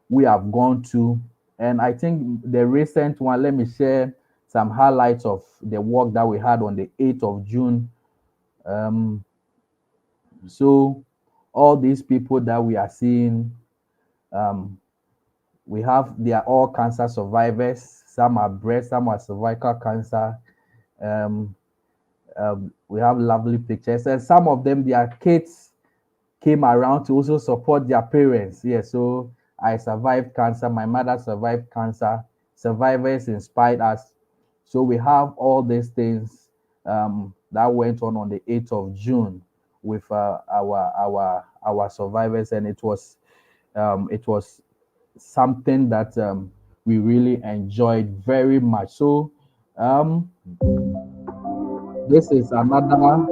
we have gone to. And I think the recent one, let me share some highlights of the work that we had on the 8th of June. So all these people that we are seeing, they are all cancer survivors. Some are breast, some are cervical cancer. We have lovely pictures, and some of them, their kids came around to also support their parents. Yeah, so I survived cancer. My mother survived cancer. Survivors inspired us. So we have all these things that went on the 8th of June with our survivors, and it was something that we really enjoyed very much. So this is another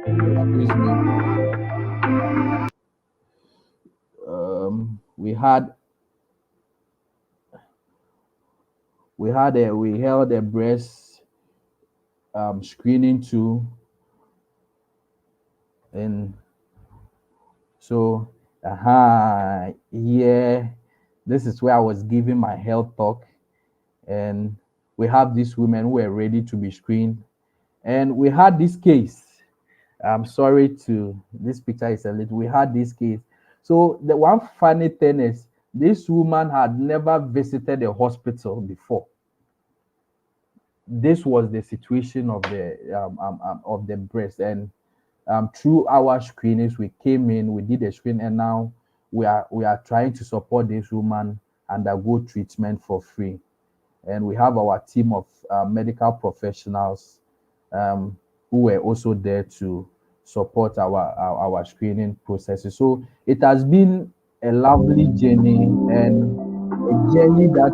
excuse me. We held a breast screening too, and so yeah, this is where I was giving my health talk, and we have these women who were ready to be screened, and we had this case. I'm sorry this picture is a little. We had this case. So the one funny thing is, this woman had never visited a hospital before. This was the situation of the breast, and through our screenings, we came in, we did a screen, and now we are trying to support this woman undergo treatment for free. And we have our team of medical professionals who were also there to support our screening processes. So it has been a lovely journey, and a journey that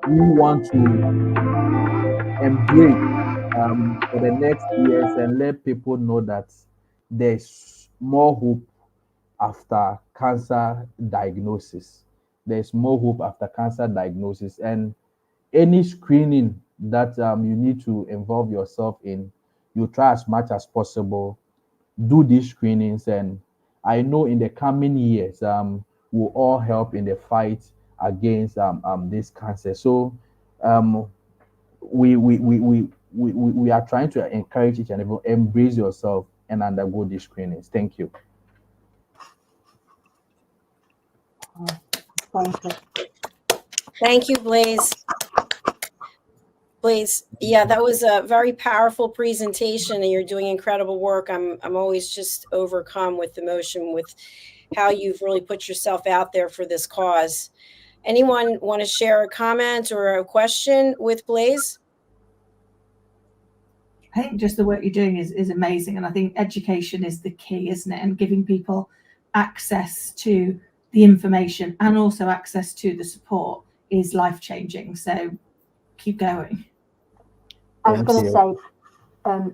we want to embrace for the next years, and let people know that there's more hope after cancer diagnosis. There's more hope after cancer diagnosis, and any screening that you need to involve yourself in, you try as much as possible, do these screenings, and I know in the coming years we'll all help in the fight against this cancer. So we are trying to encourage each and every, embrace yourself and undergo these screenings. Thank you. Thank you, Blaise. Blaise, yeah, that was a very powerful presentation, and you're doing incredible work. I'm always just overcome with emotion with how you've really put yourself out there for this cause. Anyone want to share a comment or a question with Blaise? I think just the work you're doing is amazing, and I think education is the key, isn't it? And giving people access to the information and also access to the support is life-changing. So keep going. I was going to say,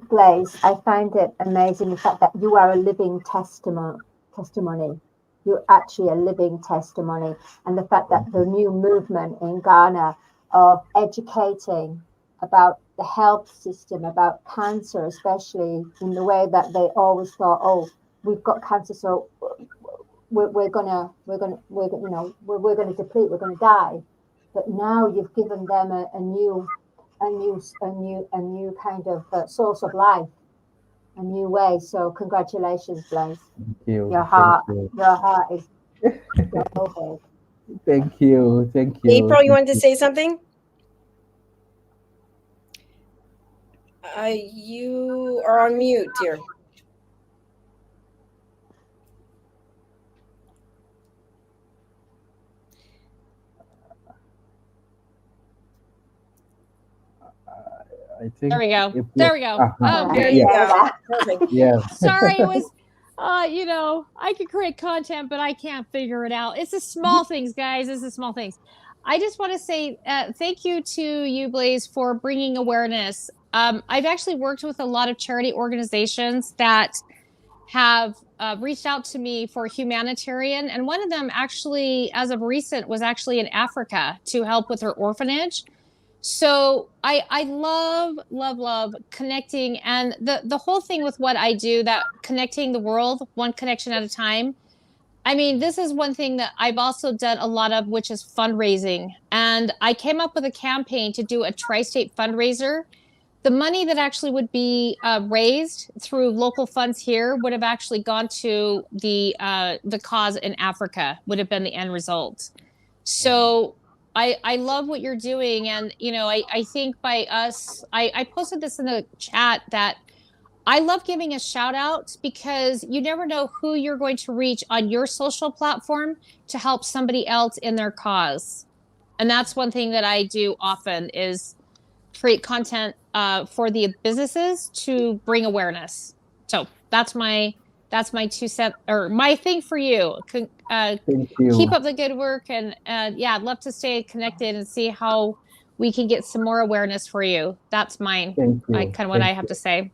Blaise, I find it amazing the fact that you are a living testimony. You're actually a living testimony. And the fact that the new movement in Ghana of educating about the health system, about cancer, especially in the way that they always thought, oh, we've got cancer, so we're gonna deplete, we're gonna die. But now you've given them a new kind of source of life, a new way. So congratulations, Blaise. Thank you. Your heart is so big. Thank you. April, you wanted to say something? You are on mute, dear. I think there we go. There we go. There you go. Perfect. Yeah. Sorry, it was I could create content, but I can't figure it out. It's the small things, guys. It's the small things. I just want to say thank you to you, Blaise, for bringing awareness. I've actually worked with a lot of charity organizations that have reached out to me for humanitarian, and one of them actually, as of recent, was actually in Africa to help with her orphanage. So I love connecting, and the whole thing with what I do, that connecting the world one connection at a time. I mean, this is one thing that I've also done a lot of, which is fundraising. And I came up with a campaign to do a tri-state fundraiser. The money that actually would be raised through local funds here would have actually gone to the cause in Africa, would have been the end result. So I love what you're doing. And, you know, I think by us, I posted this in the chat that I love giving a shout out because you never know who you're going to reach on your social platform to help somebody else in their cause. And that's one thing that I do often is create content for the businesses to bring awareness. So that's my 2 cents or my thing for you. Thank you. Keep up the good work, and yeah, I'd love to stay connected and see how we can get some more awareness for you. That's mine. Thank you. Kind of what I have to say.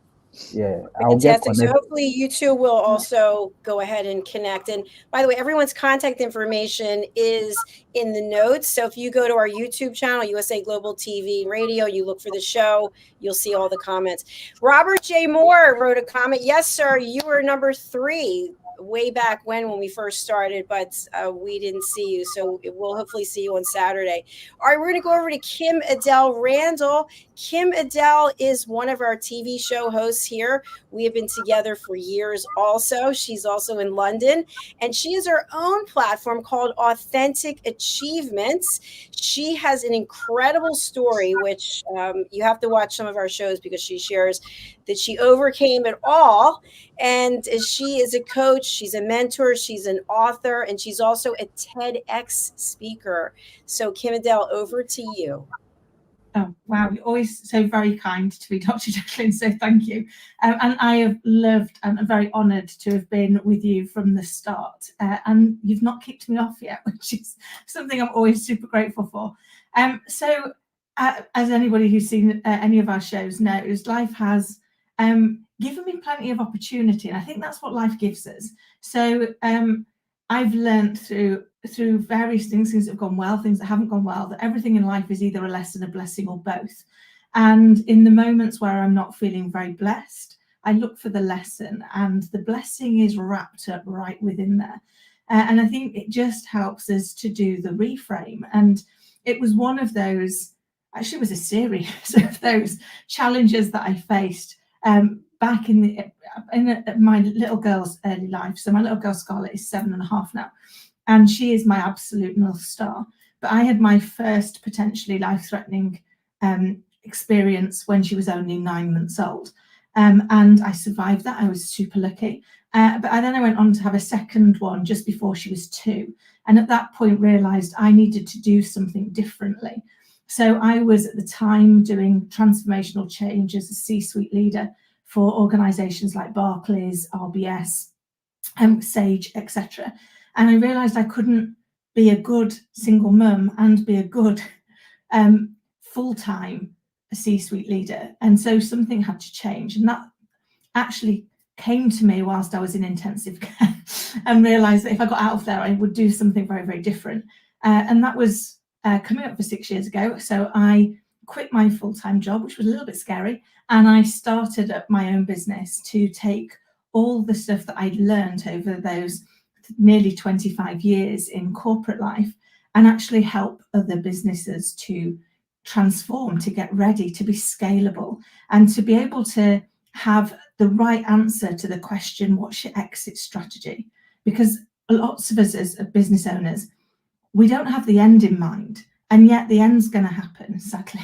Yeah, I'll get Fantastic. So hopefully you two will also go ahead and connect. And by the way, everyone's contact information is in the notes. So if you go to our YouTube channel, USA Global TV and Radio, you look for the show, you'll see all the comments. Robert J. Moore wrote a comment. Yes, sir, you were number 3 way back when we first started, but we didn't see you. So we'll hopefully see you on Saturday. All right, we're going to go over to KIM-ADELE Randall. KIM-ADELE is one of our TV show hosts here. We have been together for years also. She's also in London, and she has her own platform called Authentic Achievements. She has an incredible story, which you have to watch some of our shows because she shares that she overcame it all. And she is a coach, she's a mentor, she's an author, and she's also a TEDx speaker. So KIM-ADELE, over to you. Oh, wow. You're always so very kind to me, Dr. Jacalyn, so thank you. And I have loved and I'm very honoured to have been with you from the start. And you've not kicked me off yet, which is something I'm always super grateful for. So as anybody who's seen any of our shows knows, life has given me plenty of opportunity. And I think that's what life gives us. So I've learned through various things that have gone well, things that haven't gone well, that everything in life is either a lesson, a blessing, or both. And in the moments where I'm not feeling very blessed, I look for the lesson, and the blessing is wrapped up right within there. And I think it just helps us to do the reframe. And it was one of those, actually it was a series of those challenges that I faced back in my little girl's early life. So my little girl Scarlett is 7.5 now, and she is my absolute North Star. But I had my first potentially life-threatening experience when she was only 9 months old, and I survived that. I was super lucky. But then I went on to have a second one just before she was 2, and at that point realised I needed to do something differently. So I was at the time doing transformational change as a C-suite leader for organisations like Barclays, RBS, Sage, etc. And I realised I couldn't be a good single mum and be a good full-time C-suite leader. And so something had to change. And that actually came to me whilst I was in intensive care and realised that if I got out of there, I would do something very, very different. And that was coming up for 6 years ago. So I quit my full-time job, which was a little bit scary. And I started up my own business to take all the stuff that I'd learned over those nearly 25 years in corporate life and actually help other businesses to transform, to get ready, to be scalable, and to be able to have the right answer to the question, what's your exit strategy? Because lots of us as business owners, we don't have the end in mind, and yet the end's going to happen, sadly.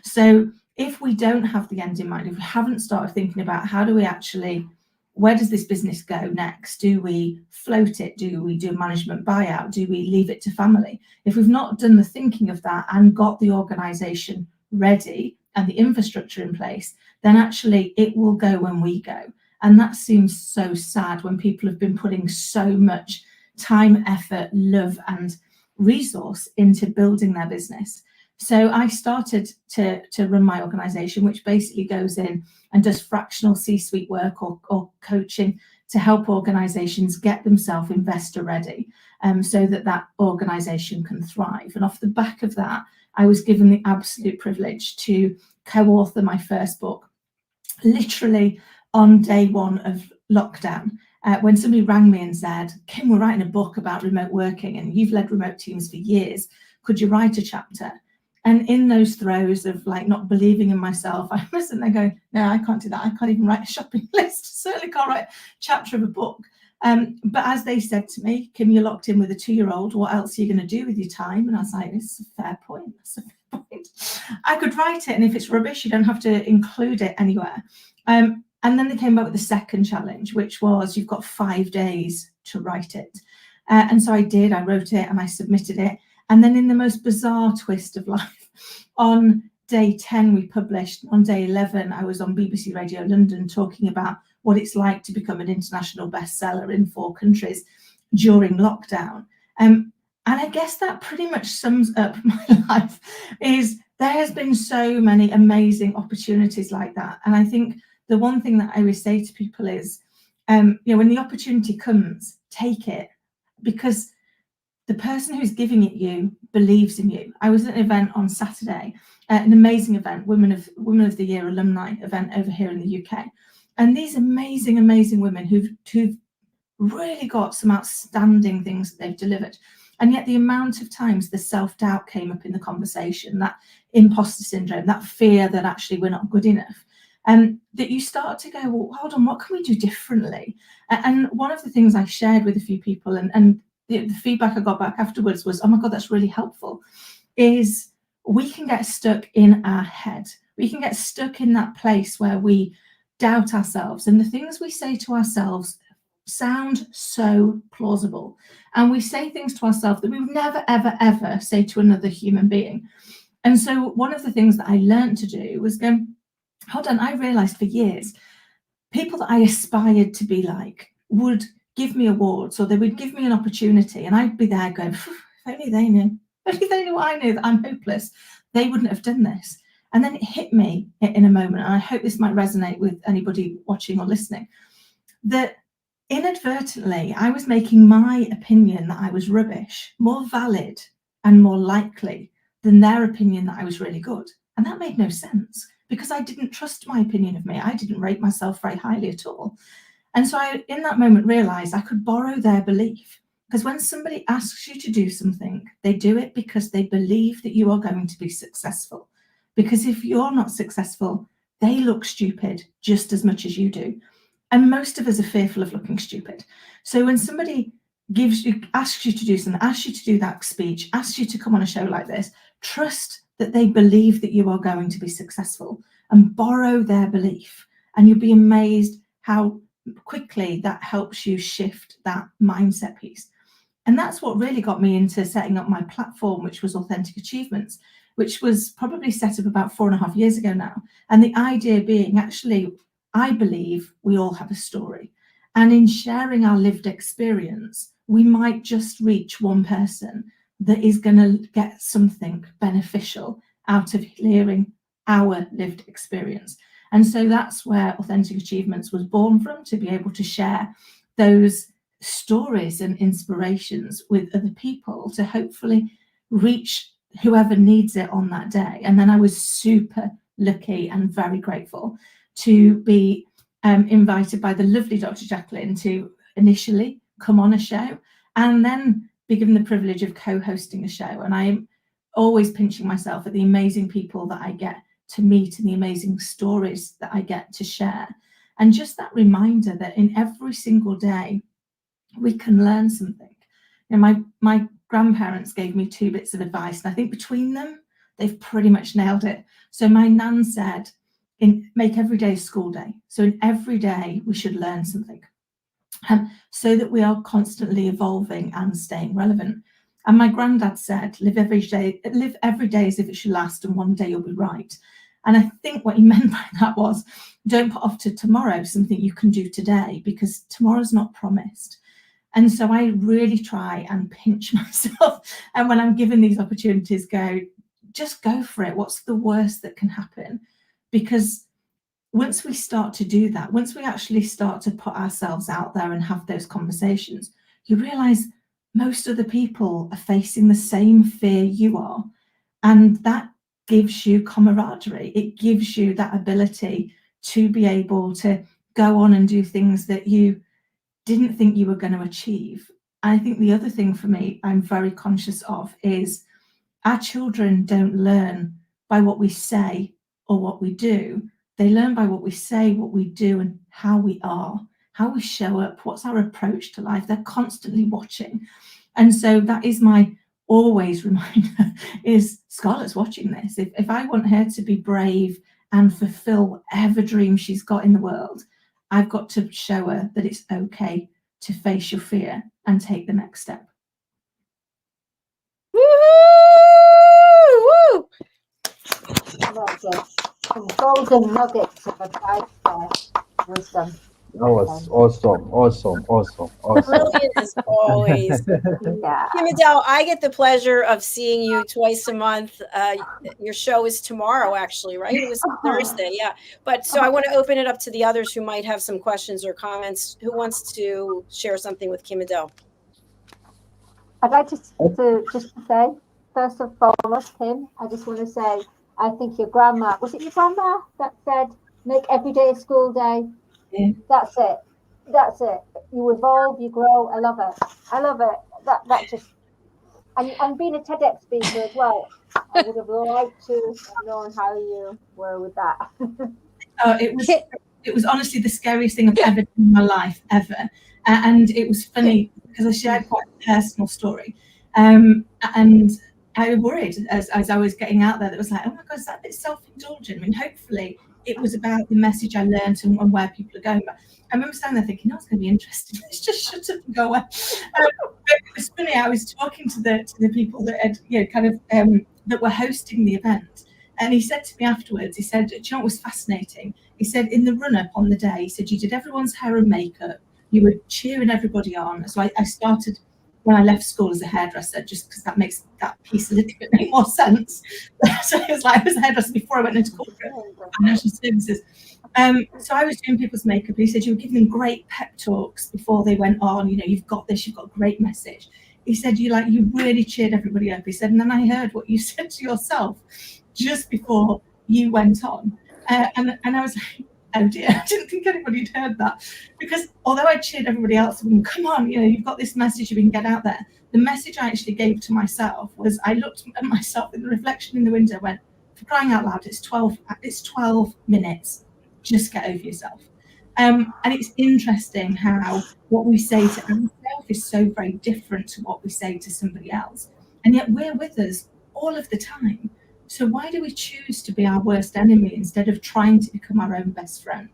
So if we don't have the end in mind, if we haven't started thinking about how do we actually, where does this business go next? Do we float it? Do we do a management buyout? Do we leave it to family? If we've not done the thinking of that and got the organisation ready and the infrastructure in place, then actually it will go when we go. And that seems so sad when people have been putting so much time, effort, love and resource into building their business. So I started to run my organisation, which basically goes in and does fractional C-suite work or coaching to help organisations get themselves investor ready, so that organisation can thrive. And off the back of that, I was given the absolute privilege to co-author my first book, literally on day one of lockdown. when somebody rang me and said, Kim, we're writing a book about remote working and you've led remote teams for years. Could you write a chapter? And in those throes of like not believing in myself, I was sitting there going, no, I can't do that. I can't even write a shopping list. Certainly can't write a chapter of a book. But as they said to me, Kim, you're locked in with a 2-year-old. What else are you going to do with your time? And I was like, it's a fair point. That's a fair point. I could write it. And if it's rubbish, you don't have to include it anywhere. And then they came up with the second challenge, which was you've got 5 days to write it. And so I did. I wrote it and I submitted it. And then in the most bizarre twist of life, on day 10, we published. On day 11, I was on BBC Radio London talking about what it's like to become an international bestseller in 4 countries during lockdown. And I guess that pretty much sums up my life. Is there has been so many amazing opportunities like that. And I think the one thing that I always say to people is, you know, when the opportunity comes, take it, because the person who's giving it you believes in you. I was at an event on Saturday, an amazing event, Women of the Year alumni event over here in the UK. And these amazing, amazing women who've really got some outstanding things that they've delivered. And yet the amount of times the self-doubt came up in the conversation, that imposter syndrome, that fear that actually we're not good enough, that you start to go, well, hold on, what can we do differently? And one of the things I shared with a few people, and the feedback I got back afterwards was, oh my God, that's really helpful, is we can get stuck in our head. We can get stuck in that place where we doubt ourselves, and the things we say to ourselves sound so plausible. And we say things to ourselves that we would never, ever, ever say to another human being. And so one of the things that I learned to do was go, hold on, I realized for years, people that I aspired to be like would give me awards, or they would give me an opportunity, and I'd be there going, if only they knew, if only they knew what I knew, that I'm hopeless, they wouldn't have done this. And then it hit me in a moment, and I hope this might resonate with anybody watching or listening, that inadvertently I was making my opinion that I was rubbish more valid and more likely than their opinion that I was really good. And that made no sense, because I didn't trust my opinion of me. I didn't rate myself very highly at all. And so I, in that moment, realized I could borrow their belief, because when somebody asks you to do something, they do it because they believe that you are going to be successful. Because if you're not successful, they look stupid just as much as you do. And most of us are fearful of looking stupid. So when somebody asks you to do something, asks you to do that speech, asks you to come on a show like this, trust that they believe that you are going to be successful, and borrow their belief. And you'll be amazed how quickly that helps you shift that mindset piece. And that's what really got me into setting up my platform, which was Authentic Achievements, which was probably set up about 4.5 years ago now. And the idea being, actually, I believe we all have a story. And in sharing our lived experience, we might just reach one person that is going to get something beneficial out of hearing our lived experience. And so that's where Authentic Achievements was born from, to be able to share those stories and inspirations with other people to hopefully reach whoever needs it on that day. And then I was super lucky and very grateful to be invited by the lovely Dr. Jacalyn to initially come on a show, and then be given the privilege of co-hosting a show. And I'm always pinching myself at the amazing people that I get to meet and the amazing stories that I get to share. And just that reminder that in every single day, we can learn something. You know, my grandparents gave me 2 bits of advice, and I think between them, they've pretty much nailed it. So my nan said, make every day a school day. So in every day, we should learn something, so that we are constantly evolving and staying relevant. And my granddad said, live every day as if it should last, and one day you'll be right. And I think what he meant by that was, don't put off to tomorrow something you can do today, because tomorrow's not promised. And so I really try and pinch myself. And when I'm given these opportunities, just go for it. What's the worst that can happen? Because once we start to do that, once we actually start to put ourselves out there and have those conversations, you realize most of the people are facing the same fear you are. And that gives you camaraderie. It gives you that ability to be able to go on and do things that you didn't think you were going to achieve. And I think the other thing for me I'm very conscious of is our children don't learn by what we say or what we do. They learn by what we say, what we do, and how we are, how we show up, what's our approach to life. They're constantly watching. And so that is my always reminder is Scarlett's watching this. If I want her to be brave and fulfill whatever dream she's got in the world, I've got to show her that it's okay to face your fear and take the next step. Woo! That's some golden nuggets of advice there. Wisdom. That was awesome. Brilliant as always. Yeah. Kim-ADELE, I get the pleasure of seeing you twice a month. Your show is tomorrow, actually, right? It was Thursday, yeah. But so I want to open it up to the others who might have some questions or comments. Who wants to share something with Kim-ADELE? I'd like to just say, first and foremost, Kim, I just want to say, I think your grandma, was it your grandma that said, make every day a school day? Yeah. That's it. You evolve, you grow. I love it. That just, and being a TEDx speaker as well, I would have liked to have known how you were with that. It was honestly the scariest thing I've ever done in my life, ever. And it was funny because I shared quite a personal story. And I worried as I was getting out there, that was like, oh my God, is that a bit self-indulgent? I mean, hopefully it was about the message I learned and where people are going. But I remember standing there thinking, no, it's going to be interesting. Let's just shut up and go away. It was funny. I was talking to the people that had, that were hosting the event. And he said to me afterwards, he said, do you know what was fascinating? He said, in the run-up on the day, he said, you did everyone's hair and makeup. You were cheering everybody on. So I started when I left school as a hairdresser, just because that makes that piece a little bit more sense. So it was like I was a hairdresser before I went into corporate financial services. So I was doing people's makeup. He said you were giving them great pep talks before they went on. You know, you've got this. You've got a great message. He said you really cheered everybody up. He said, and then I heard what you said to yourself just before you went on, and I was like, oh dear, I didn't think anybody had heard that. Because although I cheered everybody else, and come on, you know, you've got this message, you can get out there. The message I actually gave to myself was, I looked at myself in the reflection in the window, went, for crying out loud, it's 12 minutes. Just get over yourself. And it's interesting how what we say to ourselves is so very different to what we say to somebody else. And yet we're with us all of the time. So why do we choose to be our worst enemy instead of trying to become our own best friend?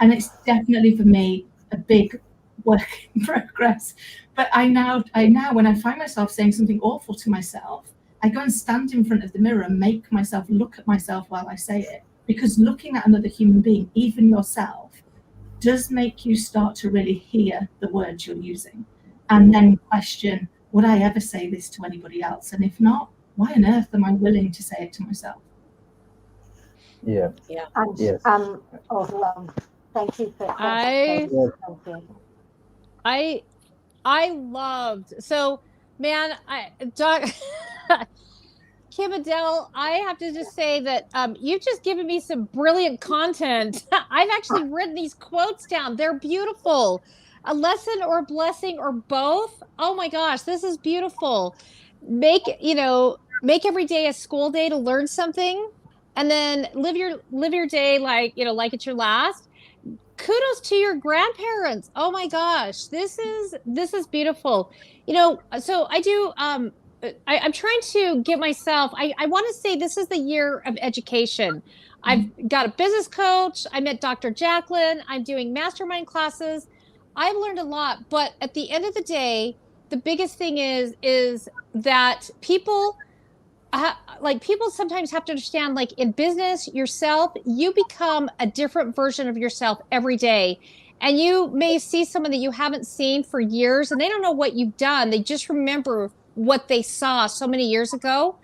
And it's definitely for me a big work in progress. But I now when I find myself saying something awful to myself, I go and stand in front of the mirror and make myself look at myself while I say it. Because looking at another human being, even yourself, does make you start to really hear the words you're using and then question, would I ever say this to anybody else? And if not, why on earth am I willing to say it to myself? Yeah. And Yes. overwhelmed. Thank you for I loved, so man, Kim-ADELE, I have to just say that you've just given me some brilliant content. I've actually written these quotes down. They're beautiful. A lesson or a blessing or both. Oh my gosh, this is beautiful. Make every day a school day to learn something, and then live your day like it's your last. Kudos to your grandparents. Oh my gosh, this is beautiful. So I do. I'm trying to get myself, I want to say this is the year of education. I've got a business coach. I met Dr. Jacalyn. I'm doing mastermind classes. I've learned a lot, but at the end of the day, the biggest thing is that people sometimes have to understand, like in business yourself, you become a different version of yourself every day. And you may see someone that you haven't seen for years and they don't know what you've done. They just remember what they saw so many years ago.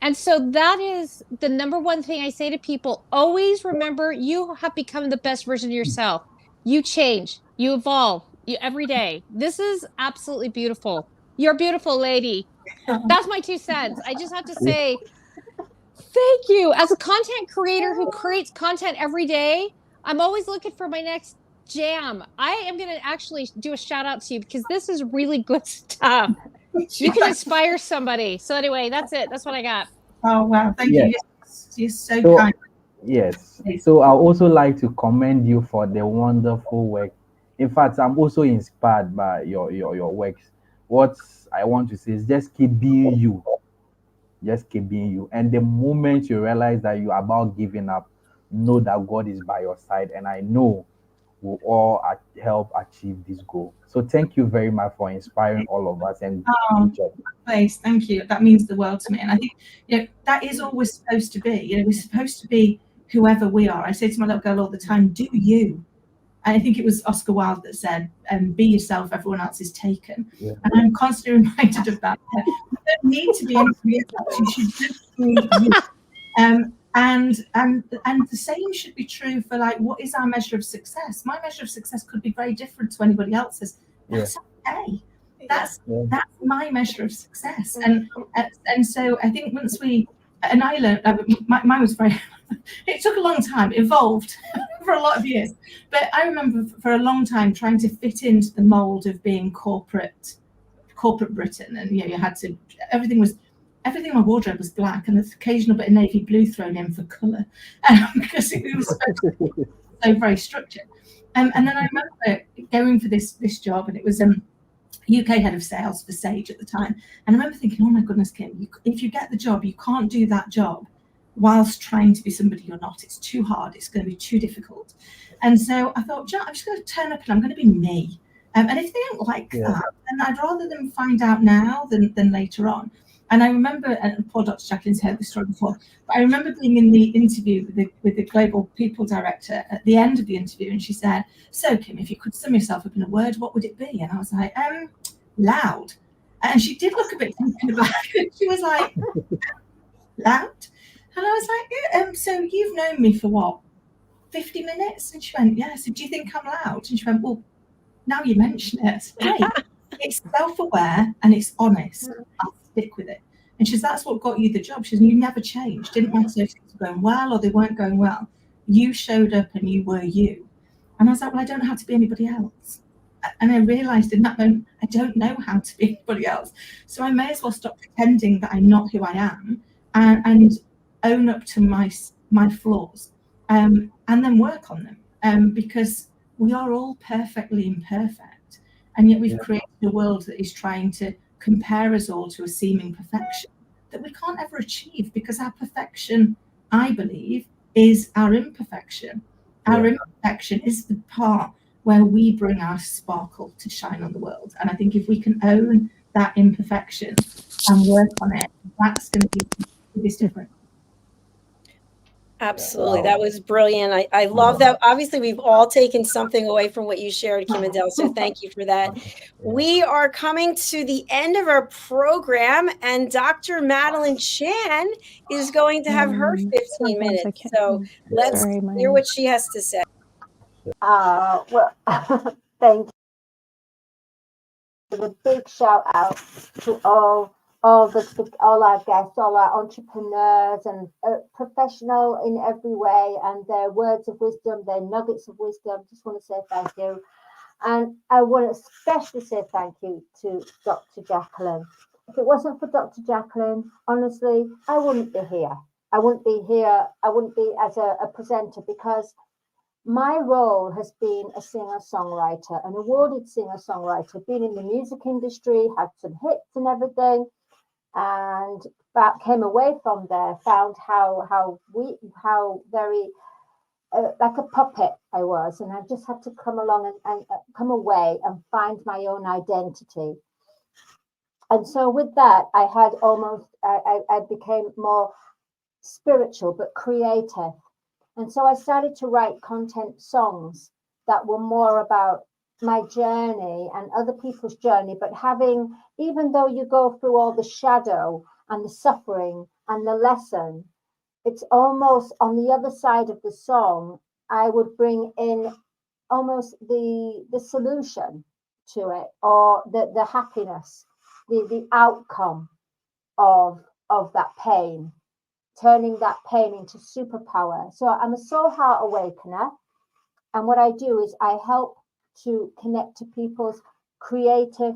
And so that is the number one thing I say to people. Always remember you have become the best version of yourself. You change, you evolve every day. This is absolutely beautiful. You're a beautiful lady. That's my 2 cents. I just have to say, thank you. As a content creator who creates content every day, I'm always looking for my next jam. I am going to actually do a shout out to you because this is really good stuff. You can inspire somebody. So anyway, that's it. That's what I got. Oh, wow. Thank Yeah. you. You're so So, kind. yes. So I also like to commend you for the wonderful work. In fact, I'm also inspired by your works. What I want to say is just keep being you. Just keep being you. And the moment you realize that you're about giving up, know that God is by your side. And I know we'll all help achieve this goal. So thank you very much for inspiring all of us, and good job. Place. Thank you. That means the world to me. And I think, you know, that is all we're supposed to be. You know, we're supposed to be whoever we are. I say to my little girl all the time, do you. And I think it was Oscar Wilde that said, be yourself, everyone else is taken. Yeah. And I'm constantly reminded of that. You don't need to be anybody else. You should just be you. And the same should be true for, like, what is our measure of success? My measure of success could be very different to anybody else's. That's okay. That's my measure of success. And so I think once we, and I learned, mine was very, it took a long time, evolved for a lot of years. But I remember for a long time trying to fit into the mold of being corporate Britain. And, you know, you had to, everything in my wardrobe was black, and there's occasional bit of navy blue thrown in for colour, because it was so very structured. And then I remember going for this job, and it was UK head of sales for Sage at the time. And I remember thinking, oh my goodness, Kim, if you get the job, you can't do that job whilst trying to be somebody you're not. It's too hard. It's going to be too difficult. And so I thought, I'm just going to turn up and I'm going to be me. And if they don't like that, then I'd rather them find out now than later on. And I remember, and poor Dr. Jacalyn's heard this story before, but I remember being in the interview with the Global People Director at the end of the interview, and she said, so Kim, if you could sum yourself up in a word, what would it be? And I was like, loud. And she did look a bit taken aback. She was like, loud? And I was like, yeah, so you've known me for what, 50 minutes? And she went, yeah. So do you think I'm loud? And she went, well, now you mention it, great. It's self-aware and it's honest. I'll stick with it. And she says, that's what got you the job. She says, you never changed. Didn't matter if things were going well or they weren't going well. You showed up and you were you. And I was like, well, I don't know how to be anybody else. And I realized in that moment, I don't know how to be anybody else. So I may as well stop pretending that I'm not who I am, and own up to my flaws, and then work on them, because we are all perfectly imperfect. And yet we've created a world that is trying to compare us all to a seeming perfection that we can't ever achieve, because our perfection, I believe, is our imperfection. Our imperfection is the part where we bring our sparkle to shine on the world. And I think if we can own that imperfection and work on it, that's going to be the biggest difference. Absolutely. That was brilliant. I love that. Obviously, we've all taken something away from what you shared, Kim-ADELE. So thank you for that. We are coming to the end of our program, and Dr. Madalene Chan is going to have her 15 minutes. So let's hear what she has to say. Well, thank you. A big shout out to all our guests, all our entrepreneurs, and professional in every way, and their words of wisdom, their nuggets of wisdom. Just want to say thank you. And I want to especially say thank you to Dr. Jacalyn. If it wasn't for Dr. Jacalyn, honestly, I wouldn't be here. I wouldn't be here. I wouldn't be as a presenter, because my role has been a singer-songwriter, an awarded singer-songwriter, been in the music industry, had some hits and everything, and came away from there, found how very like a puppet I was, and I just had to come along and come away and find my own identity. And so with that, I had I became more spiritual but creative. And so I started to write content songs that were more about my journey and other people's journey, but having, even though you go through all the shadow and the suffering and the lesson, it's almost on the other side of the song, I would bring in almost the solution to it, or the happiness, the outcome of that pain, turning that pain into superpower. So I'm a soul heart awakener. And what I do is I help to connect to people's creative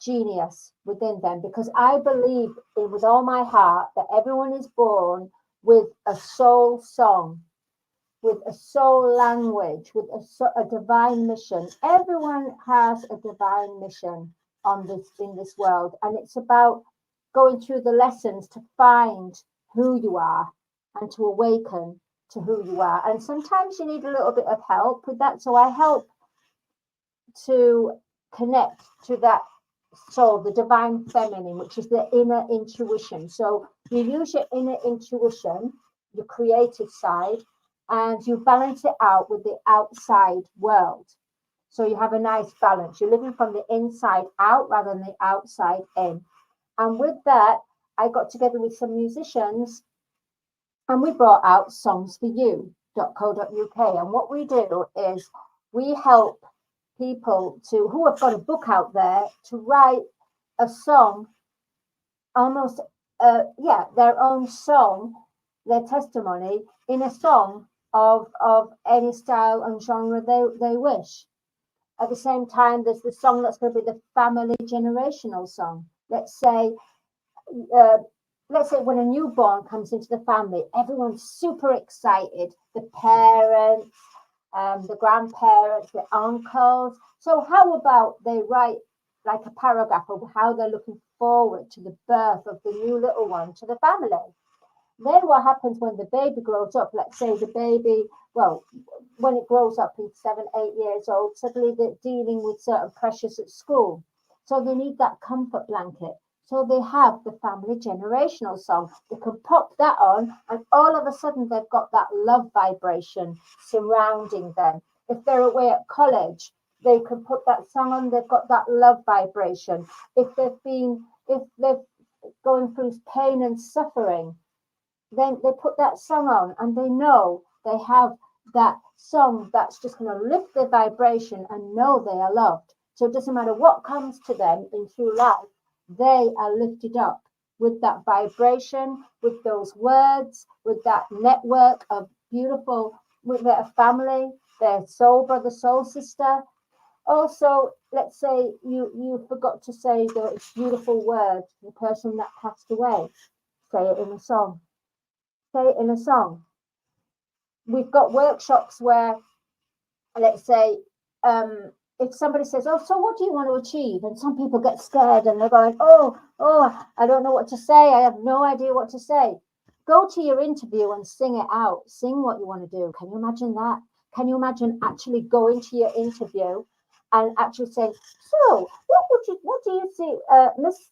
genius within them, because I believe with all my heart that everyone is born with a soul song, with a soul language, with a divine mission. Everyone has a divine mission in this world, and it's about going through the lessons to find who you are and to awaken to who you are. And sometimes you need a little bit of help with that, so I help to connect to that soul, the divine feminine, which is the inner intuition. So you use your inner intuition, your creative side, and you balance it out with the outside world. So you have a nice balance. You're living from the inside out rather than the outside in. And with that, I got together with some musicians and we brought out songsforyou.co.uk. And what we do is we help people who have got a book out there to write a song, almost their own song, their testimony in a song of any style and genre they wish. At the same time, there's the song that's going to be the family generational song. Let's say when a newborn comes into the family, everyone's super excited. The parents, the grandparents, the uncles. So how about they write like a paragraph of how they're looking forward to the birth of the new little one to the family? Then what happens when the baby grows up? Let's say the baby, when it grows up in 7, 8 years old, suddenly they're dealing with certain pressures at school. So they need that comfort blanket. So they have the family generational song. They can pop that on and all of a sudden they've got that love vibration surrounding them. If they're away at college, they can put that song on, they've got that love vibration. If they're going through pain and suffering, then they put that song on and they know they have that song that's just going to lift their vibration and know they are loved. So it doesn't matter what comes to them in through life, they are lifted up with that vibration, with those words, with that network of beautiful, with their family, their soul brother, soul sister. Also, let's say you forgot to say the beautiful word to the person that passed away. Say it in a song. Say it in a song. We've got workshops where, let's say, if somebody says, "Oh, so what do you want to achieve?" and some people get scared and they're going, "Oh, I don't know what to say. I have no idea what to say." Go to your interview and sing it out. Sing what you want to do. Can you imagine that? Can you imagine actually going to your interview and actually saying, "So, what do you see,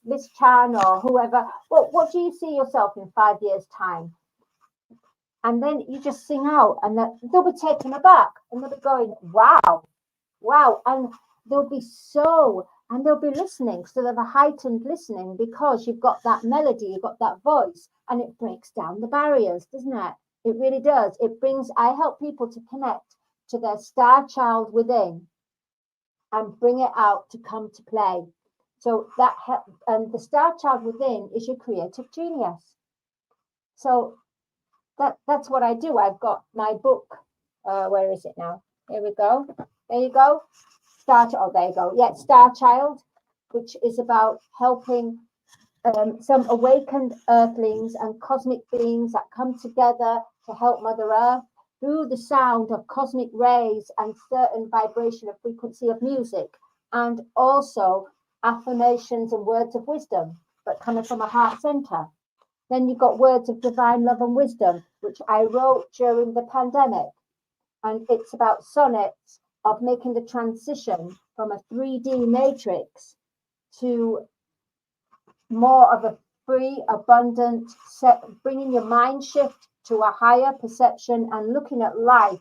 Miss Chan or whoever? What do you see yourself in 5 years' time?" And then you just sing out, and they'll be taken aback, and they'll be going, "Wow, wow!" And they'll be listening. So they'll have a heightened listening because you've got that melody, you've got that voice, and it breaks down the barriers, doesn't it? It really does. I help people to connect to their star child within and bring it out to come to play. So and the star child within is your creative genius. So that's what I do. I've got my book. Where is it now? Here we go. There you go. There you go. Yeah, Star Child, which is about helping some awakened earthlings and cosmic beings that come together to help Mother Earth through the sound of cosmic rays and certain vibration of frequency of music, and also affirmations and words of wisdom, but coming from a heart center. Then you've got words of divine love and wisdom, which I wrote during the pandemic. And it's about sonnets of making the transition from a 3D matrix to more of a free, abundant set, bringing your mind shift to a higher perception and looking at life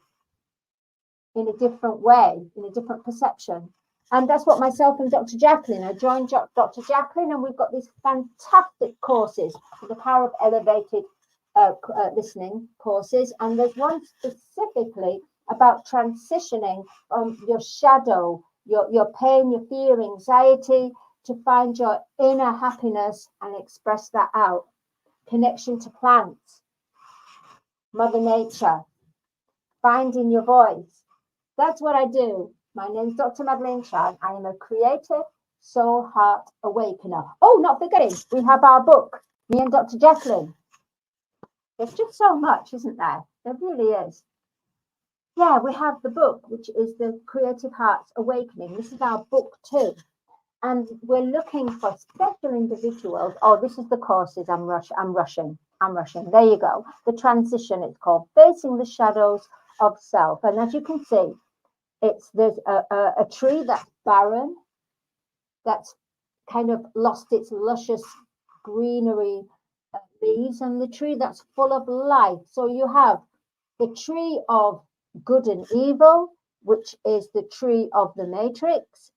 in a different way, in a different perception. And that's what myself and Dr. Jacalyn, I joined Dr. Jacalyn, and we've got these fantastic courses, the Power of Elevated Listening courses. And there's one specifically about transitioning from your shadow, your pain, your fear, anxiety, to find your inner happiness and express that out. Connection to plants, Mother Nature, finding your voice, That's what I do. My name's Dr. Madeleine Chan. I am a creative soul heart awakener. Oh, not forgetting, we have our book, me and Dr. Jacalyn. There's just so much, isn't there? There really is. Yeah, we have the book, which is the Creative Hearts Awakening. This is our book 2. And we're looking for special individuals. Oh, this is the courses. I'm rushing. There you go. The transition, it's called Facing the Shadows of Self. And as you can see, there's a tree that's barren, that's kind of lost its luscious greenery leaves, and the tree that's full of life. So you have the tree of good and evil, which is the tree of the matrix,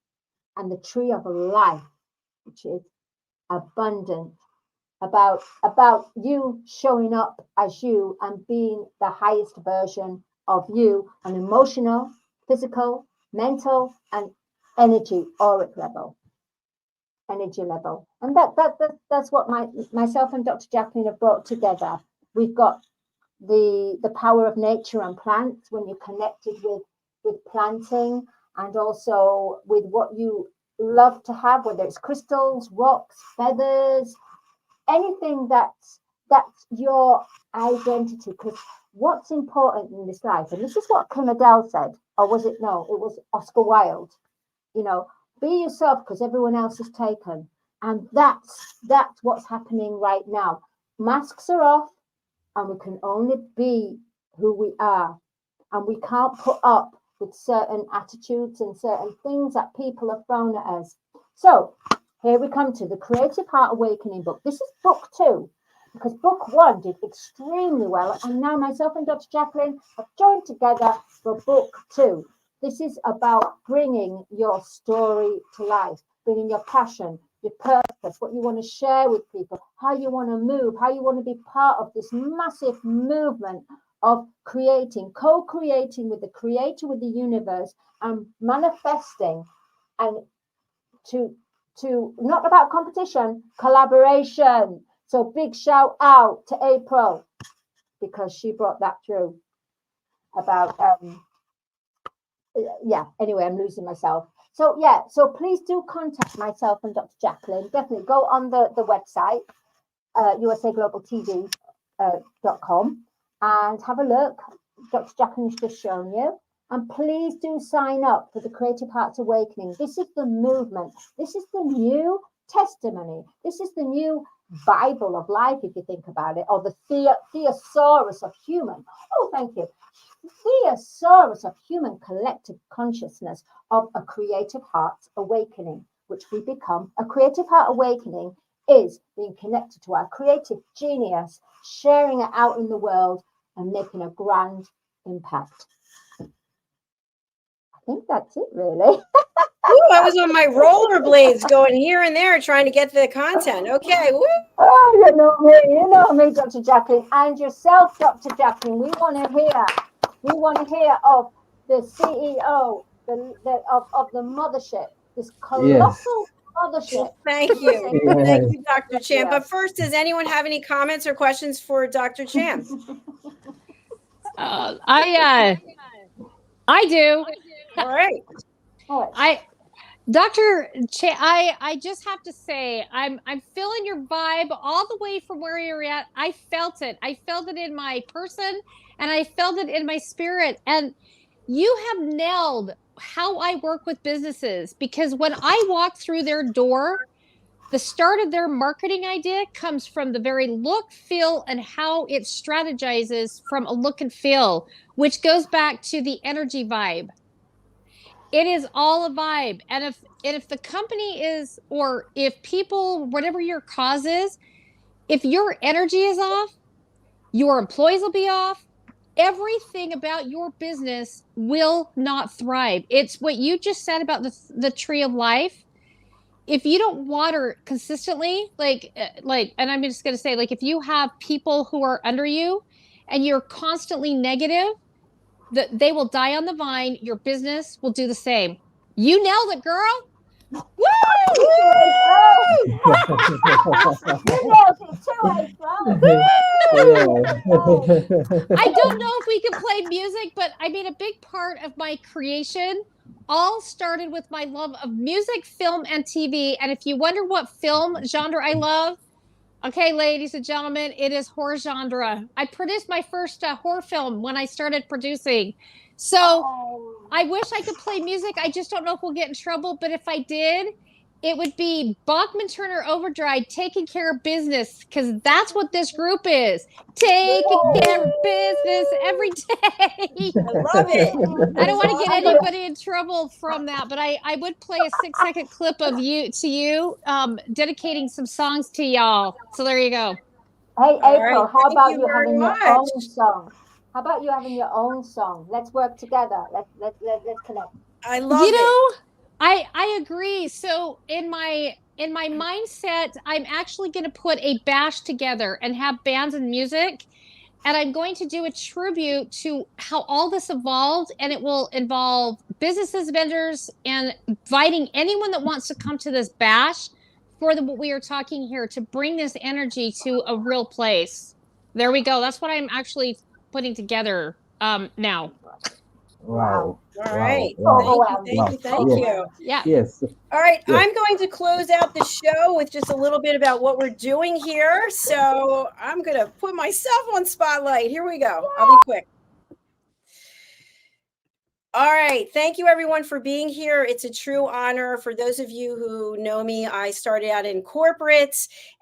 and the tree of life, which is abundant, about you showing up as you and being the highest version of you, an emotional, physical, mental, and energy level. And that's what myself and Dr. Jacalyn have brought together. We've got the power of nature and plants when you're connected with planting, and also with what you love to have, whether it's crystals, rocks, feathers, anything that's your identity. Because what's important in this life, and this is what KIM-ADELE said, or was it? No, it was Oscar Wilde. You know, be yourself because everyone else is taken. And that's what's happening right now. Masks are off, and we can only be who we are. And we can't put up with certain attitudes and certain things that people have thrown at us. So here we come to the Creative Heart Awakening book. This is book 2, because book 1 did extremely well. And now myself and Dr. Jacalyn have joined together for book 2. This is about bringing your story to life, bringing your passion, your purpose, what you want to share with people, how you want to move, how you want to be part of this massive movement of creating, co-creating with the creator, with the universe, and manifesting, and to not about competition, collaboration. So big shout out to April, because she brought that through about yeah, anyway, I'm losing myself. So yeah, so please do contact myself and Dr. Jacalyn. Definitely go on the website, usaglobaltv.com, and have a look. Dr. Jacalyn's just shown you. And please do sign up for the Creative Hearts Awakening. This is the movement. This is the new testimony. This is the new Bible of life, if you think about it, or the thesaurus of human. Oh, thank you. Thesaurus of human collective consciousness of a Creative Hearts Awakening, which we become. A Creative Heart Awakening is being connected to our creative genius, sharing it out in the world, and making a grand impact. I think that's it, really. Ooh, I was on my rollerblades going here and there trying to get the content. Okay. Woo. Oh, you know me, Dr. Jacalyn, and yourself, Dr. Jacalyn. We want to hear of the CEO of the mothership, this colossal mothership. Thank you. Yes. Thank you, Dr. Chan. But first, does anyone have any comments or questions for Dr. Chan? I do. All right. Dr. Chan, I just have to say, I'm feeling your vibe all the way from where you're at. I felt it. I felt it in my person, and I felt it in my spirit. And you have nailed how I work with businesses, because when I walk through their door, the start of their marketing idea comes from the very look, feel, and how it strategizes from a look and feel, which goes back to the energy vibe. It is all a vibe. And if the company is, or if people, whatever your cause is, if your energy is off, your employees will be off. Everything about your business will not thrive. It's what you just said about the tree of life. If you don't water consistently, and I'm just going to say, like, if you have people who are under you and you're constantly negative, they will die on the vine. Your business will do the same. You nailed it, girl. Woo! You nailed it too, April. I don't know if we could play music, but I mean, a big part of my creation all started with my love of music, film, and TV. And if you wonder what film genre I love, okay, ladies and gentlemen, it is horror genre. I produced my first horror film when I started producing. So Oh. I wish I could play music. I just don't know if we'll get in trouble. But if I did, it would be Bachman Turner Overdrive, taking care of business, because that's what this group is. Taking care of business every day. I love it. I don't want to get anybody in trouble from that, but I would play a 6-second clip of you dedicating some songs to y'all. So there you go. Hey, All April, right, how thank about you you very having your much. own song? How about you having your own song? Let's work together. Let's connect. I love You it. know, I agree. So in my mindset, I'm actually going to put a bash together and have bands and music. And I'm going to do a tribute to how all this evolved, and it will involve businesses, vendors, and inviting anyone that wants to come to this bash for what we are talking here, to bring this energy to a real place. There we go. That's what I'm actually putting together now. Wow. All right. Wow. Thank you. Yeah. Yes. All right, Yes. I'm going to close out the show with just a little bit about what we're doing here. So I'm going to put myself on spotlight. Here we go. I'll be quick. All right. Thank you, everyone, for being here. It's a true honor. For those of you who know me, I started out in corporate,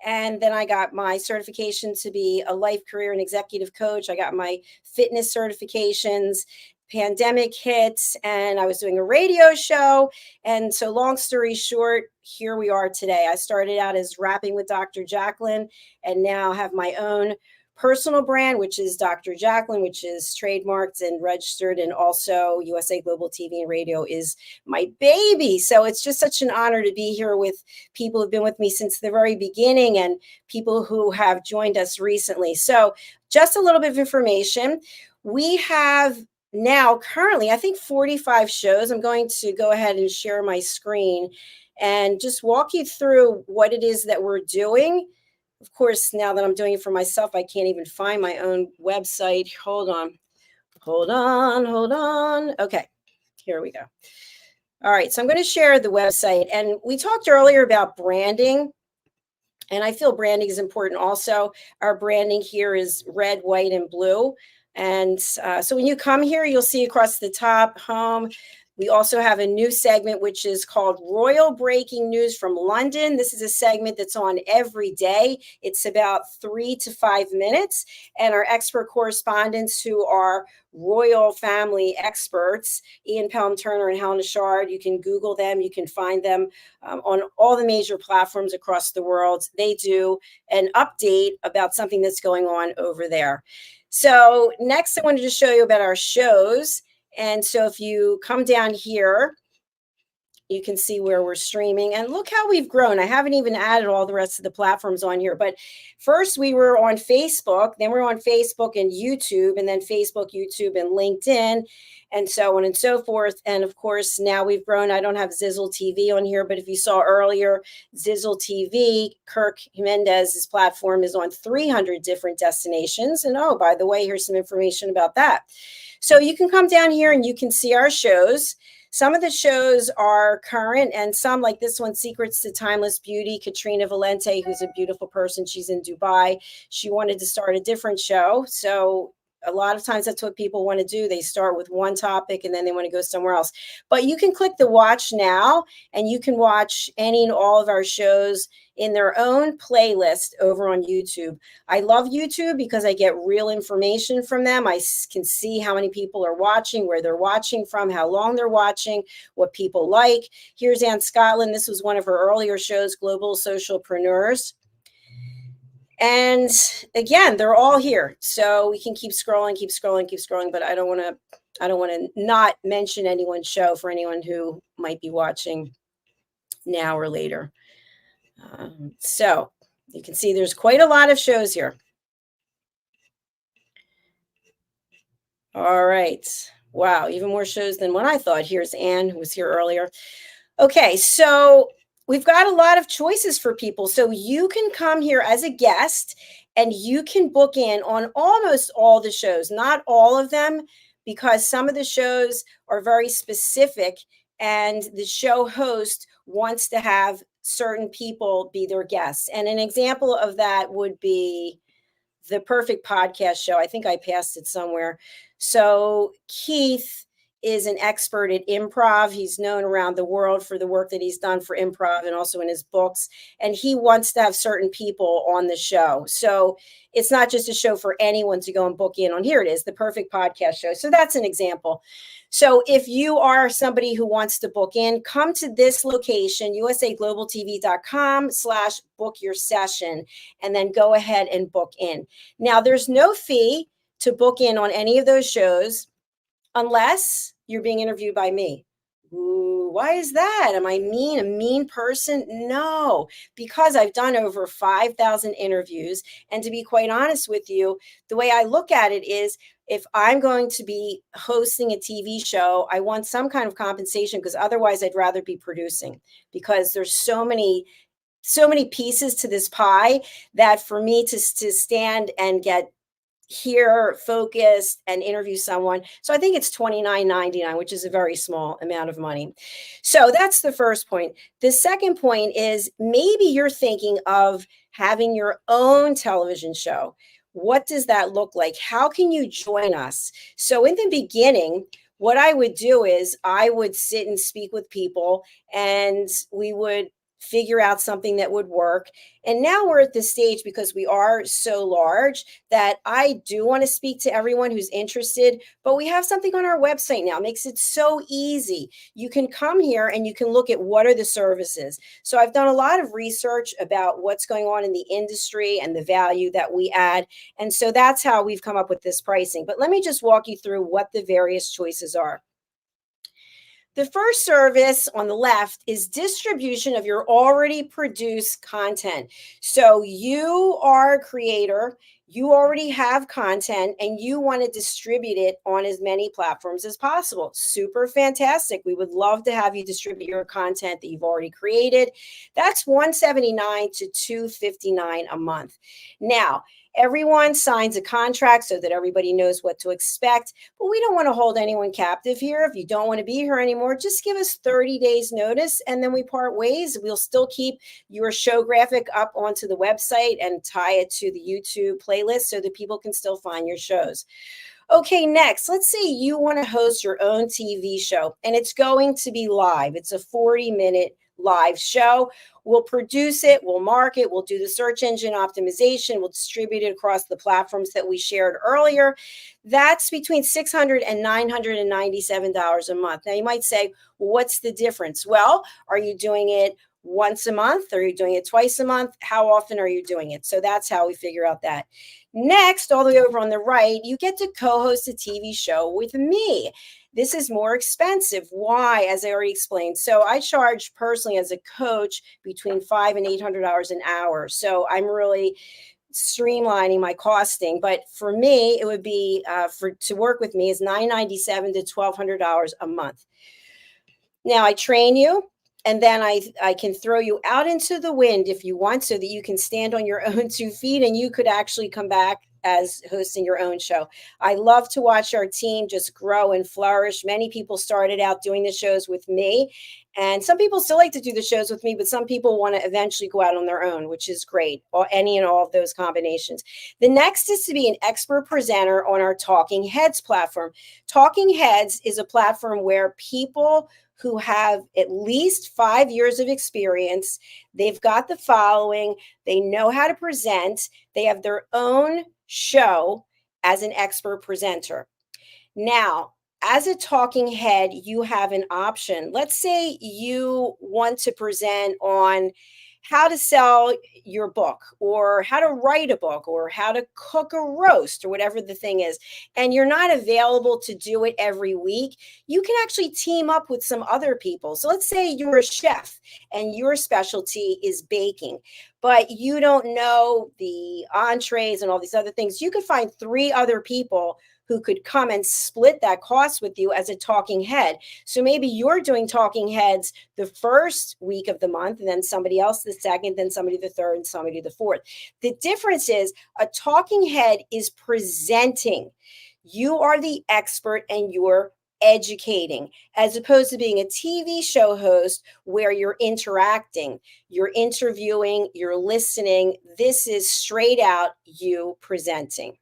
and then I got my certification to be a life, career, and executive coach. I got my fitness certifications. Pandemic hits, and I was doing a radio show. And so long story short, here we are today. I started out as rapping with Dr. Jacalyn, and now have my own personal brand, which is Dr. Jacalyn, which is trademarked and registered, and also USA Global TV and Radio is my baby. So it's just such an honor to be here with people who've been with me since the very beginning and people who have joined us recently. So just a little bit of information. We have now currently, I think 45 shows. I'm going to go ahead and share my screen and just walk you through what it is that we're doing. Of course, now that I'm doing it for myself, I can't even find my own website. Hold on. Okay, here we go. All right, so I'm going to share the website. And we talked earlier about branding, and I feel branding is important also. Our branding here is red, white, and blue. And so when you come here, you'll see across the top, home. We also have a new segment, which is called Royal Breaking News from London. This is a segment that's on every day. It's about 3 to 5 minutes. And our expert correspondents, who are royal family experts, Ian Pelham-Turner and Helena Shard, you can Google them. You can find them on all the major platforms across the world. They do an update about something that's going on over there. So next, I wanted to show you about our shows. And so if you come down here, you can see where we're streaming, and look how we've grown. I haven't even added all the rest of the platforms on here, but first we were on Facebook, then we're on Facebook and YouTube, and then Facebook, YouTube, and LinkedIn, and so on and so forth. And of course, now we've grown. I don't have Zizzle TV on here, but if you saw earlier, Zizzle TV, KIRK Gimenez's platform, is on 300 different destinations. And oh, by the way, here's some information about that. So you can come down here and you can see our shows. Some of the shows are current, and some, like this one, Secrets to Timeless Beauty, Katrina Valente, who's a beautiful person. She's in Dubai. She wanted to start a different show. So a lot of times that's what people want to do. They start with one topic and then they want to go somewhere else. But you can click the watch now, and you can watch any and all of our shows in their own playlist over on YouTube. I love YouTube because I get real information from them. I can see how many people are watching, where they're watching from, how long they're watching, what people like. Here's Ann Scotland. This was one of her earlier shows, Global Socialpreneurs. And again, they're all here. So we can keep scrolling, but I don't want to not mention anyone's show for anyone who might be watching now or later. So you can see there's quite a lot of shows here. All right. Wow, even more shows than what I thought. Here's Anne, who was here earlier. Okay, so we've got a lot of choices for people. So you can come here as a guest and you can book in on almost all the shows, not all of them, because some of the shows are very specific and the show host wants to have certain people be their guests. And an example of that would be the Perfect Podcast Show. I think I passed it somewhere. So Keith is an expert at improv. He's known around the world for the work that he's done for improv and also in his books. And he wants to have certain people on the show. So it's not just a show for anyone to go and book in on. Here it is, the Perfect Podcast Show. So that's an example. So if you are somebody who wants to book in, come to this location, usaglobaltv.com/book-your-session, and then go ahead and book in. Now, there's no fee to book in on any of those shows unless you're being interviewed by me. Ooh, why is that? Am I a mean person? No, because I've done over 5,000 interviews. And to be quite honest with you, the way I look at it is, if I'm going to be hosting a TV show, I want some kind of compensation, because otherwise I'd rather be producing, because there's so many pieces to this pie that for me to stand and get here focused and interview someone. So I think it's $29.99, which is a very small amount of money. So that's the first point. The second point is, maybe you're thinking of having your own television show. What does that look like? How can you join us? So in the beginning, what I would do is I would sit and speak with people, and we would figure out something that would work. And now we're at the stage, because we are so large, that I do want to speak to everyone who's interested, but we have something on our website now. It makes it so easy. You can come here and you can look at what are the services. So I've done a lot of research about what's going on in the industry and the value that we add. And so that's how we've come up with this pricing. But let me just walk you through what the various choices are. The first service on the left is distribution of your already produced content. So you are a creator, you already have content, and you want to distribute it on as many platforms as possible. Super fantastic. We would love to have you distribute your content that you've already created. That's $179 to $259 a month. Now, everyone signs a contract so that everybody knows what to expect, but we don't want to hold anyone captive here. If you don't want to be here anymore, just give us 30 days notice, and then we part ways. We'll still keep your show graphic up onto the website and tie it to the YouTube playlist so that people can still find your shows. Okay, next, let's say you want to host your own TV show, and it's going to be live. It's a 40-minute live show. We'll produce it, we'll mark it, we'll do the search engine optimization, we'll distribute it across the platforms that we shared earlier. That's between $600 and $997 a month. Now you might say, well, what's the difference? Well, are you doing it once a month? Are you doing it twice a month? How often are you doing it? So that's how we figure out that. Next, all the way over on the right, you get to co-host a TV show with me. This is more expensive. Why? As I already explained. So I charge personally as a coach between $500 and $800 an hour. So I'm really streamlining my costing. But for me, it would be to work with me is $997 to $1,200 a month. Now I train you, and then I can throw you out into the wind if you want, so that you can stand on your own 2 feet and you could actually come back as hosting your own show. I love to watch our team just grow and flourish. Many people started out doing the shows with me, and some people still like to do the shows with me, but some people want to eventually go out on their own, which is great, or any and all of those combinations. The next is to be an expert presenter on our Talking Heads platform. Talking Heads is a platform where people who have at least 5 years of experience, they've got the following, they know how to present, they have their own show as an expert presenter. Now, as a talking head, you have an option. Let's say you want to present on how to sell your book, or how to write a book, or how to cook a roast, or whatever the thing is, and you're not available to do it every week, you can actually team up with some other people. So let's say you're a chef and your specialty is baking, but you don't know the entrees and all these other things. You could find 3 other people who could come and split that cost with you as a talking head. So maybe you're doing talking heads the first week of the month, and then somebody else the second, then somebody the third, and somebody the fourth. The difference is a talking head is presenting. You are the expert and you're educating, as opposed to being a TV show host where you're interacting, you're interviewing, you're listening. This is straight out you presenting.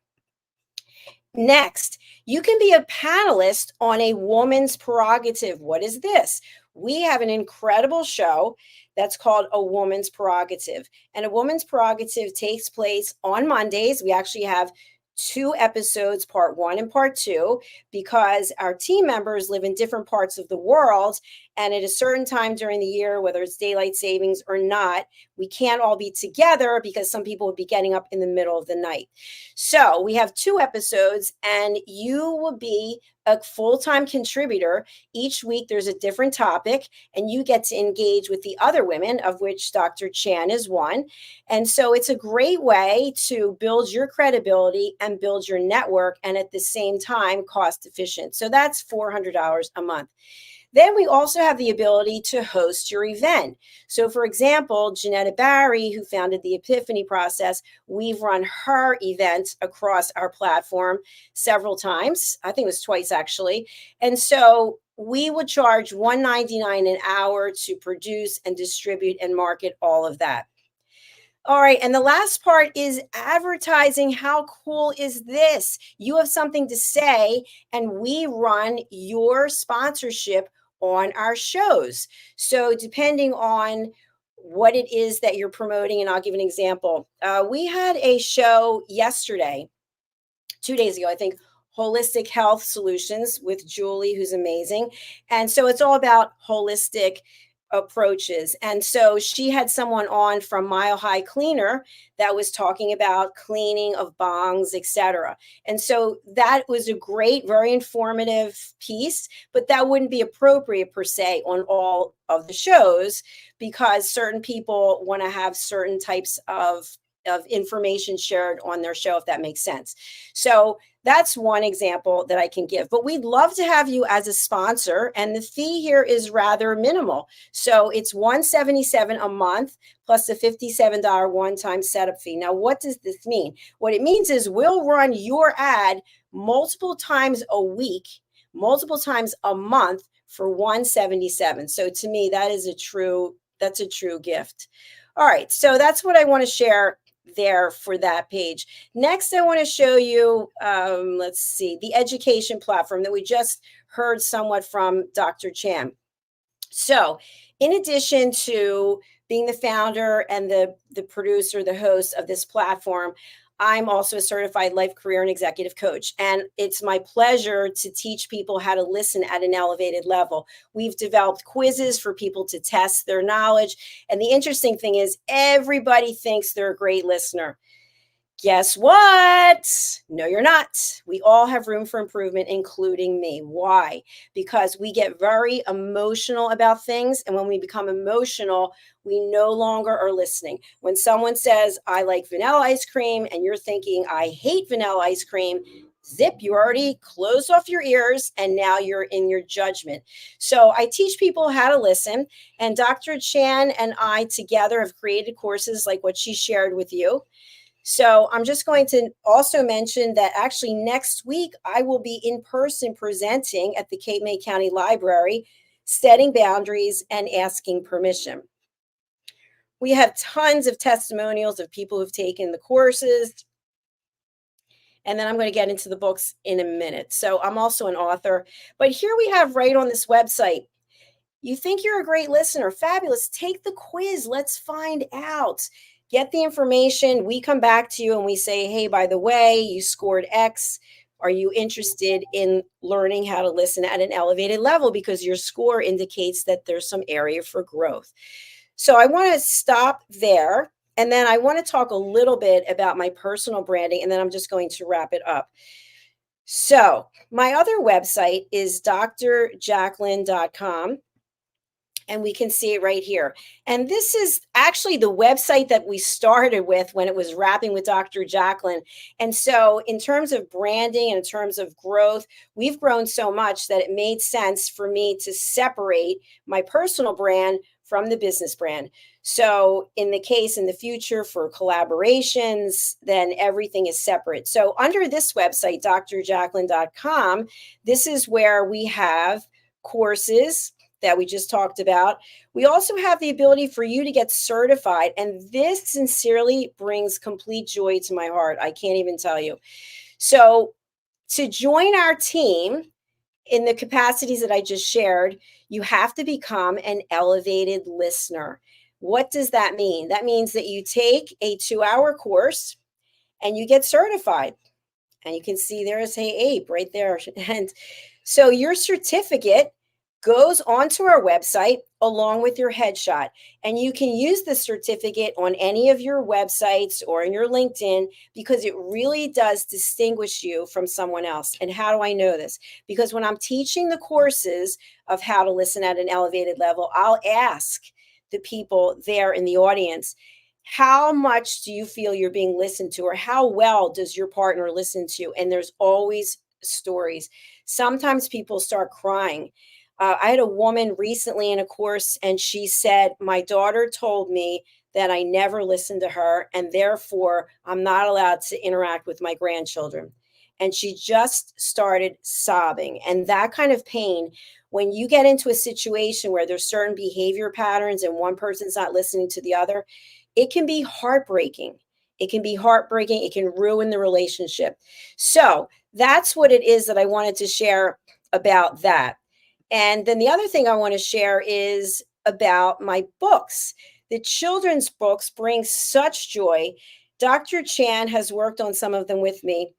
Next, you can be a panelist on a woman's prerogative. What is this? We have an incredible show that's called A Woman's Prerogative. And A Woman's Prerogative takes place on Mondays. We actually have 2 episodes, part 1 and part 2, because our team members live in different parts of the world. And at a certain time during the year, whether it's daylight savings or not, we can't all be together because some people would be getting up in the middle of the night. So we have 2 episodes, and you will be a full-time contributor. Each week there's a different topic, and you get to engage with the other women, of which Dr. Chan is one. And so it's a great way to build your credibility and build your network, and at the same time cost efficient. So that's $400 a month. Then we also have the ability to host your event. So for example, Janetta Barry, who founded the Epiphany Process, we've run her event across our platform several times. I think it was twice actually. And so we would charge $199 an hour to produce and distribute and market all of that. All right, and the last part is advertising. How cool is this? You have something to say, and we run your sponsorship on our shows. So depending on what it is that you're promoting, and I'll give an example. We had a show yesterday, 2 days ago, I think, Holistic Health Solutions with Julie, who's amazing. And so it's all about holistic approaches. And so she had someone on from Mile High Cleaner that was talking about cleaning of bongs, etc. And so that was a great, very informative piece, but that wouldn't be appropriate per se on all of the shows, because certain people want to have certain types of information shared on their show, if that makes sense. So that's one example that I can give, but we'd love to have you as a sponsor, and the fee here is rather minimal. So it's $177 a month plus a $57 one-time setup fee. Now, what does this mean? What it means is we'll run your ad multiple times a week, multiple times a month for $177. So to me, that's a true gift. All right, so that's what I want to share there for that page. Next, I want to show you, let's see, the education platform that we just heard somewhat from Dr. Chan. So in addition to being the founder and the producer, the host of this platform, I'm also a certified life, career, and executive coach. And it's my pleasure to teach people how to listen at an elevated level. We've developed quizzes for people to test their knowledge. And the interesting thing is everybody thinks they're a great listener. Guess what? No, you're not. We all have room for improvement, including me. Why? Because we get very emotional about things. And when we become emotional, we no longer are listening. When someone says, I like vanilla ice cream, and you're thinking, I hate vanilla ice cream, zip, you already closed off your ears, and now you're in your judgment. So I teach people how to listen. And Dr. Chan and I together have created courses like what she shared with you. So I'm just going to also mention that actually next week, I will be in person presenting at the Cape May County Library, setting boundaries and asking permission. We have tons of testimonials of people who've taken the courses. And then I'm going to get into the books in a minute. So I'm also an author. But here we have right on this website, you think you're a great listener. Fabulous. Take the quiz. Let's find out. Get the information. We come back to you and we say, hey, by the way, you scored X. Are you interested in learning how to listen at an elevated level? Because your score indicates that there's some area for growth. So I want to stop there. And then I want to talk a little bit about my personal branding. And then I'm just going to wrap it up. So my other website is drjacalyn.com. And we can see it right here. And this is actually the website that we started with when it was Rapping with Dr. Jacalyn. And so in terms of branding and in terms of growth, we've grown so much that it made sense for me to separate my personal brand from the business brand. So in the case in the future for collaborations, then everything is separate. So under this website, drjacalyn.com, this is where we have courses that we just talked about. We also have the ability for you to get certified. And this sincerely brings complete joy to my heart. I can't even tell you. So to join our team in the capacities that I just shared, you have to become an elevated listener. What does that mean? That means that you take a 2-hour course and you get certified. And you can see there's Hey Ape right there. And so your certificate goes onto our website along with your headshot. And you can use the certificate on any of your websites or in your LinkedIn because it really does distinguish you from someone else. And how do I know this? Because when I'm teaching the courses of how to listen at an elevated level, I'll ask the people there in the audience, how much do you feel you're being listened to, or how well does your partner listen to you? And there's always stories. Sometimes people start crying. I had a woman recently in a course, and she said, my daughter told me that I never listened to her, and therefore I'm not allowed to interact with my grandchildren. And she just started sobbing. And that kind of pain, when you get into a situation where there's certain behavior patterns and one person's not listening to the other, it can be heartbreaking. It can be heartbreaking. It can ruin the relationship. So that's what it is that I wanted to share about that. And then the other thing I want to share is about my books. The children's books bring such joy. Dr. Chan has worked on some of them with me.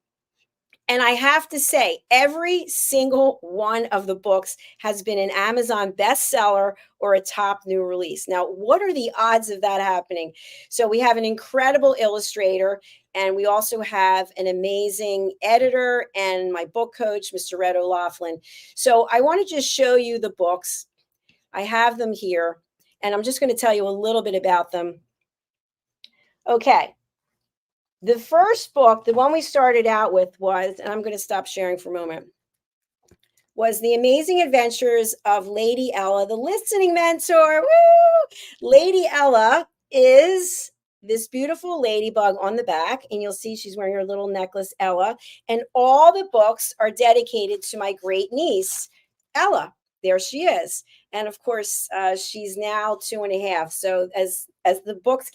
And I have to say, every single one of the books has been an Amazon bestseller or a top new release. Now, what are the odds of that happening? So we have an incredible illustrator, and we also have an amazing editor and my book coach, Mr. Red O'Laughlin. So I want to just show you the books. I have them here, and I'm just going to tell you a little bit about them. Okay. The first book, the one we started out with was, and I'm going to stop sharing for a moment, was The Amazing Adventures of Lady Ella, the listening mentor. Woo! Lady Ella is this beautiful ladybug on the back, and you'll see she's wearing her little necklace, Ella. And all the books are dedicated to my great niece, Ella. There she is. And of course, she's now 2.5. So as the books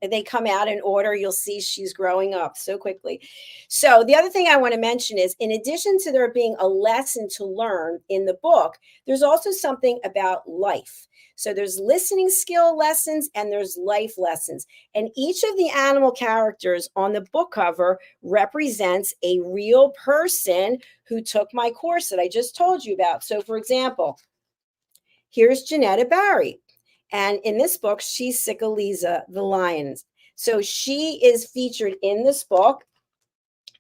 they come out in order, you'll see she's growing up so quickly. So the other thing I want to mention is, in addition to there being a lesson to learn in the book, there's also something about life. So there's listening skill lessons and there's life lessons. And each of the animal characters on the book cover represents a real person who took my course that I just told you about. So for example, here's Janetta Barry. And in this book, she's Sicaliza, the lion. So she is featured in this book.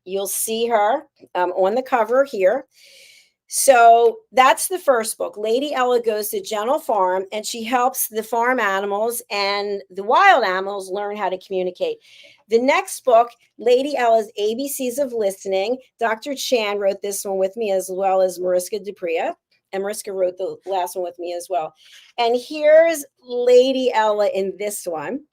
You'll see her on the cover here. So that's the first book. Lady Ella goes to Gentle Farm, and she helps the farm animals and the wild animals learn how to communicate. The next book, Lady Ella's ABCs of Listening. Dr. Chan wrote this one with me, as well as Mariska Dupria. And Mariska wrote the last one with me as well. And here's Lady Ella in this one.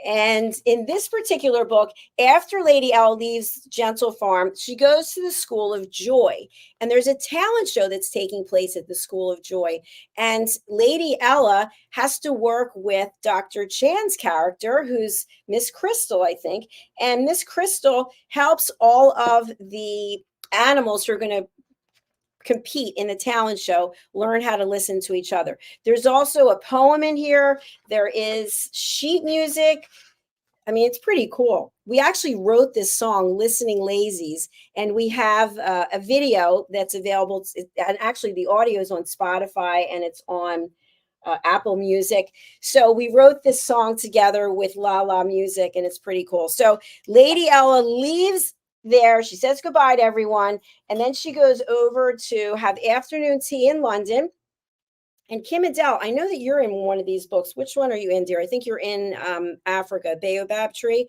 And in this particular book, after Lady Ella leaves Gentle Farm, she goes to the School of Joy. And there's a talent show that's taking place at the School of Joy. And Lady Ella has to work with Dr. Chan's character, who's Miss Crystal, I think. And Miss Crystal helps all of the animals who are going to compete in the talent show learn how to listen to each other. There's also a poem in here. There is sheet music. I mean, it's pretty cool. We actually wrote this song, Listening Lazies, and we have a video that's available. And actually the audio is on Spotify and it's on Apple Music. So we wrote this song together with La La Music, and it's pretty cool. So Lady Ella leaves there. She says goodbye to everyone. And then she goes over to have afternoon tea in London. And KIM-ADELE, I know that you're in one of these books. Which one are you in, dear? I think you're in Africa, Baobab Tree.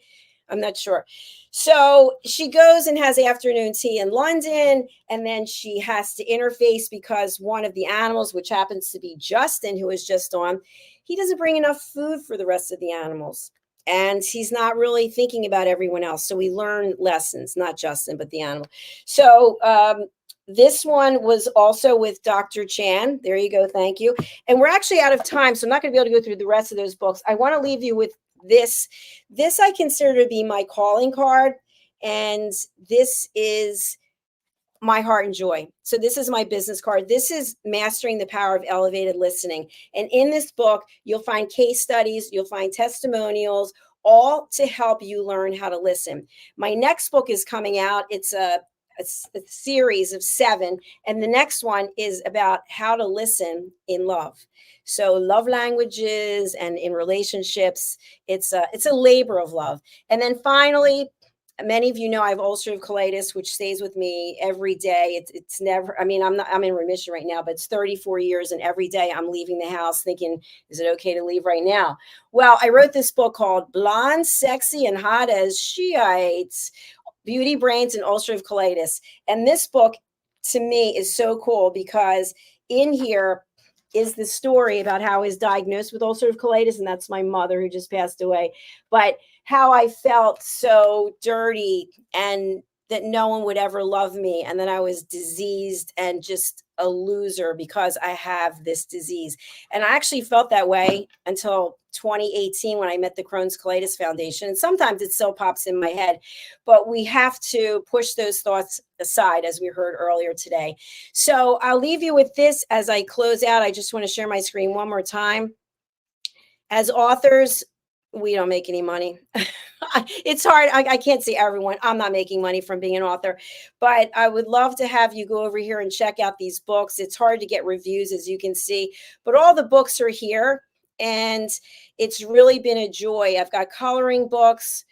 I'm not sure. So she goes and has afternoon tea in London, and then she has to interface because one of the animals, which happens to be Justin, who was just on, he doesn't bring enough food for the rest of the animals. And he's not really thinking about everyone else. So we learn lessons, not Justin, but the animal. So this one was also with Dr. Chan. There you go. Thank you. And we're actually out of time, so I'm not going to be able to go through the rest of those books. I want to leave you with this. This I consider to be my calling card. And this is my heart and joy. So this is my business card. This is Mastering the Power of Elevated Listening. And in this book, you'll find case studies, you'll find testimonials, all to help you learn how to listen. My next book is coming out. It's a series of 7. And the next one is about how to listen in love. So love languages and in relationships, it's a labor of love. And then finally, many of you know I have ulcerative colitis, which stays with me every day. It's never, I mean, I'm in remission right now, but it's 34 years. And every day I'm leaving the house thinking, is it okay to leave right now? Well, I wrote this book called Blonde, Sexy, and Hot as Shiites, Beauty, Brains, and Ulcerative Colitis. And this book to me is so cool because in here is the story about how I was diagnosed with ulcerative colitis. And that's my mother who just passed away. But how I felt so dirty and that no one would ever love me. And then I was diseased and just a loser because I have this disease. And I actually felt that way until 2018 when I met the Crohn's Colitis Foundation. And sometimes it still pops in my head, but we have to push those thoughts aside, as we heard earlier today. So I'll leave you with this as I close out. I just want to share my screen one more time. As authors, we don't make any money. It's hard. I can't say everyone. I'm not making money from being an author, but I would love to have you go over here and check out these books. It's hard to get reviews, as you can see, but all the books are here and it's really been a joy. I've got coloring books.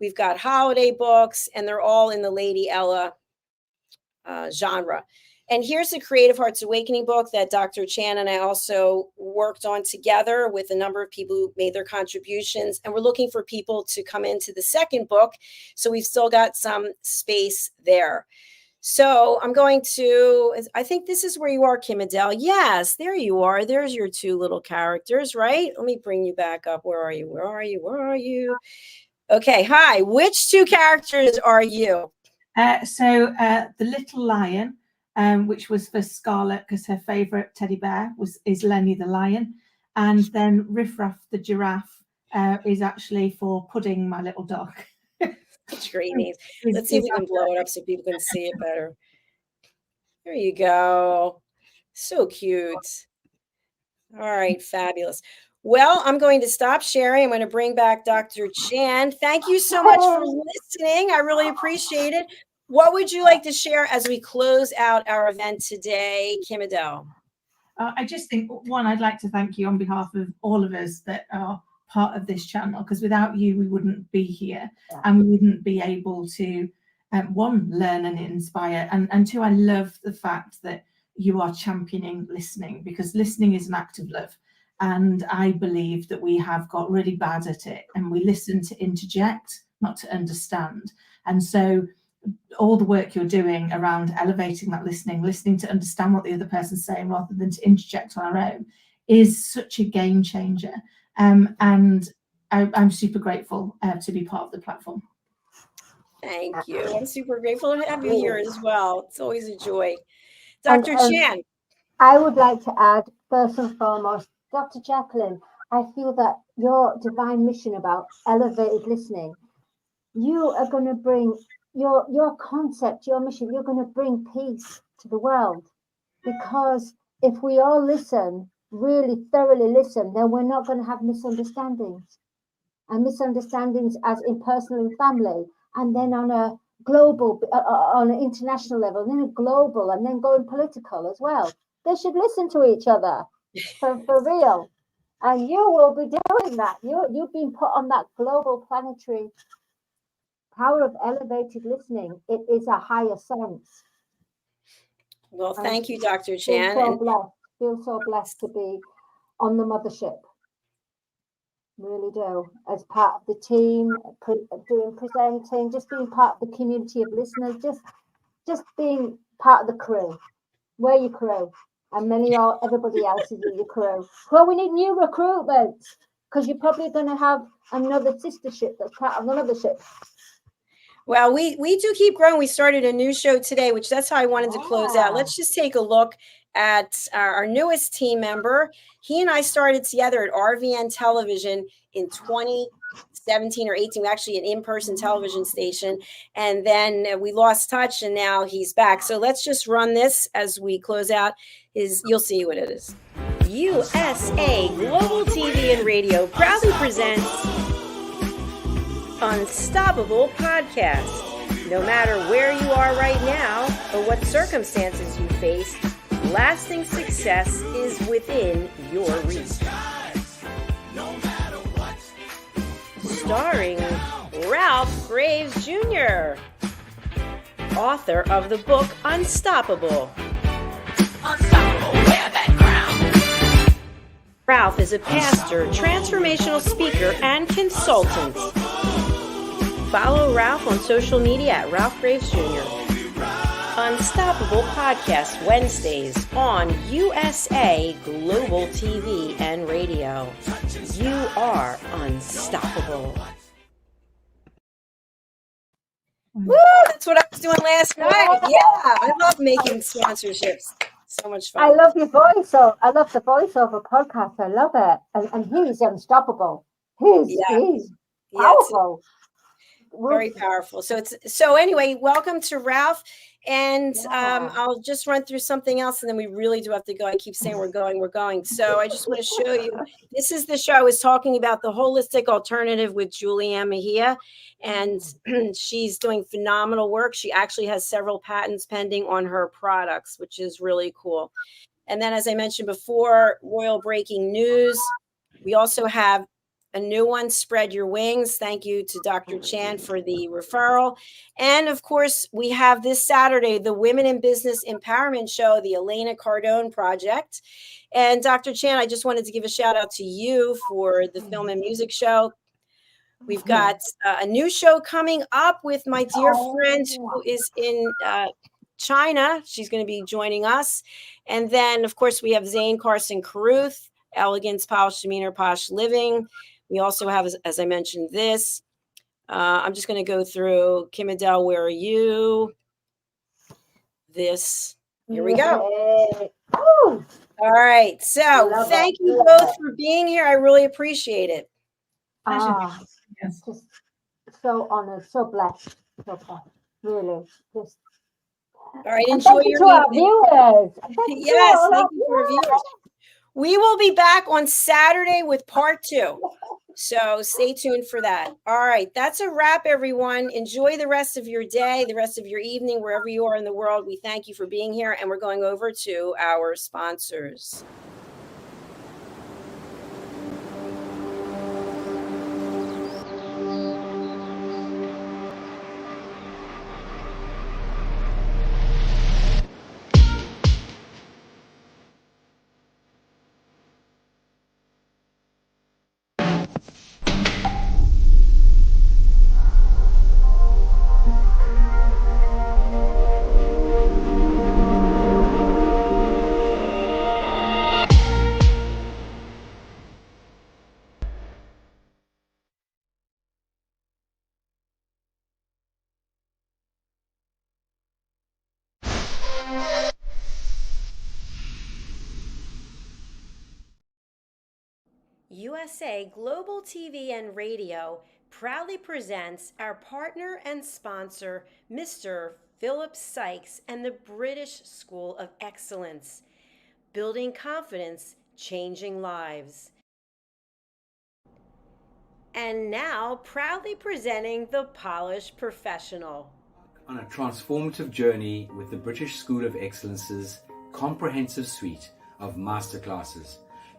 We've got holiday books, and they're all in the Lady Ella genre. And here's the Creative Hearts Awakening book that Dr. Chan and I also worked on together with a number of people who made their contributions. And we're looking for people to come into the second book. So we've still got some space there. So I'm going to, I think this is where you are, KIM-ADELE. Yes, there you are. There's your 2 little characters, right? Let me bring you back up. Where are you? Where are you? Where are you? Okay, hi. Which 2 characters are you? The little lion, which was for Scarlett because her favorite teddy bear is Lenny the lion, and then Riff Raff the giraffe is actually for Pudding, my little dog. Great names. Let's see if we can blow it up so people can see it better. There you go. So cute. All right, fabulous. Well, I'm going to stop sharing. I'm going to bring back Dr. Chan. Thank you so much for listening. I really appreciate it. What would you like to share as we close out our event today, KIM-ADELE? I just think, one, I'd like to thank you on behalf of all of us that are part of this channel, because without you, we wouldn't be here and we wouldn't be able to, one, learn and inspire, and 2, I love the fact that you are championing listening, because listening is an act of love. And I believe that we have got really bad at it, and we listen to interject, not to understand. And so all the work you're doing around elevating that listening to understand what the other person's saying rather than to interject on our own, is such a game changer. And I'm super grateful to be part of the platform. Thank you. I'm super grateful to have you here as well. It's always a joy. Dr. Chan. I would like to add, first and foremost, Dr. Jacalyn, I feel that your divine mission about elevated listening, you are going to bring your concept, your mission, you're going to bring peace to the world. Because if we all listen, really thoroughly listen, then we're not going to have misunderstandings. And misunderstandings as in personal and family, and then on a global, on an international level, and then a global, and then going political as well. They should listen to each other for real. And you will be doing that. You've been put on that global planetary power of elevated listening. It is a higher sense. Well, thank you, Dr. Chan. So blessed. Feel so blessed to be on the mothership. Really do. As part of the team, doing presenting, just being part of the community of listeners, just being part of the crew. We're your crew, and everybody else is your crew. Well, we need new recruitments because you're probably going to have another sister ship that's part of the mothership. Well, we do keep growing. We started a new show today, which that's how I wanted to close out. Let's just take a look at our newest team member. He and I started together at RVN Television in 2017 or 18. We're actually an in-person television station. And then we lost touch, and now he's back. So let's just run this as we close out. You'll see what it is. USA Global TV and Radio proudly presents Unstoppable Podcast. No matter where you are right now or what circumstances you face, lasting success is within your reach. Starring Ralph Graves Jr., author of the book Unstoppable. Ralph is a pastor, transformational speaker, and consultant. Follow Ralph on social media at Ralph Graves Jr. Unstoppable Podcast Wednesdays on USA Global TV and Radio. You are unstoppable. Woo! That's what I was doing last night. Yeah, I love making sponsorships. So much fun. I love your voiceover. I love the voiceover podcast. I love it. And he's unstoppable. He's powerful. Very powerful. So anyway, welcome to Ralph. And I'll just run through something else, and then we really do have to go. I keep saying we're going. So I just want to show you. This is the show I was talking about, the holistic alternative with Julianne Mejia. And she's doing phenomenal work. She actually has several patents pending on her products, which is really cool. And then, as I mentioned before, royal breaking news. We also have a new one, Spread Your Wings. Thank you to Dr. Chan for the referral. And of course, we have this Saturday, the Women in Business Empowerment Show, the Elena Cardone Project. And Dr. Chan, I just wanted to give a shout out to you for the film and music show. We've got a new show coming up with my dear friend who is in China. She's going to be joining us. And then, of course, we have Zane Carson Carruth, Elegance, Posh Demeanor, Posh Living. We also have, as I mentioned, this. I'm just going to go through KIM-ADELE, Where Are You? This. Here we go. All right. So thank you both for being here. I really appreciate it. Yes. Just so honored, so blessed, really. Just all right. Enjoy your viewers. Yes, thank you to our viewers. We will be back on Saturday with part 2. So stay tuned for that. All right. That's a wrap, everyone. Enjoy the rest of your day, the rest of your evening, wherever you are in the world. We thank you for being here, and we're going over to our sponsors. USA Global TV and Radio proudly presents our partner and sponsor, Mr. Philip Sykes and the British School of Excellence. Building confidence, changing lives. And now, proudly presenting the Polished Professional. On a transformative journey with the British School of Excellence's comprehensive suite of masterclasses,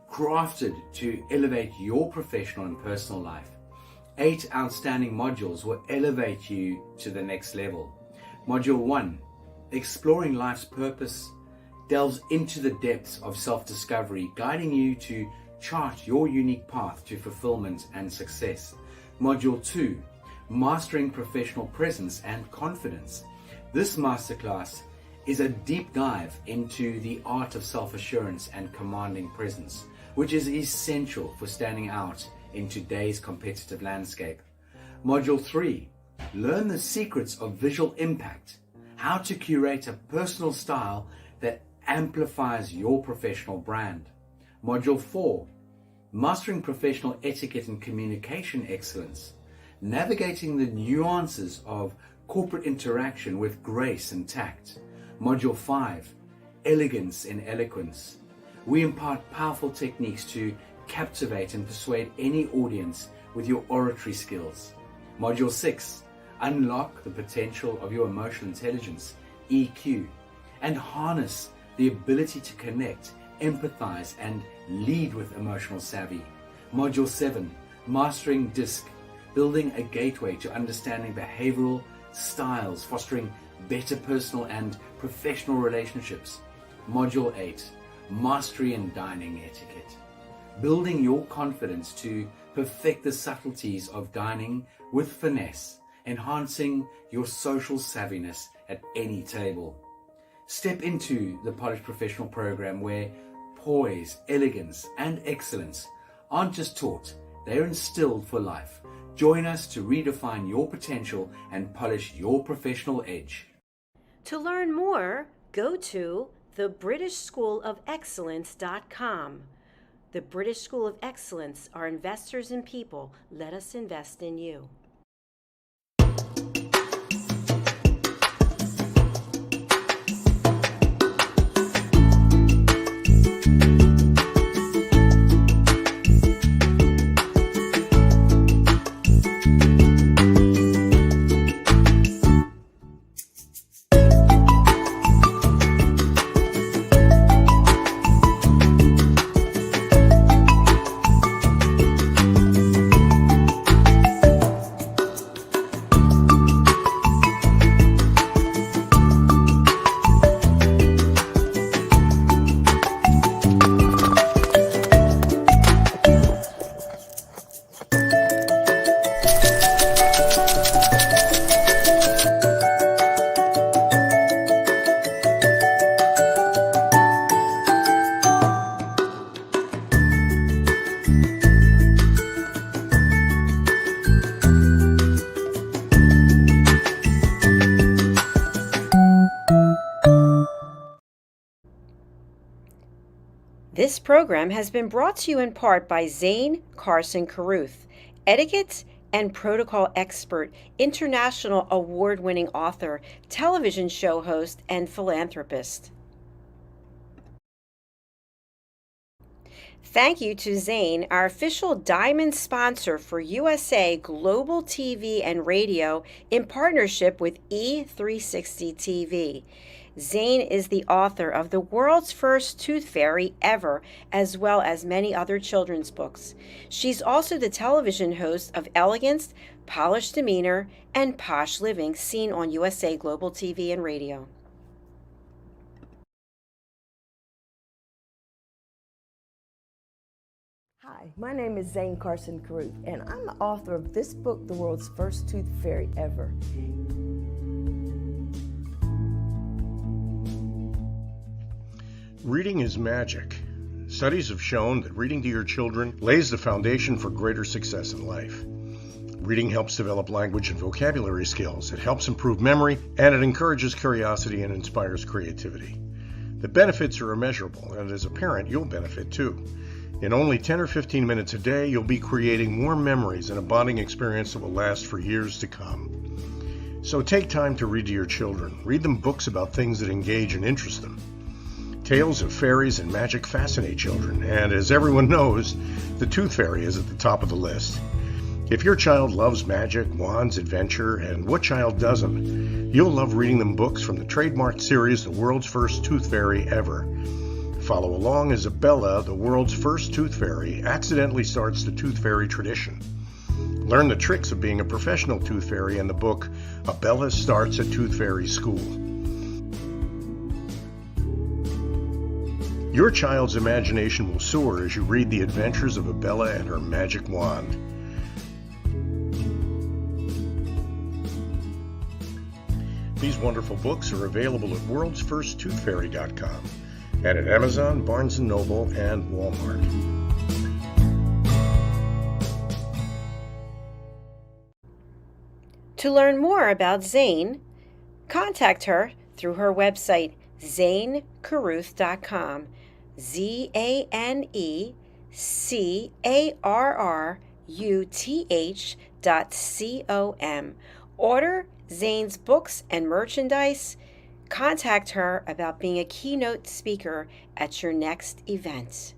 crafted to elevate your professional and personal life. 8 outstanding modules will elevate you to the next level. Module 1, Exploring Life's Purpose, delves into the depths of self-discovery, guiding you to chart your unique path to fulfillment and success. Module 2, Mastering Professional Presence and Confidence. This masterclass is a deep dive into the art of self-assurance and commanding presence, which is essential for standing out in today's competitive landscape. Module 3, Learn the secrets of visual impact, how to curate a personal style that amplifies your professional brand. Module 4, Mastering Professional Etiquette and Communication Excellence, navigating the nuances of corporate interaction with grace and tact. Module 5, Elegance in Eloquence. We impart powerful techniques to captivate and persuade any audience with your oratory skills. Module 6, Unlock the potential of your emotional intelligence, EQ, and harness the ability to connect, empathize, and lead with emotional savvy. Module 7, Mastering DISC, building a gateway to understanding behavioral styles, fostering better personal and professional relationships. Module 8, Mastery in Dining Etiquette, building your confidence to perfect the subtleties of dining with finesse, enhancing your social savviness at any table. Step into the Polished Professional program where poise, elegance, and excellence aren't just taught, they're instilled for life. Join us to redefine your potential and polish your professional edge. To learn more, go to thebritishschoolofexcellence.com. The British School of Excellence are investors in people. Let us invest in you. This program has been brought to you in part by Zane Carson Carruth, etiquette and protocol expert, international award-winning author, television show host, and philanthropist. Thank you to Zane, our official diamond sponsor for USA Global TV and Radio in partnership with E360 TV. Zane is the author of The World's First Tooth Fairy Ever, as well as many other children's books. She's also the television host of Elegance, Polished Demeanor, and Posh Living, seen on USA Global TV and Radio. Hi, my name is Zane Carson Carruth, and I'm the author of this book, The World's First Tooth Fairy Ever. Reading is magic. Studies have shown that reading to your children lays the foundation for greater success in life. Reading helps develop language and vocabulary skills. It helps improve memory, and it encourages curiosity and inspires creativity. The benefits are immeasurable, and as a parent, you'll benefit too. In only 10 or 15 minutes a day, you'll be creating more memories and a bonding experience that will last for years to come. So take time to read to your children. Read them books about things that engage and interest them. Tales of fairies and magic fascinate children, and as everyone knows, the Tooth Fairy is at the top of the list. If your child loves magic, wands, adventure, and what child doesn't, you'll love reading them books from the trademarked series, The World's First Tooth Fairy Ever. Follow along as Bella, the world's first tooth fairy, accidentally starts the tooth fairy tradition. Learn the tricks of being a professional tooth fairy in the book, Bella Starts a Tooth Fairy School. Your child's imagination will soar as you read the adventures of Abella and her magic wand. These wonderful books are available at worldsfirsttoothfairy.com and at Amazon, Barnes & Noble, and Walmart. To learn more about Zane, contact her through her website, zanecarruth.com, ZANECARRUTH.com. Order Zane's books and merchandise. Contact her about being a keynote speaker at your next event.